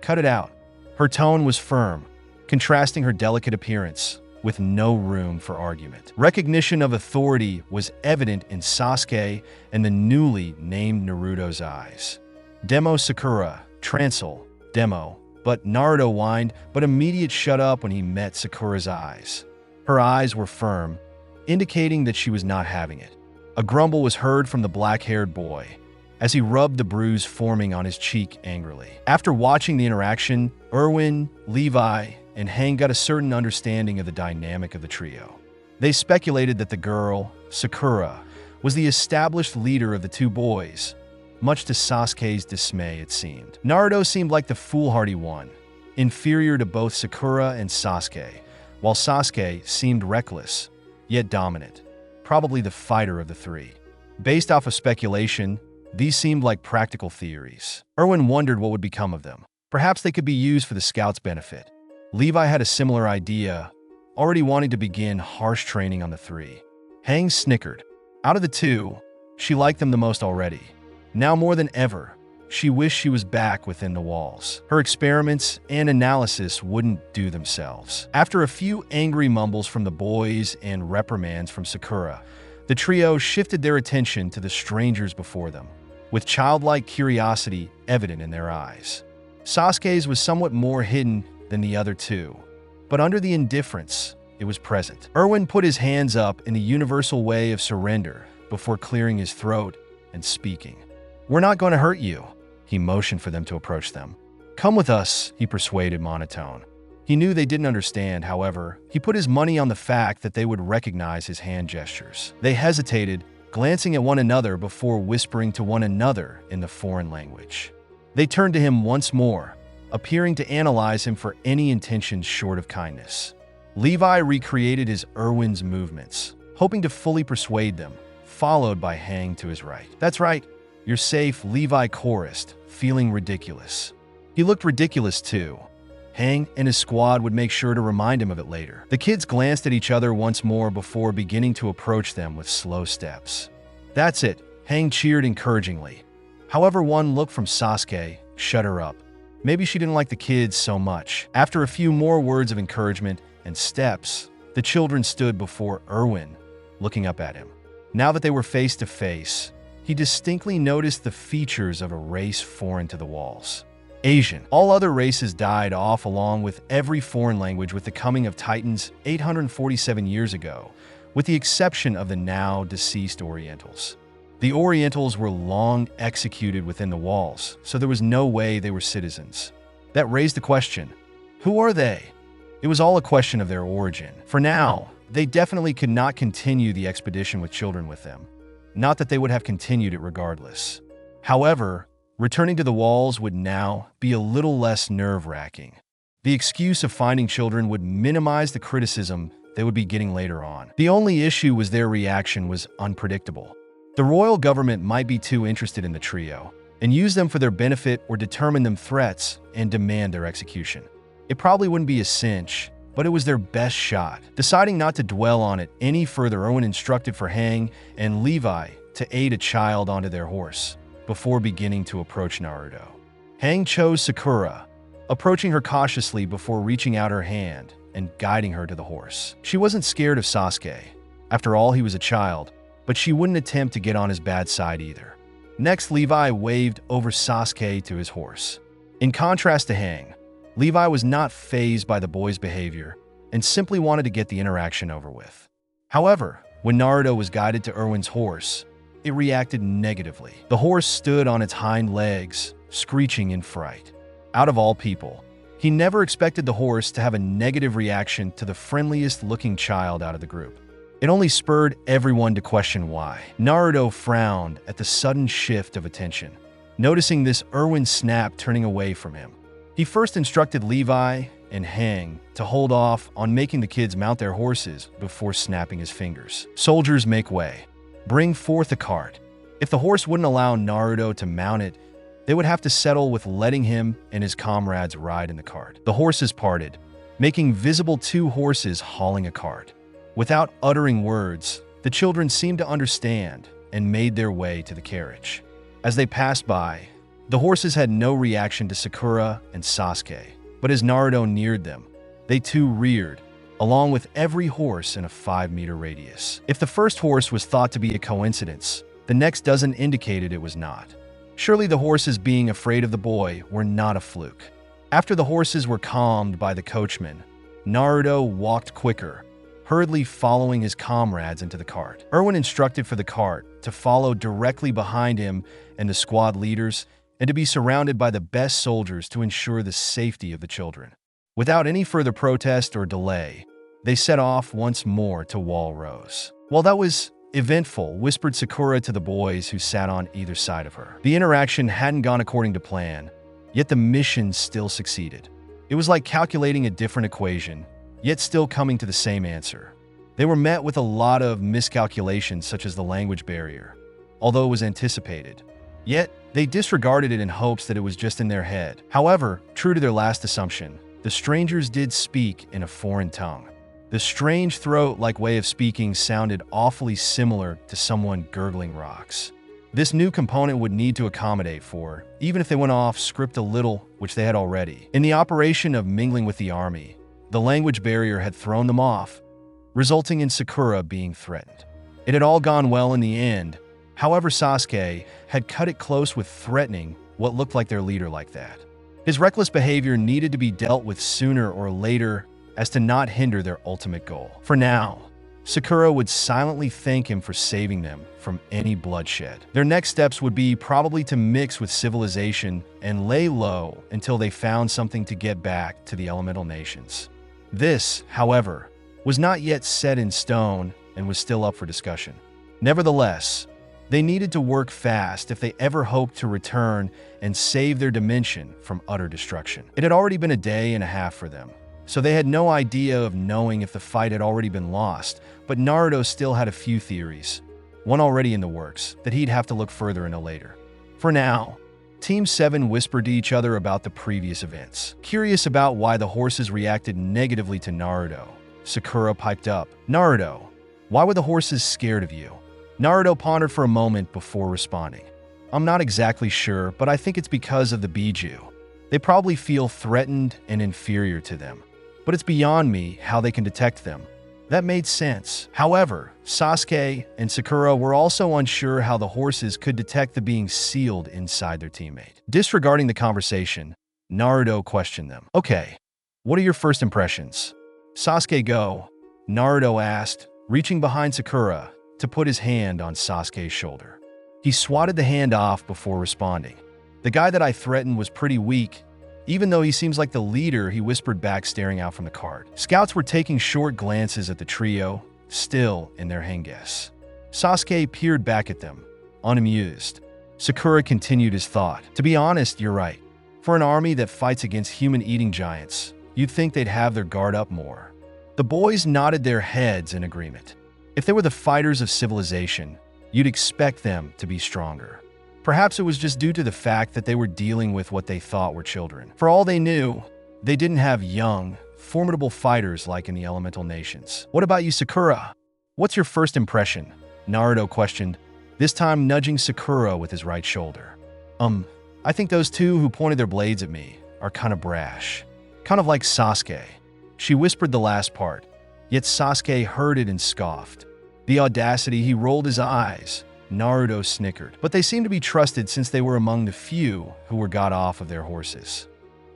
Cut it out. Her tone was firm, contrasting her delicate appearance with no room for argument. Recognition of authority was evident in Sasuke and the newly named Naruto's eyes. Demo Sakura, Transl, Demo, but Naruto whined, but immediate shut up when he met Sakura's eyes. Her eyes were firm, indicating that she was not having it. A grumble was heard from the black-haired boy as he rubbed the bruise forming on his cheek angrily. After watching the interaction, Irwin, Levi, and Hang got a certain understanding of the dynamic of the trio. They speculated that the girl, Sakura, was the established leader of the two boys, much to Sasuke's dismay, it seemed. Naruto seemed like the foolhardy one, inferior to both Sakura and Sasuke, while Sasuke seemed reckless, yet dominant, probably the fighter of the three. Based off of speculation, these seemed like practical theories. Irwin wondered what would become of them. Perhaps they could be used for the scouts' benefit. Levi had a similar idea, already wanting to begin harsh training on the three. Hang snickered. Out of the two, she liked them the most already. Now more than ever, she wished she was back within the walls. Her experiments and analysis wouldn't do themselves. After a few angry mumbles from the boys and reprimands from Sakura, the trio shifted their attention to the strangers before them, with childlike curiosity evident in their eyes. Sasuke's was somewhat more hidden than the other two, but under the indifference, it was present. Irwin put his hands up in the universal way of surrender before clearing his throat and speaking. "We're not going to hurt you." He motioned for them to approach them. "Come with us," he persuaded monotone. He knew they didn't understand, however, he put his money on the fact that they would recognize his hand gestures. They hesitated, glancing at one another before whispering to one another in the foreign language. They turned to him once more, appearing to analyze him for any intentions short of kindness. Levi recreated his Irwin's movements, hoping to fully persuade them, followed by Hang to his right. "That's right, you're safe," Levi chorused, feeling ridiculous. He looked ridiculous too. Hang and his squad would make sure to remind him of it later. The kids glanced at each other once more before beginning to approach them with slow steps. "That's it," Hang cheered encouragingly. However, one look from Sasuke shut her up. Maybe she didn't like the kids so much. After a few more words of encouragement and steps, the children stood before Irwin, looking up at him. Now that they were face to face, he distinctly noticed the features of a race foreign to the walls. Asian. All other races died off along with every foreign language with the coming of Titans 847 years ago, with the exception of the now deceased Orientals. The Orientals were long executed within the walls, so there was no way they were citizens. That raised the question, who are they? It was all a question of their origin. For now, they definitely could not continue the expedition with children with them. Not that they would have continued it regardless. However, returning to the walls would now be a little less nerve-wracking. The excuse of finding children would minimize the criticism they would be getting later on. The only issue was their reaction was unpredictable. The royal government might be too interested in the trio and use them for their benefit or determine them threats and demand their execution. It probably wouldn't be a cinch, but it was their best shot. Deciding not to dwell on it any further, Irwin instructed for Hang and Levi to aid a child onto their horse before beginning to approach Naruto. Hang chose Sakura, approaching her cautiously before reaching out her hand and guiding her to the horse. She wasn't scared of Sasuke. After all, he was a child, but she wouldn't attempt to get on his bad side either. Next, Levi waved over Sasuke to his horse. In contrast to Hang, Levi was not fazed by the boy's behavior and simply wanted to get the interaction over with. However, when Naruto was guided to Irwin's horse, it reacted negatively. The horse stood on its hind legs, screeching in fright. Out of all people, He never expected the horse to have a negative reaction to the friendliest-looking child out of the group. It only spurred everyone to question why. Naruto frowned at the sudden shift of attention. Noticing this, Irwin snapped, turning away from him. He first instructed Levi and Hang to hold off on making the kids mount their horses before snapping his fingers. Soldiers, make way. Bring forth a cart. If the horse wouldn't allow Naruto to mount it, they would have to settle with letting him and his comrades ride in the cart. The horses parted, making visible two horses hauling a cart. Without uttering words, the children seemed to understand and made their way to the carriage. As they passed by, the horses had no reaction to Sakura and Sasuke, but as Naruto neared them, they too reared, along with every horse in a 5-meter radius. If the first horse was thought to be a coincidence, the next dozen indicated it was not. Surely the horses being afraid of the boy were not a fluke. After the horses were calmed by the coachman, Naruto walked quicker, hurriedly following his comrades into the cart. Irwin instructed for the cart to follow directly behind him and the squad leaders, and to be surrounded by the best soldiers to ensure the safety of the children. Without any further protest or delay, they set off once more to Wall Rose. While that was eventful, whispered Sakura to the boys who sat on either side of her. The interaction hadn't gone according to plan, yet the mission still succeeded. It was like calculating a different equation, yet still coming to the same answer. They were met with a lot of miscalculations, such as the language barrier, although it was anticipated. Yet, they disregarded it in hopes that it was just in their head. However, true to their last assumption, the strangers did speak in a foreign tongue. The strange throat-like way of speaking sounded awfully similar to someone gurgling rocks. This new component would need to accommodate for, even if they went off script a little, which they had already. In the operation of mingling with the army, the language barrier had thrown them off, resulting in Sakura being threatened. It had all gone well in the end. However, Sasuke had cut it close with threatening what looked like their leader like that. His reckless behavior needed to be dealt with sooner or later as to not hinder their ultimate goal. For now, Sakura would silently thank him for saving them from any bloodshed. Their next steps would be probably to mix with civilization and lay low until they found something to get back to the elemental nations. This, however, was not yet set in stone and was still up for discussion. Nevertheless, they needed to work fast if they ever hoped to return and save their dimension from utter destruction. It had already been a day and a half for them, so they had no idea of knowing if the fight had already been lost, but Naruto still had a few theories, one already in the works, that he'd have to look further into later. For now, Team 7 whispered to each other about the previous events. Curious about why the horses reacted negatively to Naruto, Sakura piped up, "Naruto, why were the horses scared of you?" Naruto pondered for a moment before responding. "I'm not exactly sure, but I think it's because of the Biju. They probably feel threatened and inferior to them. But it's beyond me how they can detect them." That made sense. However, Sasuke and Sakura were also unsure how the horses could detect the being sealed inside their teammate. Disregarding the conversation, Naruto questioned them. "Okay, what are your first impressions?" "Sasuke, go," Naruto asked, reaching behind Sakura to put his hand on Sasuke's shoulder. He swatted the hand off before responding. "The guy that I threatened was pretty weak. Even though he seems like the leader," he whispered back, staring out from the cart. Scouts were taking short glances at the trio, still in their hang-guess. Sasuke peered back at them, unamused. Sakura continued his thought. "To be honest, you're right. For an army that fights against human-eating giants, you'd think they'd have their guard up more." The boys nodded their heads in agreement. If they were the fighters of civilization, you'd expect them to be stronger. Perhaps it was just due to the fact that they were dealing with what they thought were children. For all they knew, they didn't have young, formidable fighters like in the elemental nations. "What about you, Sakura? What's your first impression?" Naruto questioned, this time nudging Sakura with his right shoulder. I think those two who pointed their blades at me are kind of brash. Kind of like Sasuke." She whispered the last part, yet Sasuke heard it and scoffed. The audacity, he rolled his eyes. Naruto snickered. But they seemed to be trusted since they were among the few who were got off of their horses.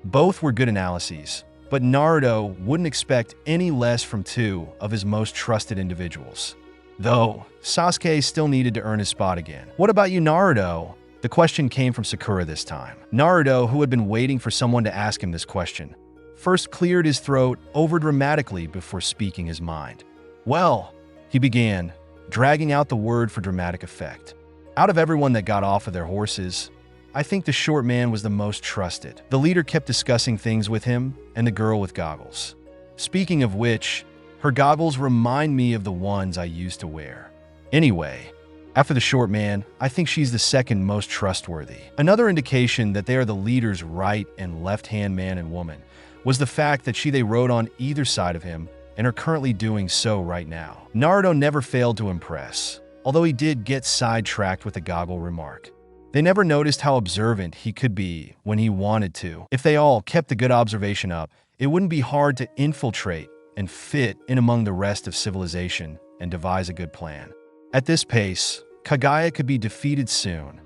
Both were good analyses, but Naruto wouldn't expect any less from two of his most trusted individuals. Though, Sasuke still needed to earn his spot again. "What about you, Naruto?" The question came from Sakura this time. Naruto, who had been waiting for someone to ask him this question, first cleared his throat over-dramatically before speaking his mind. "Well," he began, dragging out the word for dramatic effect. "Out of everyone that got off of their horses, I think the short man was the most trusted. The leader kept discussing things with him and the girl with goggles. Speaking of which, her goggles remind me of the ones I used to wear. Anyway, after the short man, I think she's the second most trustworthy." Another indication that they are the leader's right and left-hand man and woman was the fact that they rode on either side of him and are currently doing so right now. Naruto never failed to impress, although he did get sidetracked with a goggle remark. They never noticed how observant he could be when he wanted to. If they all kept the good observation up, it wouldn't be hard to infiltrate and fit in among the rest of civilization and devise a good plan. At this pace, Kaguya could be defeated soon,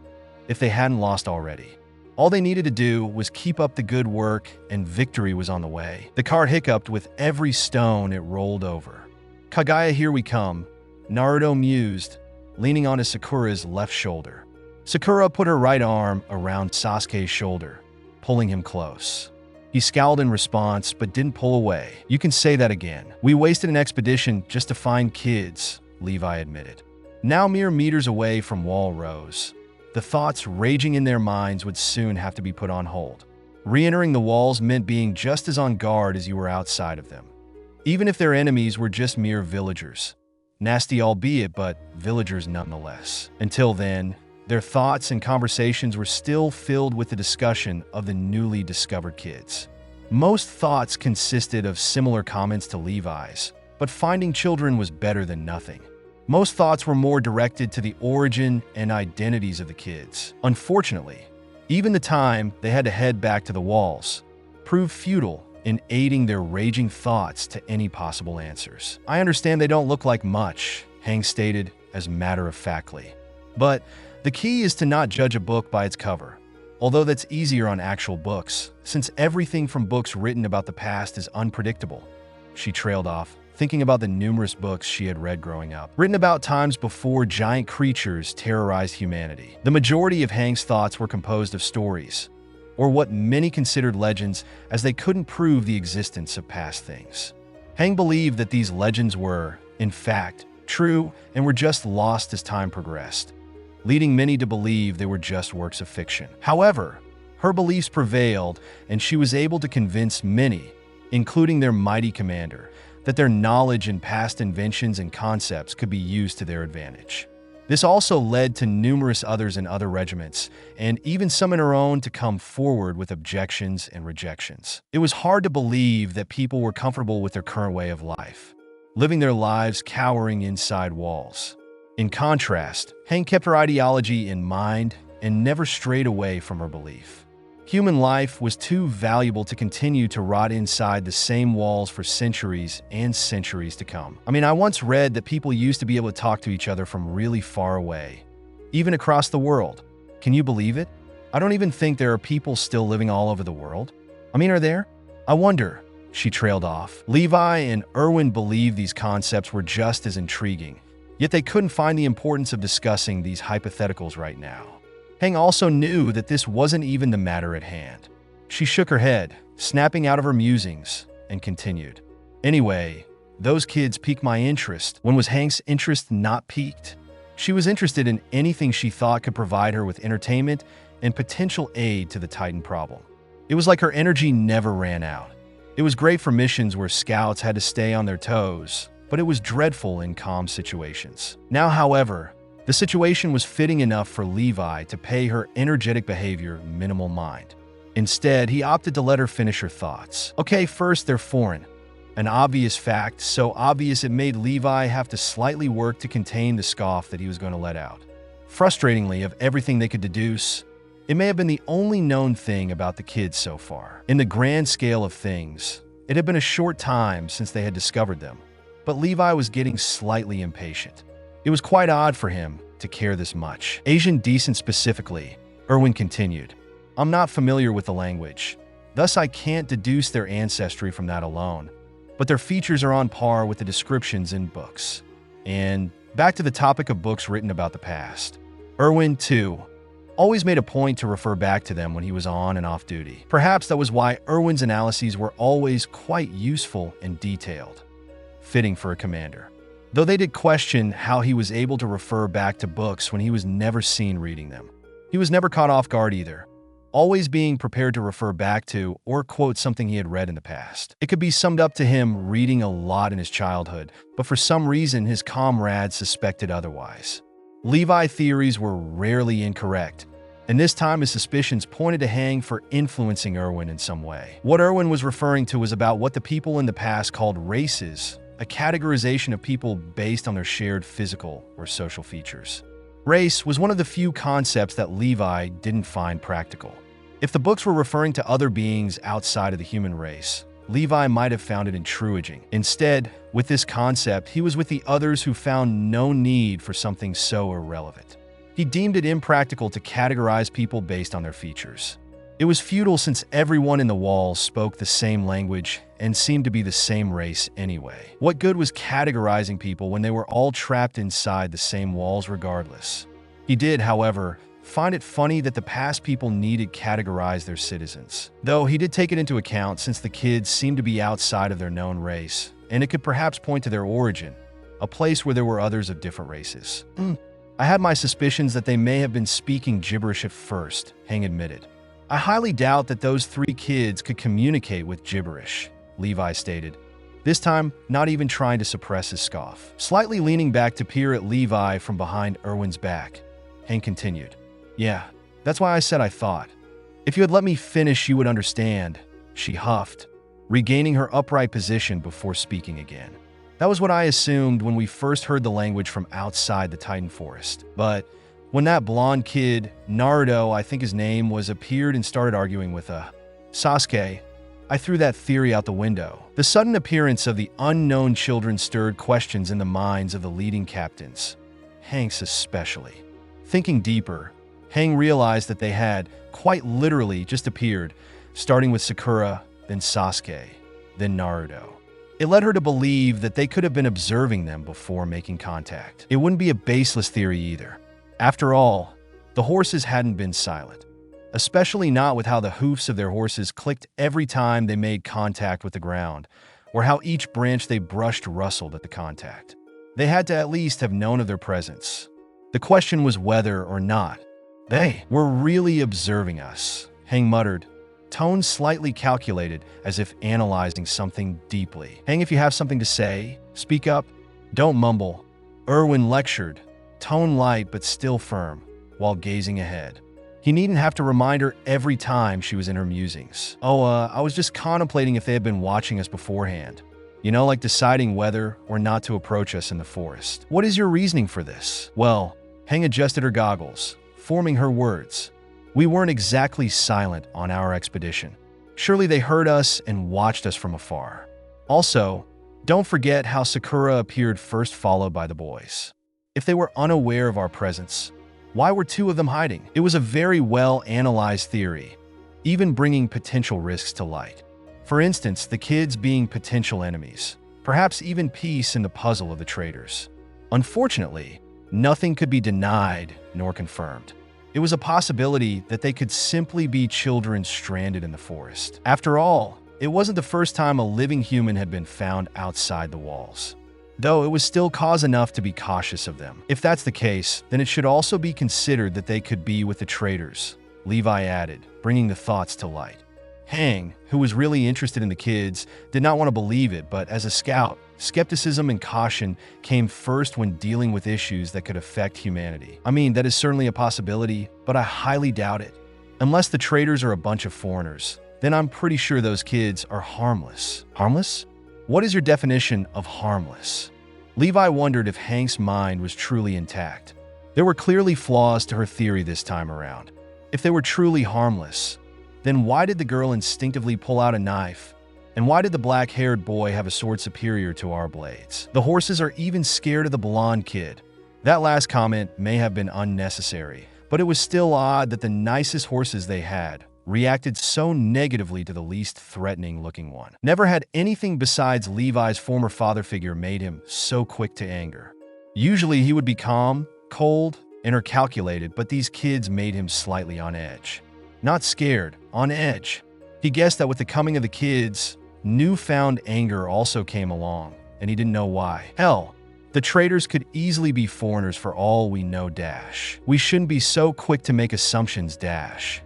if they hadn't lost already. All they needed to do was keep up the good work, and victory was on the way. The cart hiccuped with every stone it rolled over. "Kaguya, here we come," Naruto mused, leaning on his Sakura's left shoulder. Sakura put her right arm around Sasuke's shoulder, pulling him close. He scowled in response, but didn't pull away. "You can say that again. We wasted an expedition just to find kids," Levi admitted. Now mere meters away from Wall Rose, the thoughts raging in their minds would soon have to be put on hold. Re-entering the walls meant being just as on guard as you were outside of them, even if their enemies were just mere villagers. Nasty albeit, but villagers nonetheless. Until then, their thoughts and conversations were still filled with the discussion of the newly discovered kids. Most thoughts consisted of similar comments to Levi's, but finding children was better than nothing. Most thoughts were more directed to the origin and identities of the kids. Unfortunately, even the time they had to head back to the walls proved futile in aiding their raging thoughts to any possible answers. "I understand they don't look like much," Hang stated as matter-of-factly. "But the key is to not judge a book by its cover, although that's easier on actual books, since everything from books written about the past is unpredictable." She trailed off, thinking about the numerous books she had read growing up, written about times before giant creatures terrorized humanity. The majority of Hang's thoughts were composed of stories, or what many considered legends, as they couldn't prove the existence of past things. Hang believed that these legends were, in fact, true and were just lost as time progressed, leading many to believe they were just works of fiction. However, her beliefs prevailed, and she was able to convince many, including their mighty commander, that their knowledge and past inventions and concepts could be used to their advantage. This also led to numerous others in other regiments, and even some in her own, to come forward with objections and rejections. It was hard to believe that people were comfortable with their current way of life, living their lives cowering inside walls. In contrast, Hang kept her ideology in mind and never strayed away from her belief. Human life was too valuable to continue to rot inside the same walls for centuries and centuries to come. I once read that people used to be able to talk to each other from really far away, even across the world. Can you believe it? I don't even think there are people still living all over the world. Are there? I wonder. She trailed off. Levi and Irwin believed these concepts were just as intriguing, yet they couldn't find the importance of discussing these hypotheticals right now. Hang also knew that this wasn't even the matter at hand. She shook her head, snapping out of her musings, and continued. "Anyway, those kids piqued my interest." When was Hank's interest not piqued? She was interested in anything she thought could provide her with entertainment and potential aid to the Titan problem. It was like her energy never ran out. It was great for missions where scouts had to stay on their toes, but it was dreadful in calm situations. Now, however, the situation was fitting enough for Levi to pay her energetic behavior minimal mind. Instead, he opted to let her finish her thoughts. Okay, first, they're foreign. An obvious fact, so obvious it made Levi have to slightly work to contain the scoff that he was going to let out. Frustratingly, of everything they could deduce, it may have been the only known thing about the kids so far. In the grand scale of things, it had been a short time since they had discovered them, but Levi was getting slightly impatient. It was quite odd for him to care this much. Asian descent specifically, Irwin continued. "I'm not familiar with the language, thus I can't deduce their ancestry from that alone, but their features are on par with the descriptions in books." And back to the topic of books written about the past. Irwin, too, always made a point to refer back to them when he was on and off duty. Perhaps that was why Irwin's analyses were always quite useful and detailed, fitting for a commander. Though they did question how he was able to refer back to books when he was never seen reading them. He was never caught off guard either, always being prepared to refer back to or quote something he had read in the past. It could be summed up to him reading a lot in his childhood, but for some reason his comrades suspected otherwise. Levi's theories were rarely incorrect, and this time his suspicions pointed to Hang for influencing Irwin in some way. What Irwin was referring to was about what the people in the past called races, a categorization of people based on their shared physical or social features. Race was one of the few concepts that Levi didn't find practical. If the books were referring to other beings outside of the human race, Levi might have found it intriguing. Instead, with this concept, he was with the others who found no need for something so irrelevant. He deemed it impractical to categorize people based on their features. It was futile since everyone in the walls spoke the same language and seemed to be the same race anyway. What good was categorizing people when they were all trapped inside the same walls regardless? He did, however, find it funny that the past people needed categorize their citizens. Though he did take it into account since the kids seemed to be outside of their known race, and it could perhaps point to their origin, a place where there were others of different races. I had my suspicions that they may have been speaking gibberish at first, Hang admitted. I highly doubt that those 3 kids could communicate with gibberish, Levi stated, this time not even trying to suppress his scoff. Slightly leaning back to peer at Levi from behind Irwin's back, Hang continued. Yeah, that's why I said I thought. If you had let me finish, you would understand, she huffed, regaining her upright position before speaking again. That was what I assumed when we first heard the language from outside the Titan Forest. But when that blonde kid, Naruto, I think his name was, appeared and started arguing with Sasuke, I threw that theory out the window. The sudden appearance of the unknown children stirred questions in the minds of the leading captains, Hanks especially. Thinking deeper, Hang realized that they had, quite literally, just appeared, starting with Sakura, then Sasuke, then Naruto. It led her to believe that they could have been observing them before making contact. It wouldn't be a baseless theory either. After all, the horses hadn't been silent, especially not with how the hoofs of their horses clicked every time they made contact with the ground, or how each branch they brushed rustled at the contact. They had to at least have known of their presence. The question was whether or not they were really observing us, Hang muttered, tone slightly calculated as if analyzing something deeply. Hang, if you have something to say, speak up. Don't mumble. Irwin lectured, tone light but still firm, while gazing ahead. He needn't have to remind her every time she was in her musings. I was just contemplating if they had been watching us beforehand. You know, like deciding whether or not to approach us in the forest. What is your reasoning for this? Well, Hang adjusted her goggles, forming her words. We weren't exactly silent on our expedition. Surely they heard us and watched us from afar. Also, don't forget how Sakura appeared first, followed by the boys. If they were unaware of our presence, why were 2 of them hiding? It was a very well-analyzed theory, even bringing potential risks to light. For instance, the kids being potential enemies, perhaps even piece in the puzzle of the traitors. Unfortunately, nothing could be denied nor confirmed. It was a possibility that they could simply be children stranded in the forest. After all, it wasn't the first time a living human had been found outside the walls. Though it was still cause enough to be cautious of them. If that's the case, then it should also be considered that they could be with the traitors, Levi added, bringing the thoughts to light. Hang, who was really interested in the kids, did not want to believe it, but as a scout, skepticism and caution came first when dealing with issues that could affect humanity. I mean, that is certainly a possibility, but I highly doubt it. Unless the traitors are a bunch of foreigners, then I'm pretty sure those kids are harmless. Harmless? What is your definition of harmless? Levi wondered if Hank's mind was truly intact. There were clearly flaws to her theory this time around. If they were truly harmless, then why did the girl instinctively pull out a knife? And why did the black-haired boy have a sword superior to our blades? The horses are even scared of the blonde kid. That last comment may have been unnecessary, but it was still odd that the nicest horses they had reacted so negatively to the least threatening-looking one. Never had anything besides Levi's former father figure made him so quick to anger. Usually he would be calm, cold, calculated, but these kids made him slightly on edge. Not scared, on edge. He guessed that with the coming of the kids, newfound anger also came along, and he didn't know why. Hell, the traitors could easily be foreigners for all we know. We shouldn't be so quick to make assumptions.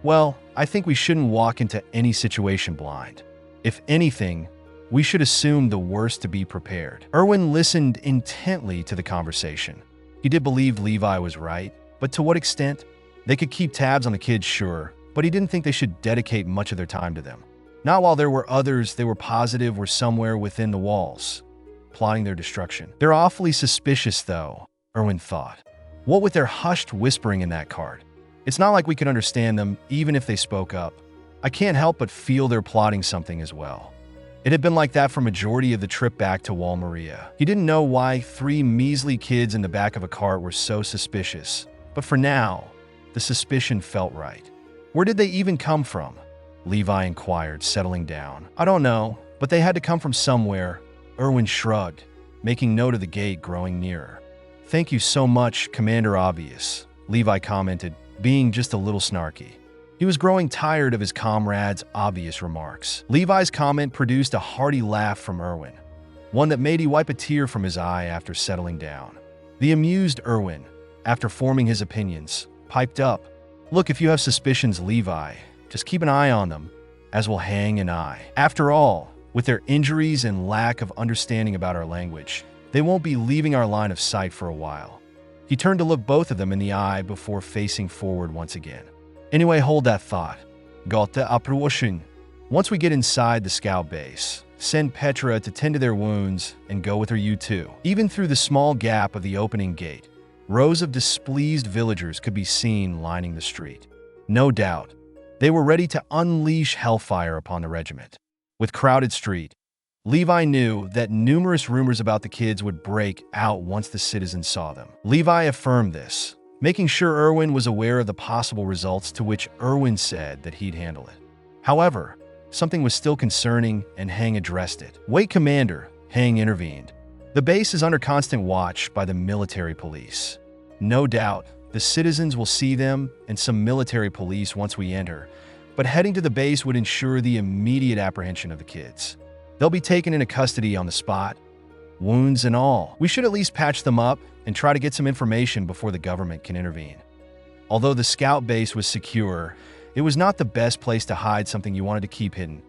Well, I think we shouldn't walk into any situation blind. If anything, we should assume the worst to be prepared. Irwin listened intently to the conversation. He did believe Levi was right, but to what extent? They could keep tabs on the kids, sure, but he didn't think they should dedicate much of their time to them. Not while there were others they were positive were somewhere within the walls, plotting their destruction. They're awfully suspicious, though, Irwin thought. What with their hushed whispering in that cart? It's not like we could understand them, even if they spoke up. I can't help but feel they're plotting something as well. It had been like that for majority of the trip back to Wal Maria. He didn't know why 3 measly kids in the back of a cart were so suspicious, but for now, the suspicion felt right. Where did they even come from? Levi inquired, settling down. I don't know, but they had to come from somewhere. Irwin shrugged, making note of the gate growing nearer. Thank you so much, Commander Obvious, Levi commented, being just a little snarky. He was growing tired of his comrade's obvious remarks. Levi's comment produced a hearty laugh from Irwin, one that made him wipe a tear from his eye after settling down. The amused Irwin, after forming his opinions, piped up, Look, if you have suspicions, Levi, just keep an eye on them, as will hang an eye. After all, with their injuries and lack of understanding about our language, they won't be leaving our line of sight for a while. He turned to look both of them in the eye before facing forward once again. Anyway, hold that thought. Gotta approchen. Once we get inside the scout base, send Petra to tend to their wounds and go with her U2. Even through the small gap of the opening gate, rows of displeased villagers could be seen lining the street. No doubt, they were ready to unleash hellfire upon the regiment. With crowded street, Levi knew that numerous rumors about the kids would break out once the citizens saw them. Levi affirmed this, making sure Irwin was aware of the possible results, to which Irwin said that he'd handle it. However, something was still concerning, and Hang addressed it. Wait, Commander, Hang intervened. The base is under constant watch by the military police. No doubt, the citizens will see them and some military police once we enter, but heading to the base would ensure the immediate apprehension of the kids. They'll be taken into custody on the spot, wounds and all. We should at least patch them up and try to get some information before the government can intervene. Although the scout base was secure, it was not the best place to hide something you wanted to keep hidden,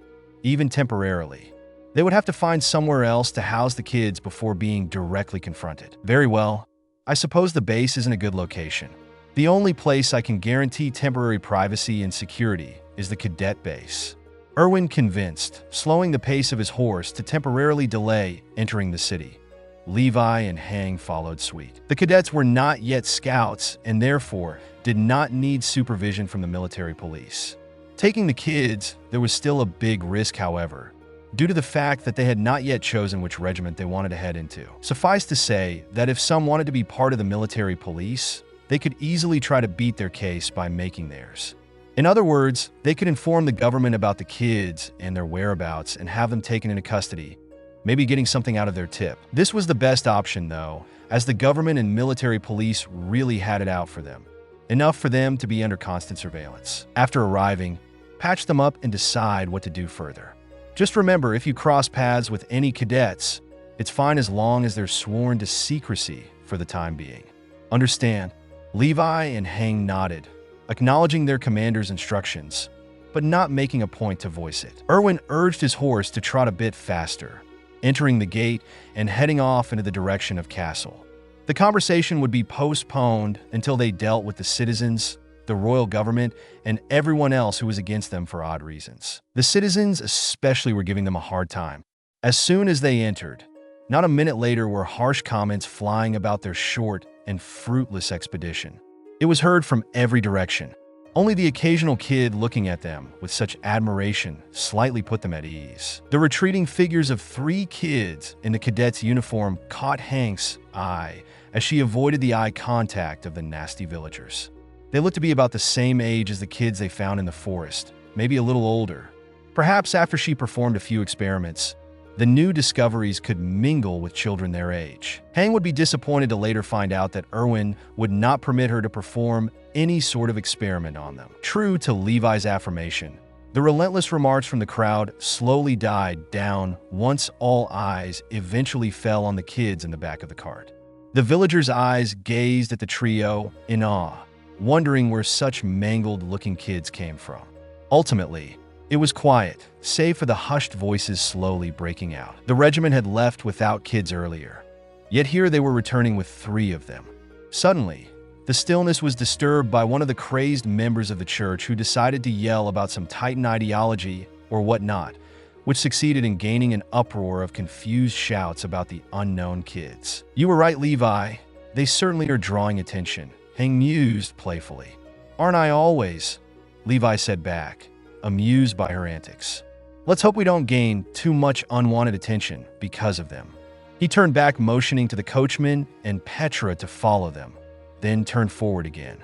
even temporarily. They would have to find somewhere else to house the kids before being directly confronted. Very well, I suppose the base isn't a good location. The only place I can guarantee temporary privacy and security is the cadet base. Irwin convinced, slowing the pace of his horse to temporarily delay entering the city. Levi and Hang followed suit. The cadets were not yet scouts and therefore did not need supervision from the military police. Taking the kids, there was still a big risk, however, due to the fact that they had not yet chosen which regiment they wanted to head into. Suffice to say that if some wanted to be part of the military police, they could easily try to beat their case by making theirs. In other words, they could inform the government about the kids and their whereabouts and have them taken into custody, maybe getting something out of their tip. This was the best option, though, as the government and military police really had it out for them. Enough for them to be under constant surveillance. After arriving, patch them up and decide what to do further. Just remember, if you cross paths with any cadets, it's fine as long as they're sworn to secrecy for the time being. Understand? Levi and Hang nodded, acknowledging their commander's instructions, but not making a point to voice it. Irwin urged his horse to trot a bit faster, entering the gate and heading off into the direction of Castle. The conversation would be postponed until they dealt with the citizens, the royal government, and everyone else who was against them for odd reasons. The citizens especially were giving them a hard time. As soon as they entered, not a minute later were harsh comments flying about their short and fruitless expedition. It was heard from every direction. Only the occasional kid looking at them with such admiration slightly put them at ease. The retreating figures of 3 kids in the cadet's uniform caught Hank's eye as she avoided the eye contact of the nasty villagers. They looked to be about the same age as the kids they found in the forest, maybe a little older. Perhaps after she performed a few experiments, The new discoveries could mingle with children their age. Hang would be disappointed to later find out that Irwin would not permit her to perform any sort of experiment on them. True to Levi's affirmation, the relentless remarks from the crowd slowly died down once all eyes eventually fell on the kids in the back of the cart. The villagers' eyes gazed at the trio in awe, wondering where such mangled-looking kids came from. Ultimately, it was quiet, save for the hushed voices slowly breaking out. The regiment had left without kids earlier, yet here they were returning with 3 of them. Suddenly, the stillness was disturbed by one of the crazed members of the church who decided to yell about some Titan ideology or whatnot, which succeeded in gaining an uproar of confused shouts about the unknown kids. "You were right, Levi. They certainly are drawing attention," Hang mused playfully. "Aren't I always?" Levi said back, amused by her antics. "Let's hope we don't gain too much unwanted attention because of them." He turned back, motioning to the coachman and Petra to follow them, then turned forward again.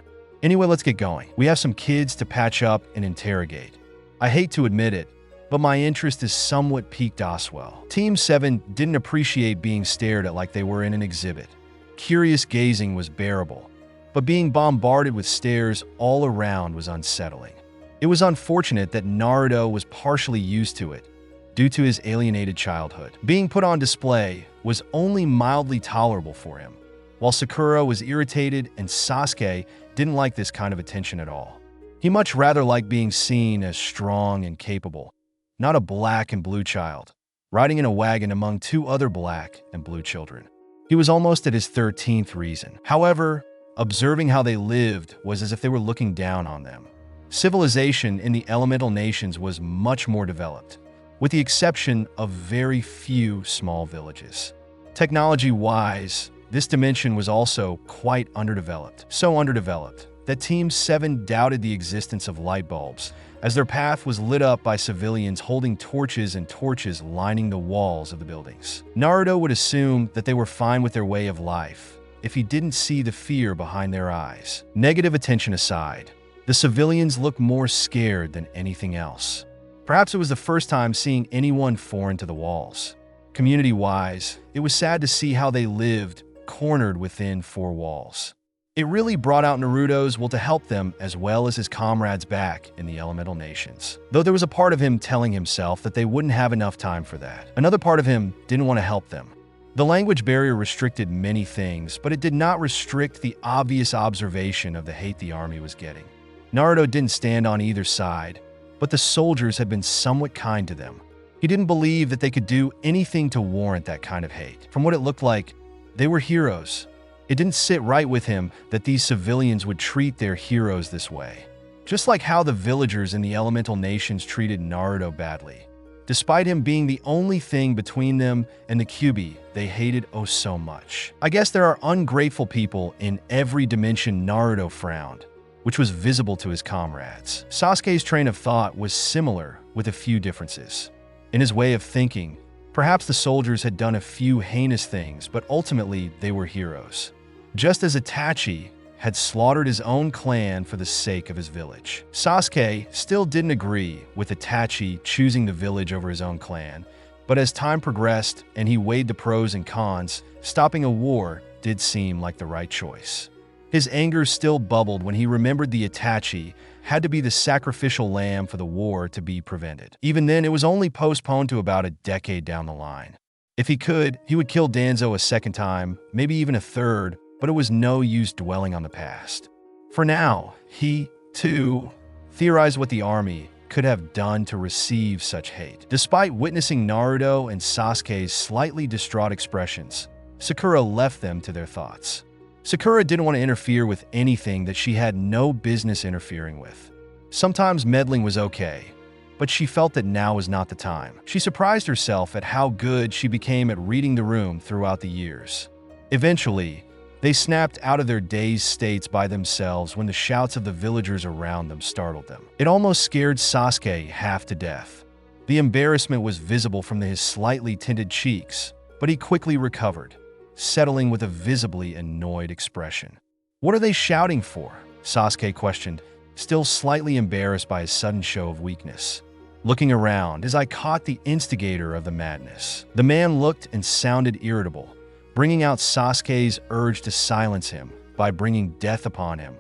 "Anyway, let's get going. We have some kids to patch up and interrogate. I hate to admit it, but my interest is somewhat piqued Oswell." Team 7 didn't appreciate being stared at like they were in an exhibit. Curious gazing was bearable, but being bombarded with stares all around was unsettling. It was unfortunate that Naruto was partially used to it, due to his alienated childhood. Being put on display was only mildly tolerable for him, while Sakura was irritated and Sasuke didn't like this kind of attention at all. He much rather liked being seen as strong and capable, not a black and blue child, riding in a wagon among 2 other black and blue children. He was almost at his 13th reason. However, observing how they lived was as if they were looking down on them. Civilization in the elemental nations was much more developed, with the exception of very few small villages. Technology-wise, this dimension was also quite underdeveloped. So underdeveloped that Team 7 doubted the existence of light bulbs, as their path was lit up by civilians holding torches and torches lining the walls of the buildings. Naruto would assume that they were fine with their way of life if he didn't see the fear behind their eyes. Negative attention aside, the civilians looked more scared than anything else. Perhaps it was the first time seeing anyone foreign to the walls. Community-wise, it was sad to see how they lived cornered within 4 walls. It really brought out Naruto's will to help them as well as his comrades back in the elemental nations. Though there was a part of him telling himself that they wouldn't have enough time for that. Another part of him didn't want to help them. The language barrier restricted many things, but it did not restrict the obvious observation of the hate the army was getting. Naruto didn't stand on either side, but the soldiers had been somewhat kind to them. He didn't believe that they could do anything to warrant that kind of hate. From what it looked like, they were heroes. It didn't sit right with him that these civilians would treat their heroes this way. Just like how the villagers in the elemental nations treated Naruto badly. Despite him being the only thing between them and the Kyuubi they hated oh so much. I guess there are ungrateful people in every dimension Naruto frowned, which was visible to his comrades. Sasuke's train of thought was similar with a few differences. In his way of thinking, perhaps the soldiers had done a few heinous things, but ultimately they were heroes. Just as Itachi had slaughtered his own clan for the sake of his village. Sasuke still didn't agree with Itachi choosing the village over his own clan, but as time progressed and he weighed the pros and cons, stopping a war did seem like the right choice. His anger still bubbled when he remembered the Itachi had to be the sacrificial lamb for the war to be prevented. Even then, it was only postponed to about a decade down the line. If he could, he would kill Danzo a second time, maybe even a third, but it was no use dwelling on the past. For now, he, too, theorized what the army could have done to receive such hate. Despite witnessing Naruto and Sasuke's slightly distraught expressions, Sakura left them to their thoughts. Sakura didn't want to interfere with anything that she had no business interfering with. Sometimes meddling was okay, but she felt that now was not the time. She surprised herself at how good she became at reading the room throughout the years. Eventually, they snapped out of their dazed states by themselves when the shouts of the villagers around them startled them. It almost scared Sasuke half to death. The embarrassment was visible from his slightly tinted cheeks, but he quickly recovered, settling with a visibly annoyed expression. "What are they shouting for?" Sasuke questioned, still slightly embarrassed by his sudden show of weakness. looking around as I caught the instigator of the madness. The man looked and sounded irritable, bringing out Sasuke's urge to silence him by bringing death upon him,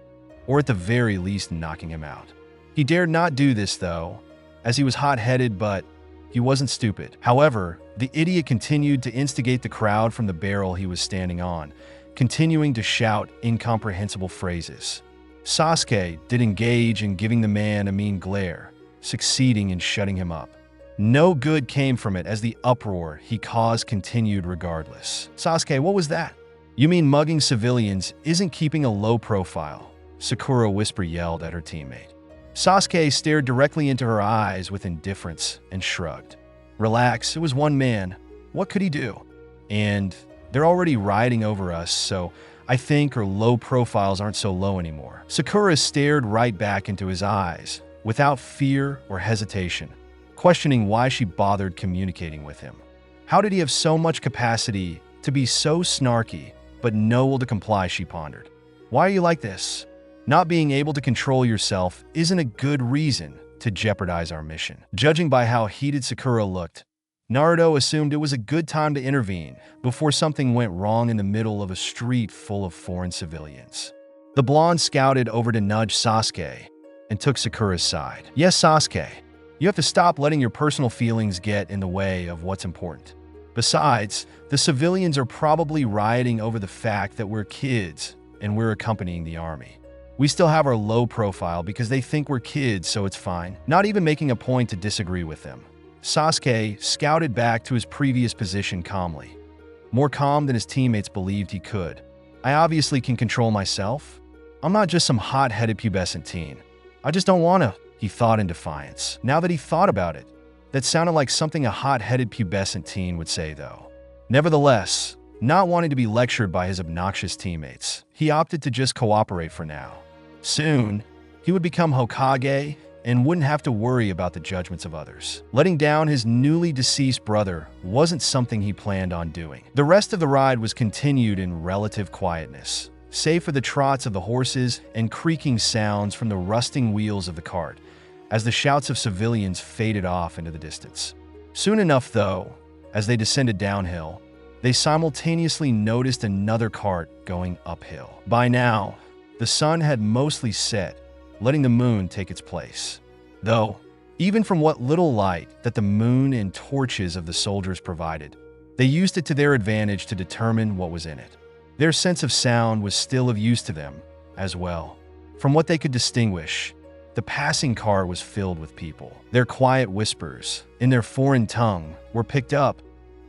or at the very least knocking him out. He dared not do this, though, as he was hot-headed, but he wasn't stupid. However, the idiot continued to instigate the crowd from the barrel he was standing on, continuing to shout incomprehensible phrases. Sasuke did engage in giving the man a mean glare, succeeding in shutting him up. No good came from it as the uproar he caused continued regardless. "Sasuke, what was that?" "You mean mugging civilians isn't keeping a low profile?" Sakura whisper yelled at her teammate. Sasuke stared directly into her eyes with indifference and shrugged. "Relax, it was one man. What could he do? And they're already riding over us, so I think our low profiles aren't so low anymore." Sakura stared right back into his eyes, without fear or hesitation, questioning why she bothered communicating with him. How did he have so much capacity to be so snarky, but no will to comply, she pondered. Why are you like this? Not being able to control yourself isn't a good reason to jeopardize our mission. Judging by how heated Sakura looked, Naruto assumed it was a good time to intervene before something went wrong in the middle of a street full of foreign civilians. The blonde scouted over to nudge Sasuke and took Sakura's side. "Yes, Sasuke, you have to stop letting your personal feelings get in the way of what's important. Besides, the civilians are probably rioting over the fact that we're kids and we're accompanying the army. We still have our low profile because they think we're kids, so it's fine." Not even making a point to disagree with them, Sasuke scouted back to his previous position calmly, more calm than his teammates believed he could. "I obviously can control myself. I'm not just some hot-headed pubescent teen. I just don't want to," he thought in defiance. Now that he thought about it, that sounded like something a hot-headed pubescent teen would say, though. Nevertheless, not wanting to be lectured by his obnoxious teammates, he opted to just cooperate for now. Soon, he would become Hokage and wouldn't have to worry about the judgments of others. Letting down his newly deceased brother wasn't something he planned on doing. The rest of the ride was continued in relative quietness, save for the trots of the horses and creaking sounds from the rusting wheels of the cart, as the shouts of civilians faded off into the distance. Soon enough, though, as they descended downhill, they simultaneously noticed another cart going uphill. By now, the sun had mostly set, letting the moon take its place. Though, even from what little light that the moon and torches of the soldiers provided, they used it to their advantage to determine what was in it. Their sense of sound was still of use to them, as well. From what they could distinguish, the passing car was filled with people. Their quiet whispers, in their foreign tongue, were picked up,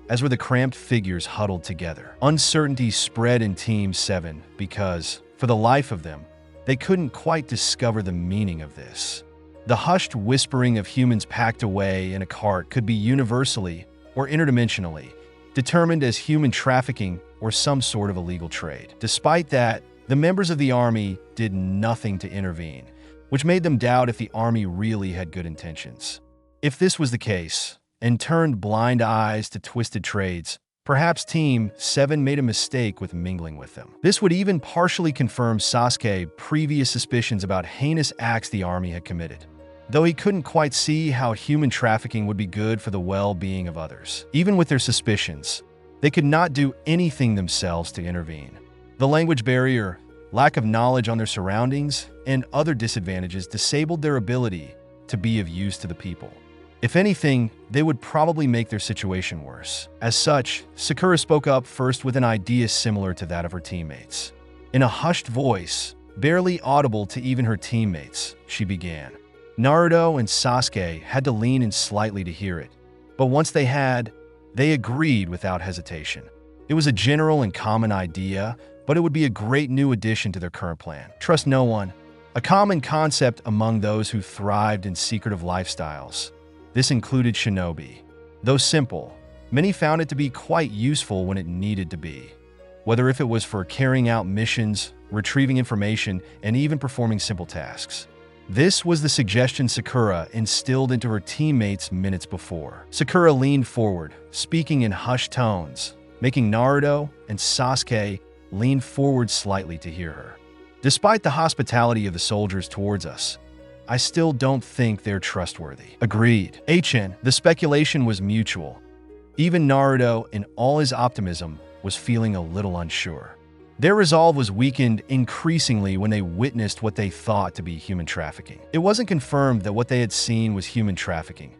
as were the cramped figures huddled together. Uncertainty spread in Team 7 because, for the life of them, they couldn't quite discover the meaning of this. The hushed whispering of humans packed away in a cart could be universally, or interdimensionally, determined as human trafficking or some sort of illegal trade. Despite that, the members of the army did nothing to intervene, which made them doubt if the army really had good intentions. If this was the case, and turned blind eyes to twisted trades, perhaps Team 7 made a mistake with mingling with them. This would even partially confirm Sasuke's previous suspicions about heinous acts the army had committed, though he couldn't quite see how human trafficking would be good for the well-being of others. Even with their suspicions, they could not do anything themselves to intervene. The language barrier, lack of knowledge on their surroundings, and other disadvantages disabled their ability to be of use to the people. If anything, they would probably make their situation worse. As such, Sakura spoke up first with an idea similar to that of her teammates. In a hushed voice, barely audible to even her teammates, she began. Naruto and Sasuke had to lean in slightly to hear it, but once they had, they agreed without hesitation. It was a general and common idea, but it would be a great new addition to their current plan. Trust no one, a common concept among those who thrived in secretive lifestyles. This included shinobi. Though simple, many found it to be quite useful when it needed to be, whether if it was for carrying out missions, retrieving information, and even performing simple tasks. This was the suggestion Sakura instilled into her teammates minutes before. Sakura leaned forward, speaking in hushed tones, making Naruto and Sasuke lean forward slightly to hear her. Despite the hospitality of the soldiers towards us, I still don't think they're trustworthy. Agreed. HN, the speculation was mutual. Even Naruto, in all his optimism, was feeling a little unsure. Their resolve was weakened increasingly when they witnessed what they thought to be human trafficking. It wasn't confirmed that what they had seen was human trafficking.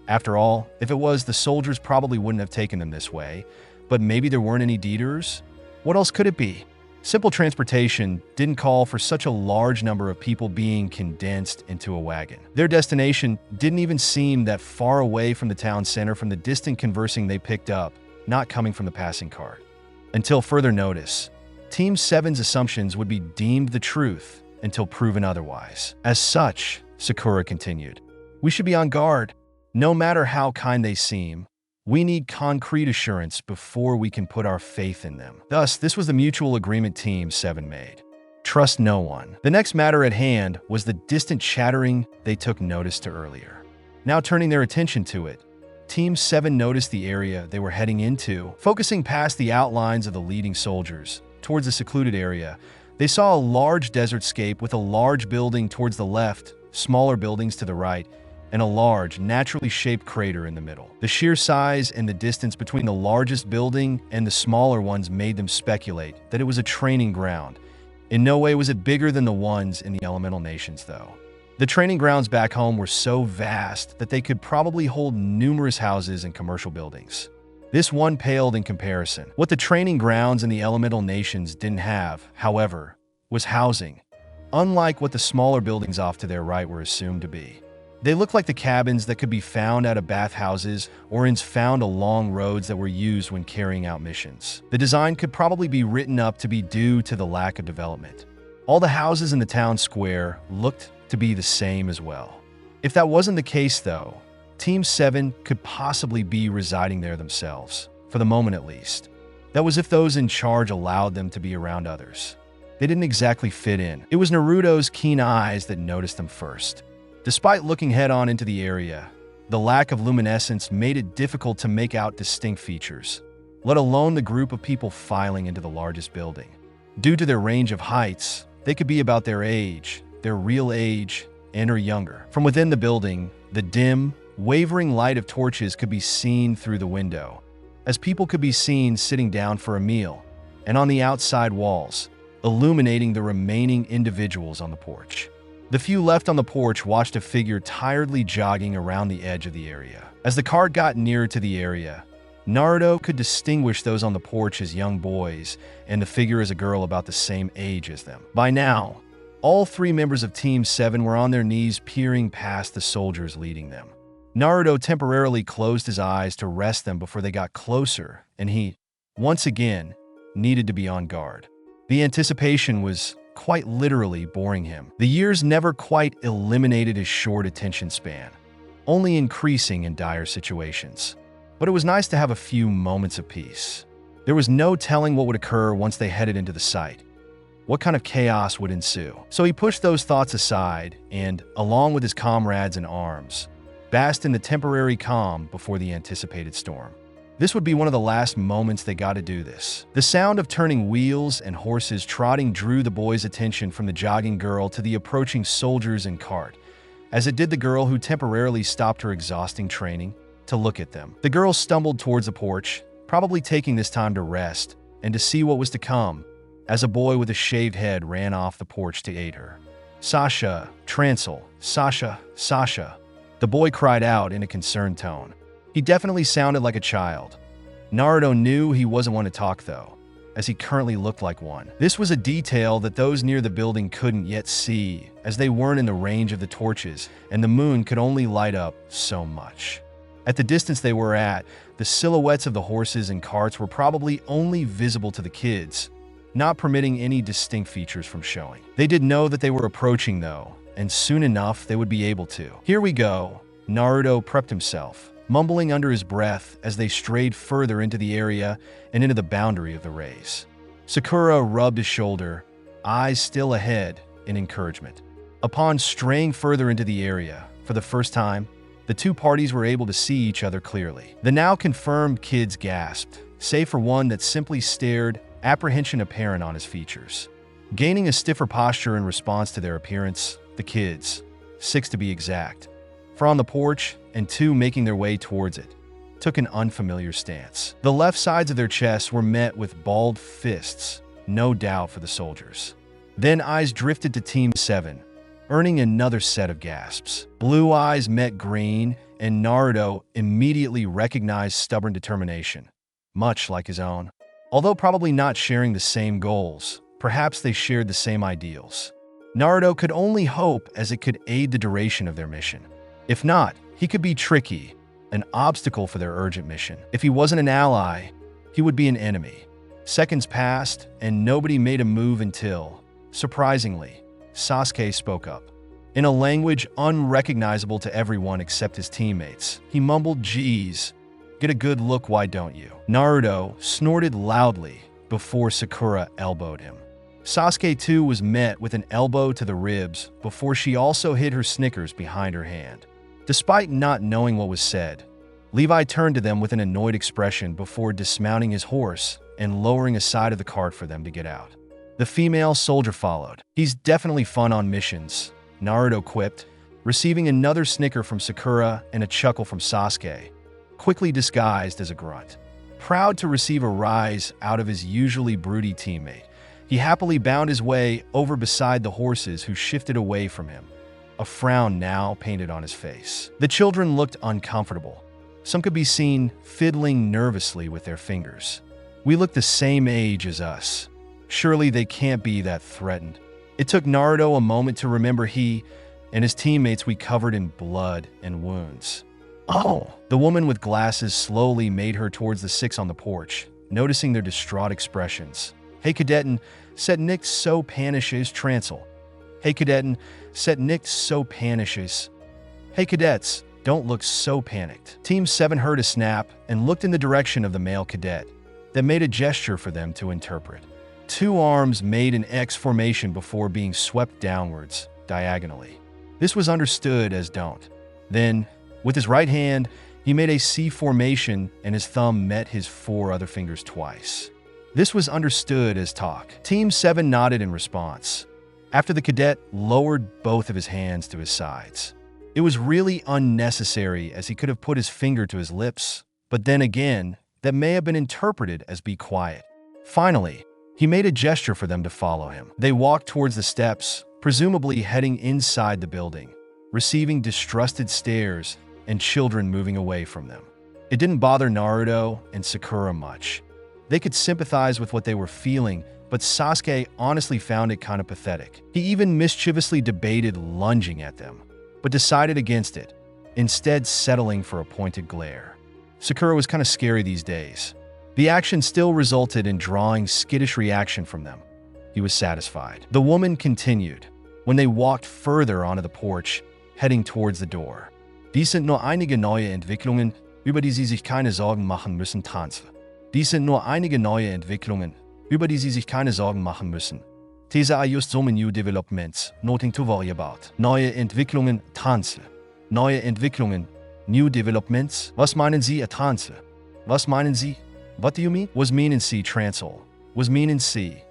After all, if it was, the soldiers probably wouldn't have taken them this way, but maybe there weren't any deeders? What else could it be? Simple transportation didn't call for such a large number of people being condensed into a wagon. Their destination didn't even seem that far away from the town center from the distant conversing they picked up, not coming from the passing cart. Until further notice, Team 7's assumptions would be deemed the truth until proven otherwise. As such, Sakura continued, we should be on guard. No matter how kind they seem, we need concrete assurance before we can put our faith in them. Thus, this was the mutual agreement Team 7 made. Trust no one. The next matter at hand was the distant chattering they took notice to earlier. Now turning their attention to it, Team 7 noticed the area they were heading into. Focusing past the outlines of the leading soldiers towards a secluded area, they saw a large desert scape with a large building towards the left, smaller buildings to the right, and a large, naturally shaped crater in the middle. The sheer size and the distance between the largest building and the smaller ones made them speculate that it was a training ground. In no way was it bigger than the ones in the elemental nations, though. The training grounds back home were so vast that they could probably hold numerous houses and commercial buildings. This one paled in comparison. What the training grounds in the elemental nations didn't have, however, was housing, unlike what the smaller buildings off to their right were assumed to be. They looked like the cabins that could be found out of bathhouses or inns found along roads that were used when carrying out missions. The design could probably be written up to be due to the lack of development. All the houses in the town square looked to be the same as well. If that wasn't the case, though, Team 7 could possibly be residing there themselves, for the moment at least. That was if those in charge allowed them to be around others. They didn't exactly fit in. It was Naruto's keen eyes that noticed them first. Despite looking head-on into the area, the lack of luminescence made it difficult to make out distinct features, let alone the group of people filing into the largest building. Due to their range of heights, they could be about their age, their real age, and or younger. From within the building, the dim, wavering light of torches could be seen through the window, as people could be seen sitting down for a meal, and on the outside walls, illuminating the remaining individuals on the porch. The few left on the porch watched a figure tiredly jogging around the edge of the area. As the cart got nearer to the area, Naruto could distinguish those on the porch as young boys and the figure as a girl about the same age as them. By now, all three members of Team 7 were on their knees peering past the soldiers leading them. Naruto temporarily closed his eyes to rest them before they got closer, and he, once again, needed to be on guard. The anticipation was quite literally boring him. The years never quite eliminated his short attention span, only increasing in dire situations. But it was nice to have a few moments of peace. There was no telling what would occur once they headed into the site. What kind of chaos would ensue? So he pushed those thoughts aside and, along with his comrades in arms, basked in the temporary calm before the anticipated storm. This would be one of the last moments they got to do this. The sound of turning wheels and horses trotting drew the boys' attention from the jogging girl to the approaching soldiers and cart, as it did the girl who temporarily stopped her exhausting training to look at them. The girl stumbled towards the porch, probably taking this time to rest and to see what was to come, as a boy with a shaved head ran off the porch to aid her. "Sasha, Trancel, Sasha, Sasha," the boy cried out in a concerned tone. He definitely sounded like a child. Naruto knew he wasn't one to talk, though, as he currently looked like one. This was a detail that those near the building couldn't yet see, as they weren't in the range of the torches, and the moon could only light up so much. At the distance they were at, the silhouettes of the horses and carts were probably only visible to the kids, not permitting any distinct features from showing. They did know that they were approaching, though, and soon enough they would be able to. "Here we go," Naruto prepped himself, mumbling under his breath as they strayed further into the area and into the boundary of the race. Sakura rubbed his shoulder, eyes still ahead in encouragement. Upon straying further into the area, for the first time, the two parties were able to see each other clearly. The now confirmed kids gasped, save for one that simply stared, apprehension apparent on his features. Gaining a stiffer posture in response to their appearance, the kids, 6 to be exact. 4 on the porch, and 2 making their way towards it, took an unfamiliar stance. The left sides of their chests were met with balled fists, no doubt for the soldiers. Then eyes drifted to Team 7, earning another set of gasps. Blue eyes met green, and Naruto immediately recognized stubborn determination, much like his own. Although probably not sharing the same goals, perhaps they shared the same ideals. Naruto could only hope as it could aid the duration of their mission. If not, he could be tricky, an obstacle for their urgent mission. If he wasn't an ally, he would be an enemy. Seconds passed, and nobody made a move until, surprisingly, Sasuke spoke up. In a language unrecognizable to everyone except his teammates, he mumbled, "Geez, get a good look, why don't you?" Naruto snorted loudly before Sakura elbowed him. Sasuke too was met with an elbow to the ribs before she also hid her Snickers behind her hand. Despite not knowing what was said, Levi turned to them with an annoyed expression before dismounting his horse and lowering a side of the cart for them to get out. The female soldier followed. "He's definitely fun on missions," Naruto quipped, receiving another snicker from Sakura and a chuckle from Sasuke, quickly disguised as a grunt. Proud to receive a rise out of his usually broody teammate, he happily bound his way over beside the horses who shifted away from him, a frown now painted on his face. The children looked uncomfortable. Some could be seen fiddling nervously with their fingers. "We look the same age as us. Surely they can't be that threatened." It took Naruto a moment to remember he and his teammates we covered in blood and wounds. "Oh!" The woman with glasses slowly made her towards the 6 on the porch, noticing their distraught expressions. "Hey Cadetten, set nicht so panisches Transel. Hey Cadetten, set nicht so panisches. Hey cadets, don't look so panicked." Team 7 heard a snap and looked in the direction of the male cadet that made a gesture for them to interpret. 2 arms made an X formation before being swept downwards, diagonally. This was understood as don't. Then, with his right hand, he made a C formation and his thumb met his 4 other fingers twice. This was understood as talk. Team 7 nodded in response, after the cadet lowered both of his hands to his sides. It was really unnecessary as he could have put his finger to his lips, but then again, that may have been interpreted as be quiet. Finally, he made a gesture for them to follow him. They walked towards the steps, presumably heading inside the building, receiving distrusted stares and children moving away from them. It didn't bother Naruto and Sakura much. They could sympathize with what they were feeling, but Sasuke honestly found it kind of pathetic. He even mischievously debated lunging at them, but decided against it, instead settling for a pointed glare. Sakura was kind of scary these days. The action still resulted in drawing skittish reaction from them. He was satisfied. The woman continued, when they walked further onto the porch, heading towards the door. "Dies sind nur einige neue Entwicklungen, über die Sie sich keine Sorgen machen müssen, Tanz. Dies sind nur einige neue Entwicklungen, über die Sie sich keine Sorgen machen müssen. These are just some new developments, nothing to worry about. Neue Entwicklungen, Tanz. Neue Entwicklungen, new developments. Was meinen Sie, Tanz? Was meinen Sie? What do you mean?" Was mean in C Transel. Was mean in C.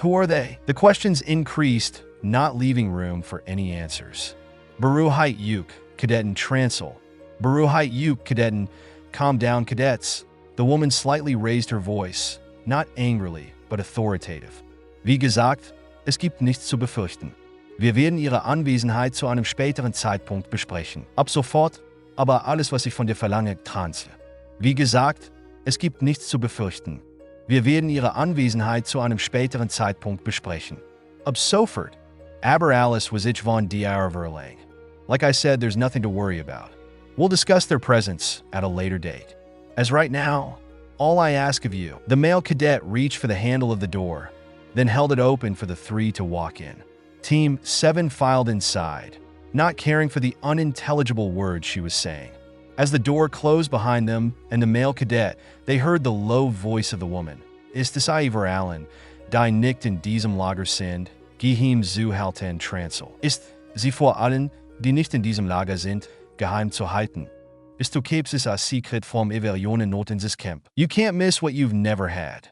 Who are they? The questions increased, not leaving room for any answers. "Beruhigt Yuk, Cadetten Transel. Beruhigt Yuk, Cadetten. Calm down, cadets." The woman slightly raised her voice, not angrily, but authoritative. "Wie gesagt, es gibt nichts zu befürchten. Wir werden Ihre Anwesenheit zu einem späteren Zeitpunkt besprechen. Ab sofort, aber alles, was ich von dir verlange, Trance. Wie gesagt, es gibt nichts zu befürchten. Wir werden Ihre Anwesenheit zu einem späteren Zeitpunkt besprechen." Ab sofort, aber alles was ich von dir verlange. Like I said, there's nothing to worry about. We'll discuss their presence at a later date. As right now, all I ask of you. The male cadet reached for the handle of the door, then held it open for the 3 to walk in. Team 7 filed inside, not caring for the unintelligible words she was saying. As the door closed behind them and the male cadet, they heard the low voice of the woman. "Ist es Allen, die nicht in diesem Lager sind, geheim zu halten Transel? Ist sie vor allen, die nicht in diesem Lager sind, geheim zu halten? Ist du es a secret vom Evasionen Notensis Camp?" You can't miss what you've never had.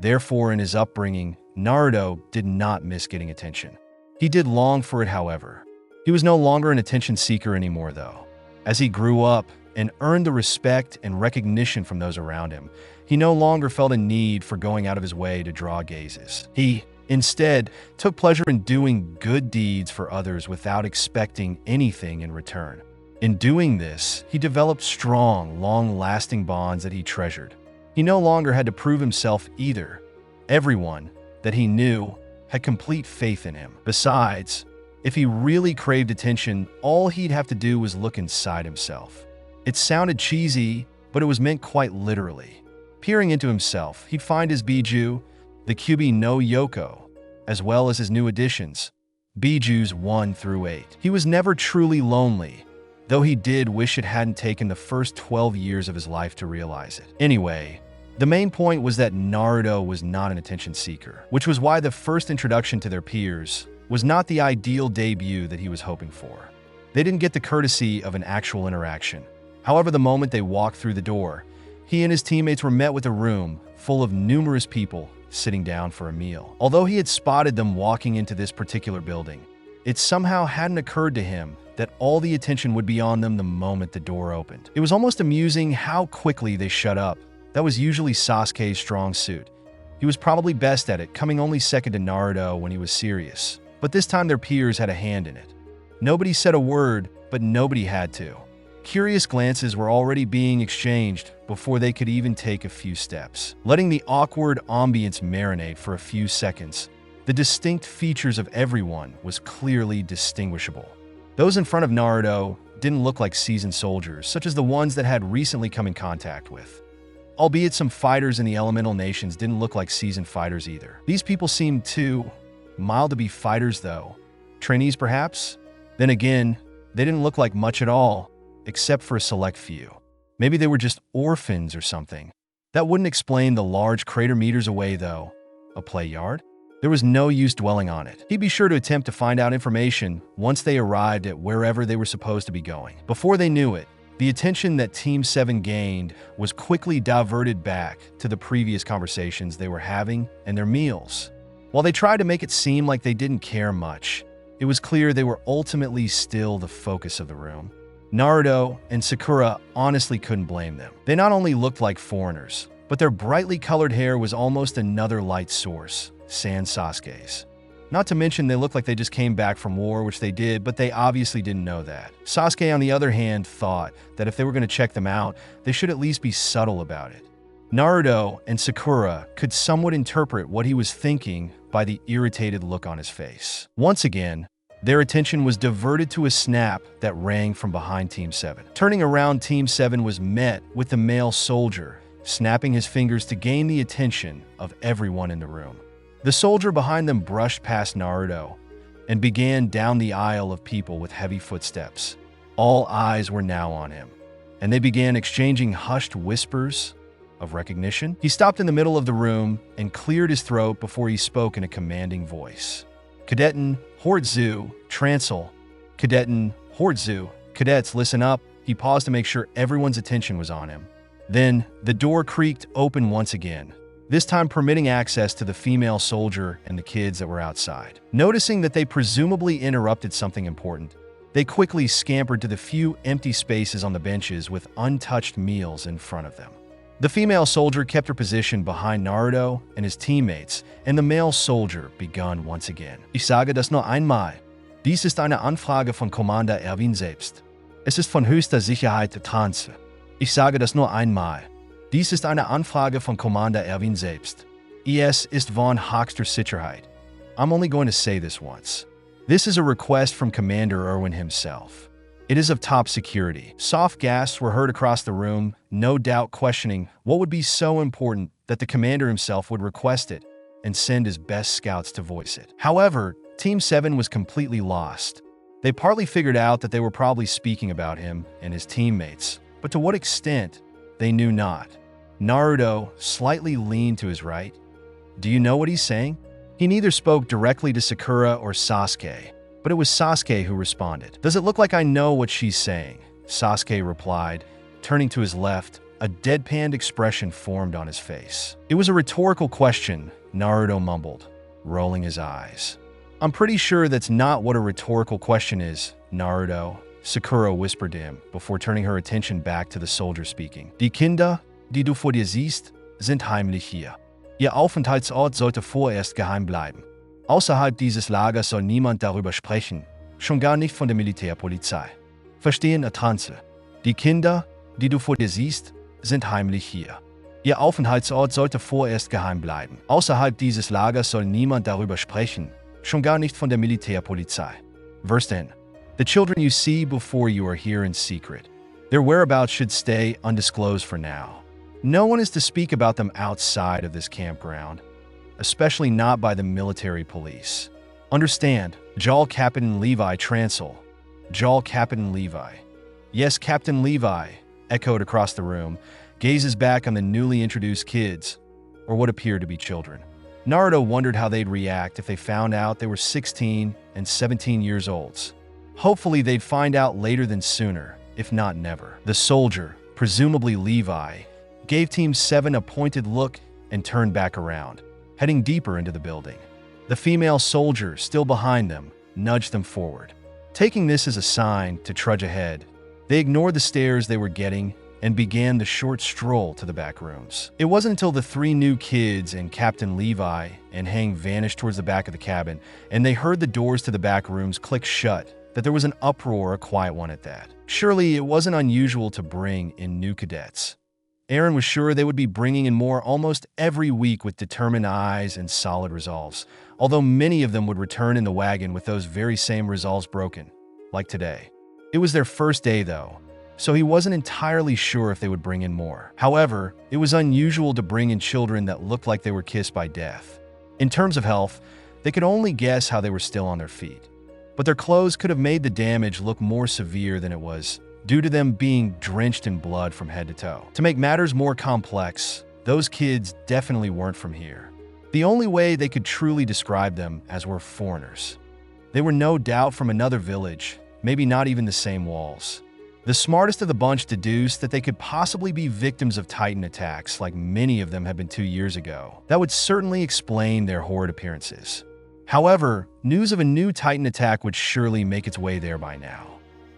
Therefore, in his upbringing, Naruto did not miss getting attention. He did long for it, however. He was no longer an attention seeker anymore, though. As he grew up and earned the respect and recognition from those around him, he no longer felt a need for going out of his way to draw gazes. He, instead, took pleasure in doing good deeds for others without expecting anything in return. In doing this, he developed strong, long-lasting bonds that he treasured. He no longer had to prove himself either. Everyone that he knew had complete faith in him. Besides, if he really craved attention, all he'd have to do was look inside himself. It sounded cheesy, but it was meant quite literally. Peering into himself, he'd find his Biju, the Kyubi no Yoko, as well as his new additions, Bijus 1 through 8. He was never truly lonely, though he did wish it hadn't taken the first 12 years of his life to realize it. Anyway, the main point was that Naruto was not an attention seeker, which was why the first introduction to their peers was not the ideal debut that he was hoping for. They didn't get the courtesy of an actual interaction. However, the moment they walked through the door, he and his teammates were met with a room full of numerous people sitting down for a meal. Although he had spotted them walking into this particular building, it somehow hadn't occurred to him that all the attention would be on them the moment the door opened. It was almost amusing how quickly they shut up. That was usually Sasuke's strong suit. He was probably best at it, coming only second to Naruto when he was serious. But this time their peers had a hand in it. Nobody said a word, but nobody had to. Curious glances were already being exchanged before they could even take a few steps. Letting the awkward ambience marinate for a few seconds, the distinct features of everyone was clearly distinguishable. Those in front of Naruto didn't look like seasoned soldiers, such as the ones that had recently come in contact with. Albeit some fighters in the elemental nations didn't look like seasoned fighters either. These people seemed too mild to be fighters, though. Trainees, perhaps? Then again, they didn't look like much at all, except for a select few. Maybe they were just orphans or something. That wouldn't explain the large crater meters away, though. A play yard? There was no use dwelling on it. He'd be sure to attempt to find out information once they arrived at wherever they were supposed to be going. Before they knew it, the attention that Team 7 gained was quickly diverted back to the previous conversations they were having and their meals. While they tried to make it seem like they didn't care much, it was clear they were ultimately still the focus of the room. Naruto and Sakura honestly couldn't blame them. They not only looked like foreigners, but their brightly colored hair was almost another light source, sans Sasuke's. Not to mention they looked like they just came back from war, which they did, but they obviously didn't know that. Sasuke, on the other hand, thought that if they were going to check them out, they should at least be subtle about it. Naruto and Sakura could somewhat interpret what he was thinking by the irritated look on his face. Once again, their attention was diverted to a snap that rang from behind Team 7. Turning around, Team 7 was met with the male soldier, snapping his fingers to gain the attention of everyone in the room. The soldier behind them brushed past Naruto and began down the aisle of people with heavy footsteps. All eyes were now on him, and they began exchanging hushed whispers of recognition. He stopped in the middle of the room and cleared his throat before he spoke in a commanding voice. Cadetten, Hortzu, Trancel, Cadetten, Hortzu, cadets, listen up. He paused to make sure everyone's attention was on him. Then, the door creaked open once again, this time permitting access to the female soldier and the kids that were outside. Noticing that they presumably interrupted something important, they quickly scampered to the few empty spaces on the benches with untouched meals in front of them. The female soldier kept her position behind Naruto and his teammates, and the male soldier begun once again. Ich sage das nur einmal. Dies ist eine Anfrage von Commander Irwin selbst. Es ist von höchster Sicherheit Trance. Ich sage das nur einmal. Dies ist eine Anfrage von Commander Irwin selbst. Es ist von höchster Sicherheit. I'm only going to say this once. This is a request from Commander Irwin himself. It is of top security. Soft gasps were heard across the room, no doubt questioning what would be so important that the commander himself would request it and send his best scouts to voice it. However, Team 7 was completely lost. They partly figured out that they were probably speaking about him and his teammates, but to what extent, they knew not. Naruto slightly leaned to his right. Do you know what he's saying? He neither spoke directly to Sakura or Sasuke, but it was Sasuke who responded. Does it look like I know what she's saying? Sasuke replied, turning to his left. A deadpanned expression formed on his face. It was a rhetorical question, Naruto mumbled, rolling his eyes. I'm pretty sure that's not what a rhetorical question is, Naruto, Sakura whispered to him before turning her attention back to the soldier speaking. Die Kinder, die du vor dir siehst, sind heimlich hier. Ihr Aufenthaltsort sollte vorerst geheim bleiben. Außerhalb dieses Lagers soll niemand darüber sprechen, schon gar nicht von der Militärpolizei. Verstehen, Atranze? Die Kinder, die du vor dir siehst, sind heimlich hier. Ihr Aufenthaltsort sollte vorerst geheim bleiben. Außerhalb dieses Lagers soll niemand darüber sprechen, schon gar nicht von der Militärpolizei. Verse 10. The children you see before you are here in secret. Their whereabouts should stay undisclosed for now. No one is to speak about them outside of this campground, especially not by the military police. Understand, Jal Captain Levi Trancel. Jal Captain Levi. Yes, Captain Levi, echoed across the room, gazes back on the newly introduced kids, or what appeared to be children. Naruto wondered how they'd react if they found out they were 16 and 17 years olds. Hopefully they'd find out later than sooner, if not never. The soldier, presumably Levi, gave Team 7 a pointed look and turned back around, heading deeper into the building. The female soldier, still behind them, nudged them forward. Taking this as a sign to trudge ahead, they ignored the stares they were getting and began the short stroll to the back rooms. It wasn't until the three new kids and Captain Levi and Hang vanished towards the back of the cabin, and they heard the doors to the back rooms click shut, that there was an uproar, a quiet one at that. Surely it wasn't unusual to bring in new cadets. Aaron was sure they would be bringing in more almost every week with determined eyes and solid resolves, although many of them would return in the wagon with those very same resolves broken, like today. It was their first day, though, so he wasn't entirely sure if they would bring in more. However, it was unusual to bring in children that looked like they were kissed by death. In terms of health, they could only guess how they were still on their feet. But their clothes could have made the damage look more severe than it was, due to them being drenched in blood from head to toe. To make matters more complex, those kids definitely weren't from here. The only way they could truly describe them as were foreigners. They were no doubt from another village, maybe not even the same walls. The smartest of the bunch deduced that they could possibly be victims of Titan attacks like many of them had been 2 years ago. That would certainly explain their horrid appearances. However, news of a new Titan attack would surely make its way there by now.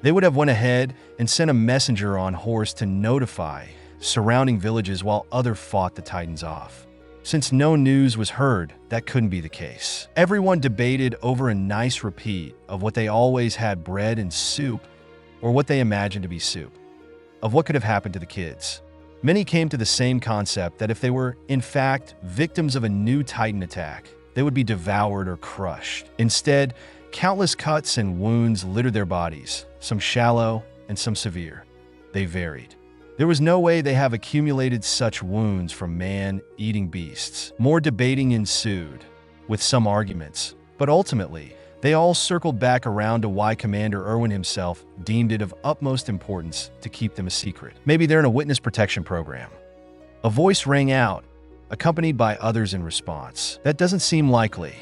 They would have went ahead and sent a messenger on horse to notify surrounding villages while others fought the Titans off. Since no news was heard, that couldn't be the case. Everyone debated over a nice repeat of what they always had: bread and soup, or what they imagined to be soup, of what could have happened to the kids. Many came to the same concept that if they were, in fact, victims of a new Titan attack, they would be devoured or crushed. Instead, countless cuts and wounds littered their bodies, some shallow and some severe. They varied. There was no way they have accumulated such wounds from man-eating beasts. More debating ensued, with some arguments, but ultimately, they all circled back around to why Commander Irwin himself deemed it of utmost importance to keep them a secret. Maybe they're in a witness protection program. A voice rang out, accompanied by others in response. That doesn't seem likely.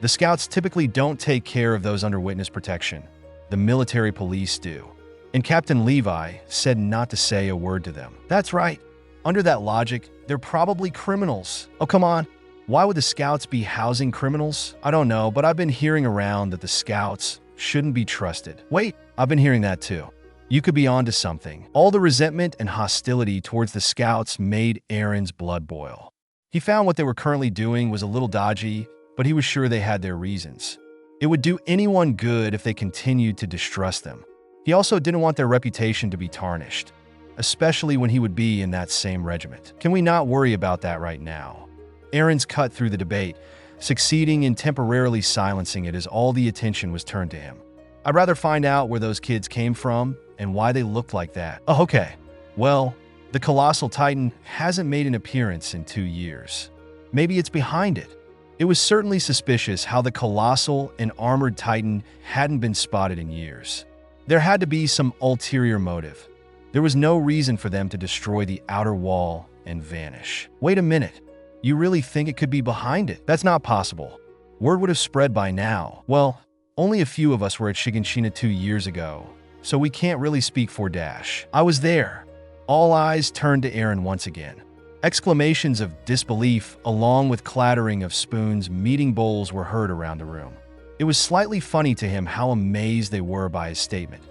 The scouts typically don't take care of those under witness protection. The military police do. And Captain Levi said not to say a word to them. That's right. Under that logic, they're probably criminals. Oh, come on. Why would the scouts be housing criminals? I don't know, but I've been hearing around that the scouts shouldn't be trusted. Wait, I've been hearing that too. You could be onto something. All the resentment and hostility towards the scouts made Aaron's blood boil. He found what they were currently doing was a little dodgy, but he was sure they had their reasons. It would do anyone good if they continued to distrust them. He also didn't want their reputation to be tarnished, especially when he would be in that same regiment. Can we not worry about that right now? Aaron's cut through the debate, succeeding in temporarily silencing it as all the attention was turned to him. I'd rather find out where those kids came from and why they looked like that. Oh, okay. Well, the Colossal Titan hasn't made an appearance in 2 years. Maybe it's behind it. It was certainly suspicious how the Colossal and Armored Titan hadn't been spotted in years. There had to be some ulterior motive. There was no reason for them to destroy the outer wall and vanish. Wait a minute. You really think it could be behind it? That's not possible. Word would have spread by now. Well, only a few of us were at Shiganshina 2 years ago, so we can't really speak for Dash. I was there. All eyes turned to Aaron once again. Exclamations of disbelief, along with clattering of spoons meeting bowls, were heard around the room. It was slightly funny to him how amazed they were by his statement.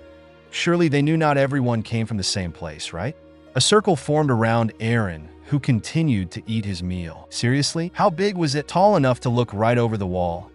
Surely they knew not everyone came from the same place, right? A circle formed around Aaron, who continued to eat his meal. Seriously? How big was it? Tall enough to look right over the wall.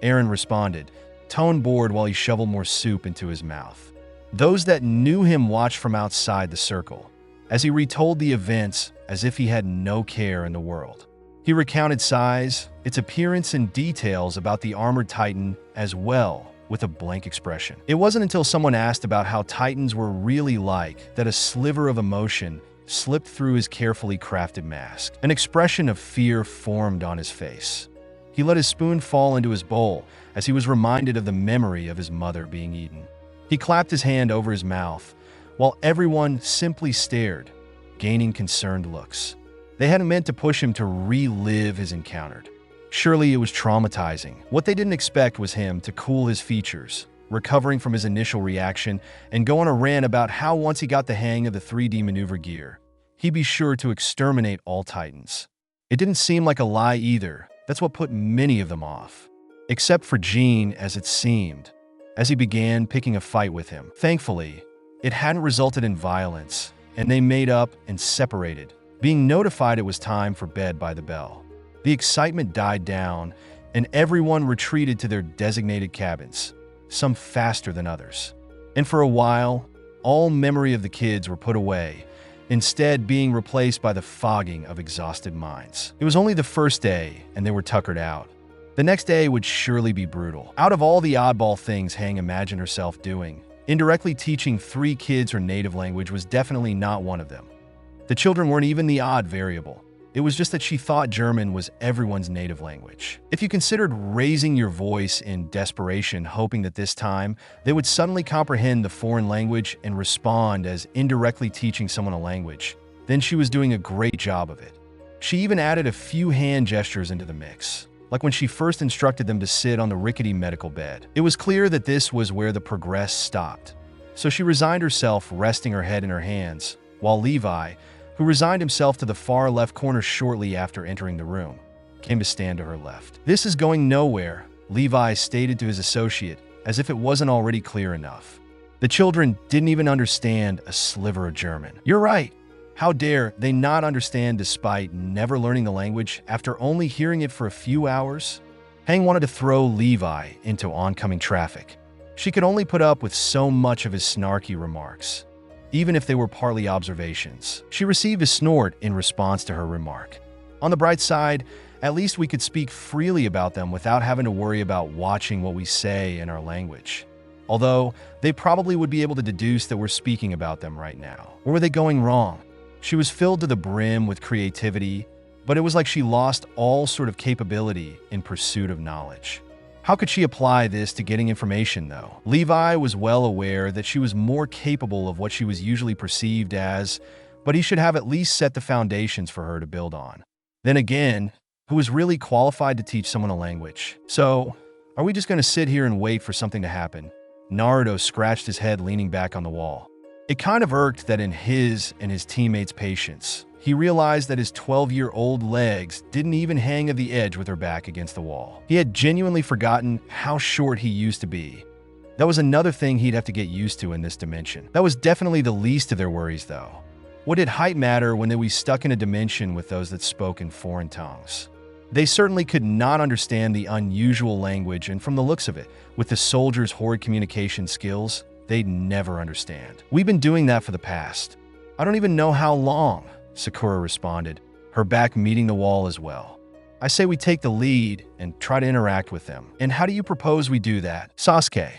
Aaron responded, tone bored while he shoveled more soup into his mouth. Those that knew him watched from outside the circle, as he retold the events as if he had no care in the world. He recounted size, its appearance, and details about the armored titan as well, with a blank expression. It wasn't until someone asked about how titans were really like that a sliver of emotion slipped through his carefully crafted mask. An expression of fear formed on his face. He let his spoon fall into his bowl as he was reminded of the memory of his mother being eaten. He clapped his hand over his mouth, while everyone simply stared, gaining concerned looks. They hadn't meant to push him to relive his encounter. Surely it was traumatizing. What they didn't expect was him to cool his features, recovering from his initial reaction, and go on a rant about how once he got the hang of the 3D maneuver gear, he'd be sure to exterminate all titans. It didn't seem like a lie either. That's what put many of them off. Except for Gene, as it seemed, as he began picking a fight with him. Thankfully, it hadn't resulted in violence, and they made up and separated, being notified it was time for bed by the bell. The excitement died down, and everyone retreated to their designated cabins, some faster than others. And for a while, all memory of the kids were put away, instead being replaced by the fogging of exhausted minds. It was only the first day, and they were tuckered out. The next day would surely be brutal. Out of all the oddball things Hang imagined herself doing, indirectly teaching 3 kids her native language was definitely not one of them. The children weren't even the odd variable. It was just that she thought German was everyone's native language. If you considered raising your voice in desperation, hoping that this time they would suddenly comprehend the foreign language and respond as indirectly teaching someone a language, then she was doing a great job of it. She even added a few hand gestures into the mix, like when she first instructed them to sit on the rickety medical bed. It was clear that this was where the progress stopped. So she resigned herself, resting her head in her hands, while Levi, who resigned himself to the far left corner shortly after entering the room, came to stand to her left. "This is going nowhere," Levi stated to his associate, as if it wasn't already clear enough. The children didn't even understand a sliver of German. "You're right. How dare they not understand despite never learning the language after only hearing it for a few hours?" Hang wanted to throw Levi into oncoming traffic. She could only put up with so much of his snarky remarks, even if they were partly observations. She received a snort in response to her remark. On the bright side, at least we could speak freely about them without having to worry about watching what we say in our language. Although, they probably would be able to deduce that we're speaking about them right now. Or were they going wrong? She was filled to the brim with creativity, but it was like she lost all sort of capability in pursuit of knowledge. How could she apply this to getting information, though? Levi was well aware that she was more capable of what she was usually perceived as, but he should have at least set the foundations for her to build on. Then again, who was really qualified to teach someone a language? So, are we just going to sit here and wait for something to happen? Naruto scratched his head, leaning back on the wall. It kind of irked that in his and his teammates' patience, he realized that his 12-year-old legs didn't even hang at the edge with her back against the wall. He had genuinely forgotten how short he used to be. That was another thing he'd have to get used to in this dimension. That was definitely the least of their worries, though. What did height matter when they were stuck in a dimension with those that spoke in foreign tongues? They certainly could not understand the unusual language, and from the looks of it, with the soldiers' horrid communication skills, they'd never understand. "We've been doing that for the past. I don't even know how long," Sakura responded, her back meeting the wall as well. "I say we take the lead and try to interact with them. And how do you propose we do that?" "Sasuke,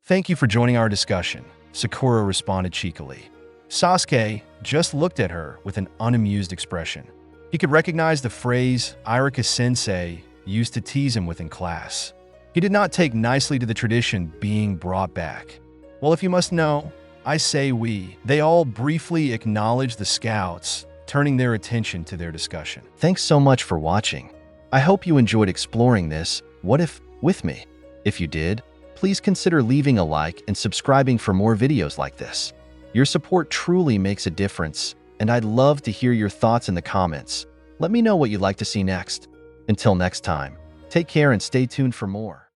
thank you for joining our discussion," Sakura responded cheekily. Sasuke just looked at her with an unamused expression. He could recognize the phrase Irika-sensei used to tease him with in class. He did not take nicely to the tradition being brought back. "Well, if you must know, I say we." They all briefly acknowledged the scouts, turning their attention to their discussion. Thanks so much for watching. I hope you enjoyed exploring this what if with me. If you did, please consider leaving a like and subscribing for more videos like this. Your support truly makes a difference, and I'd love to hear your thoughts in the comments. Let me know what you'd like to see next. Until next time, take care and stay tuned for more.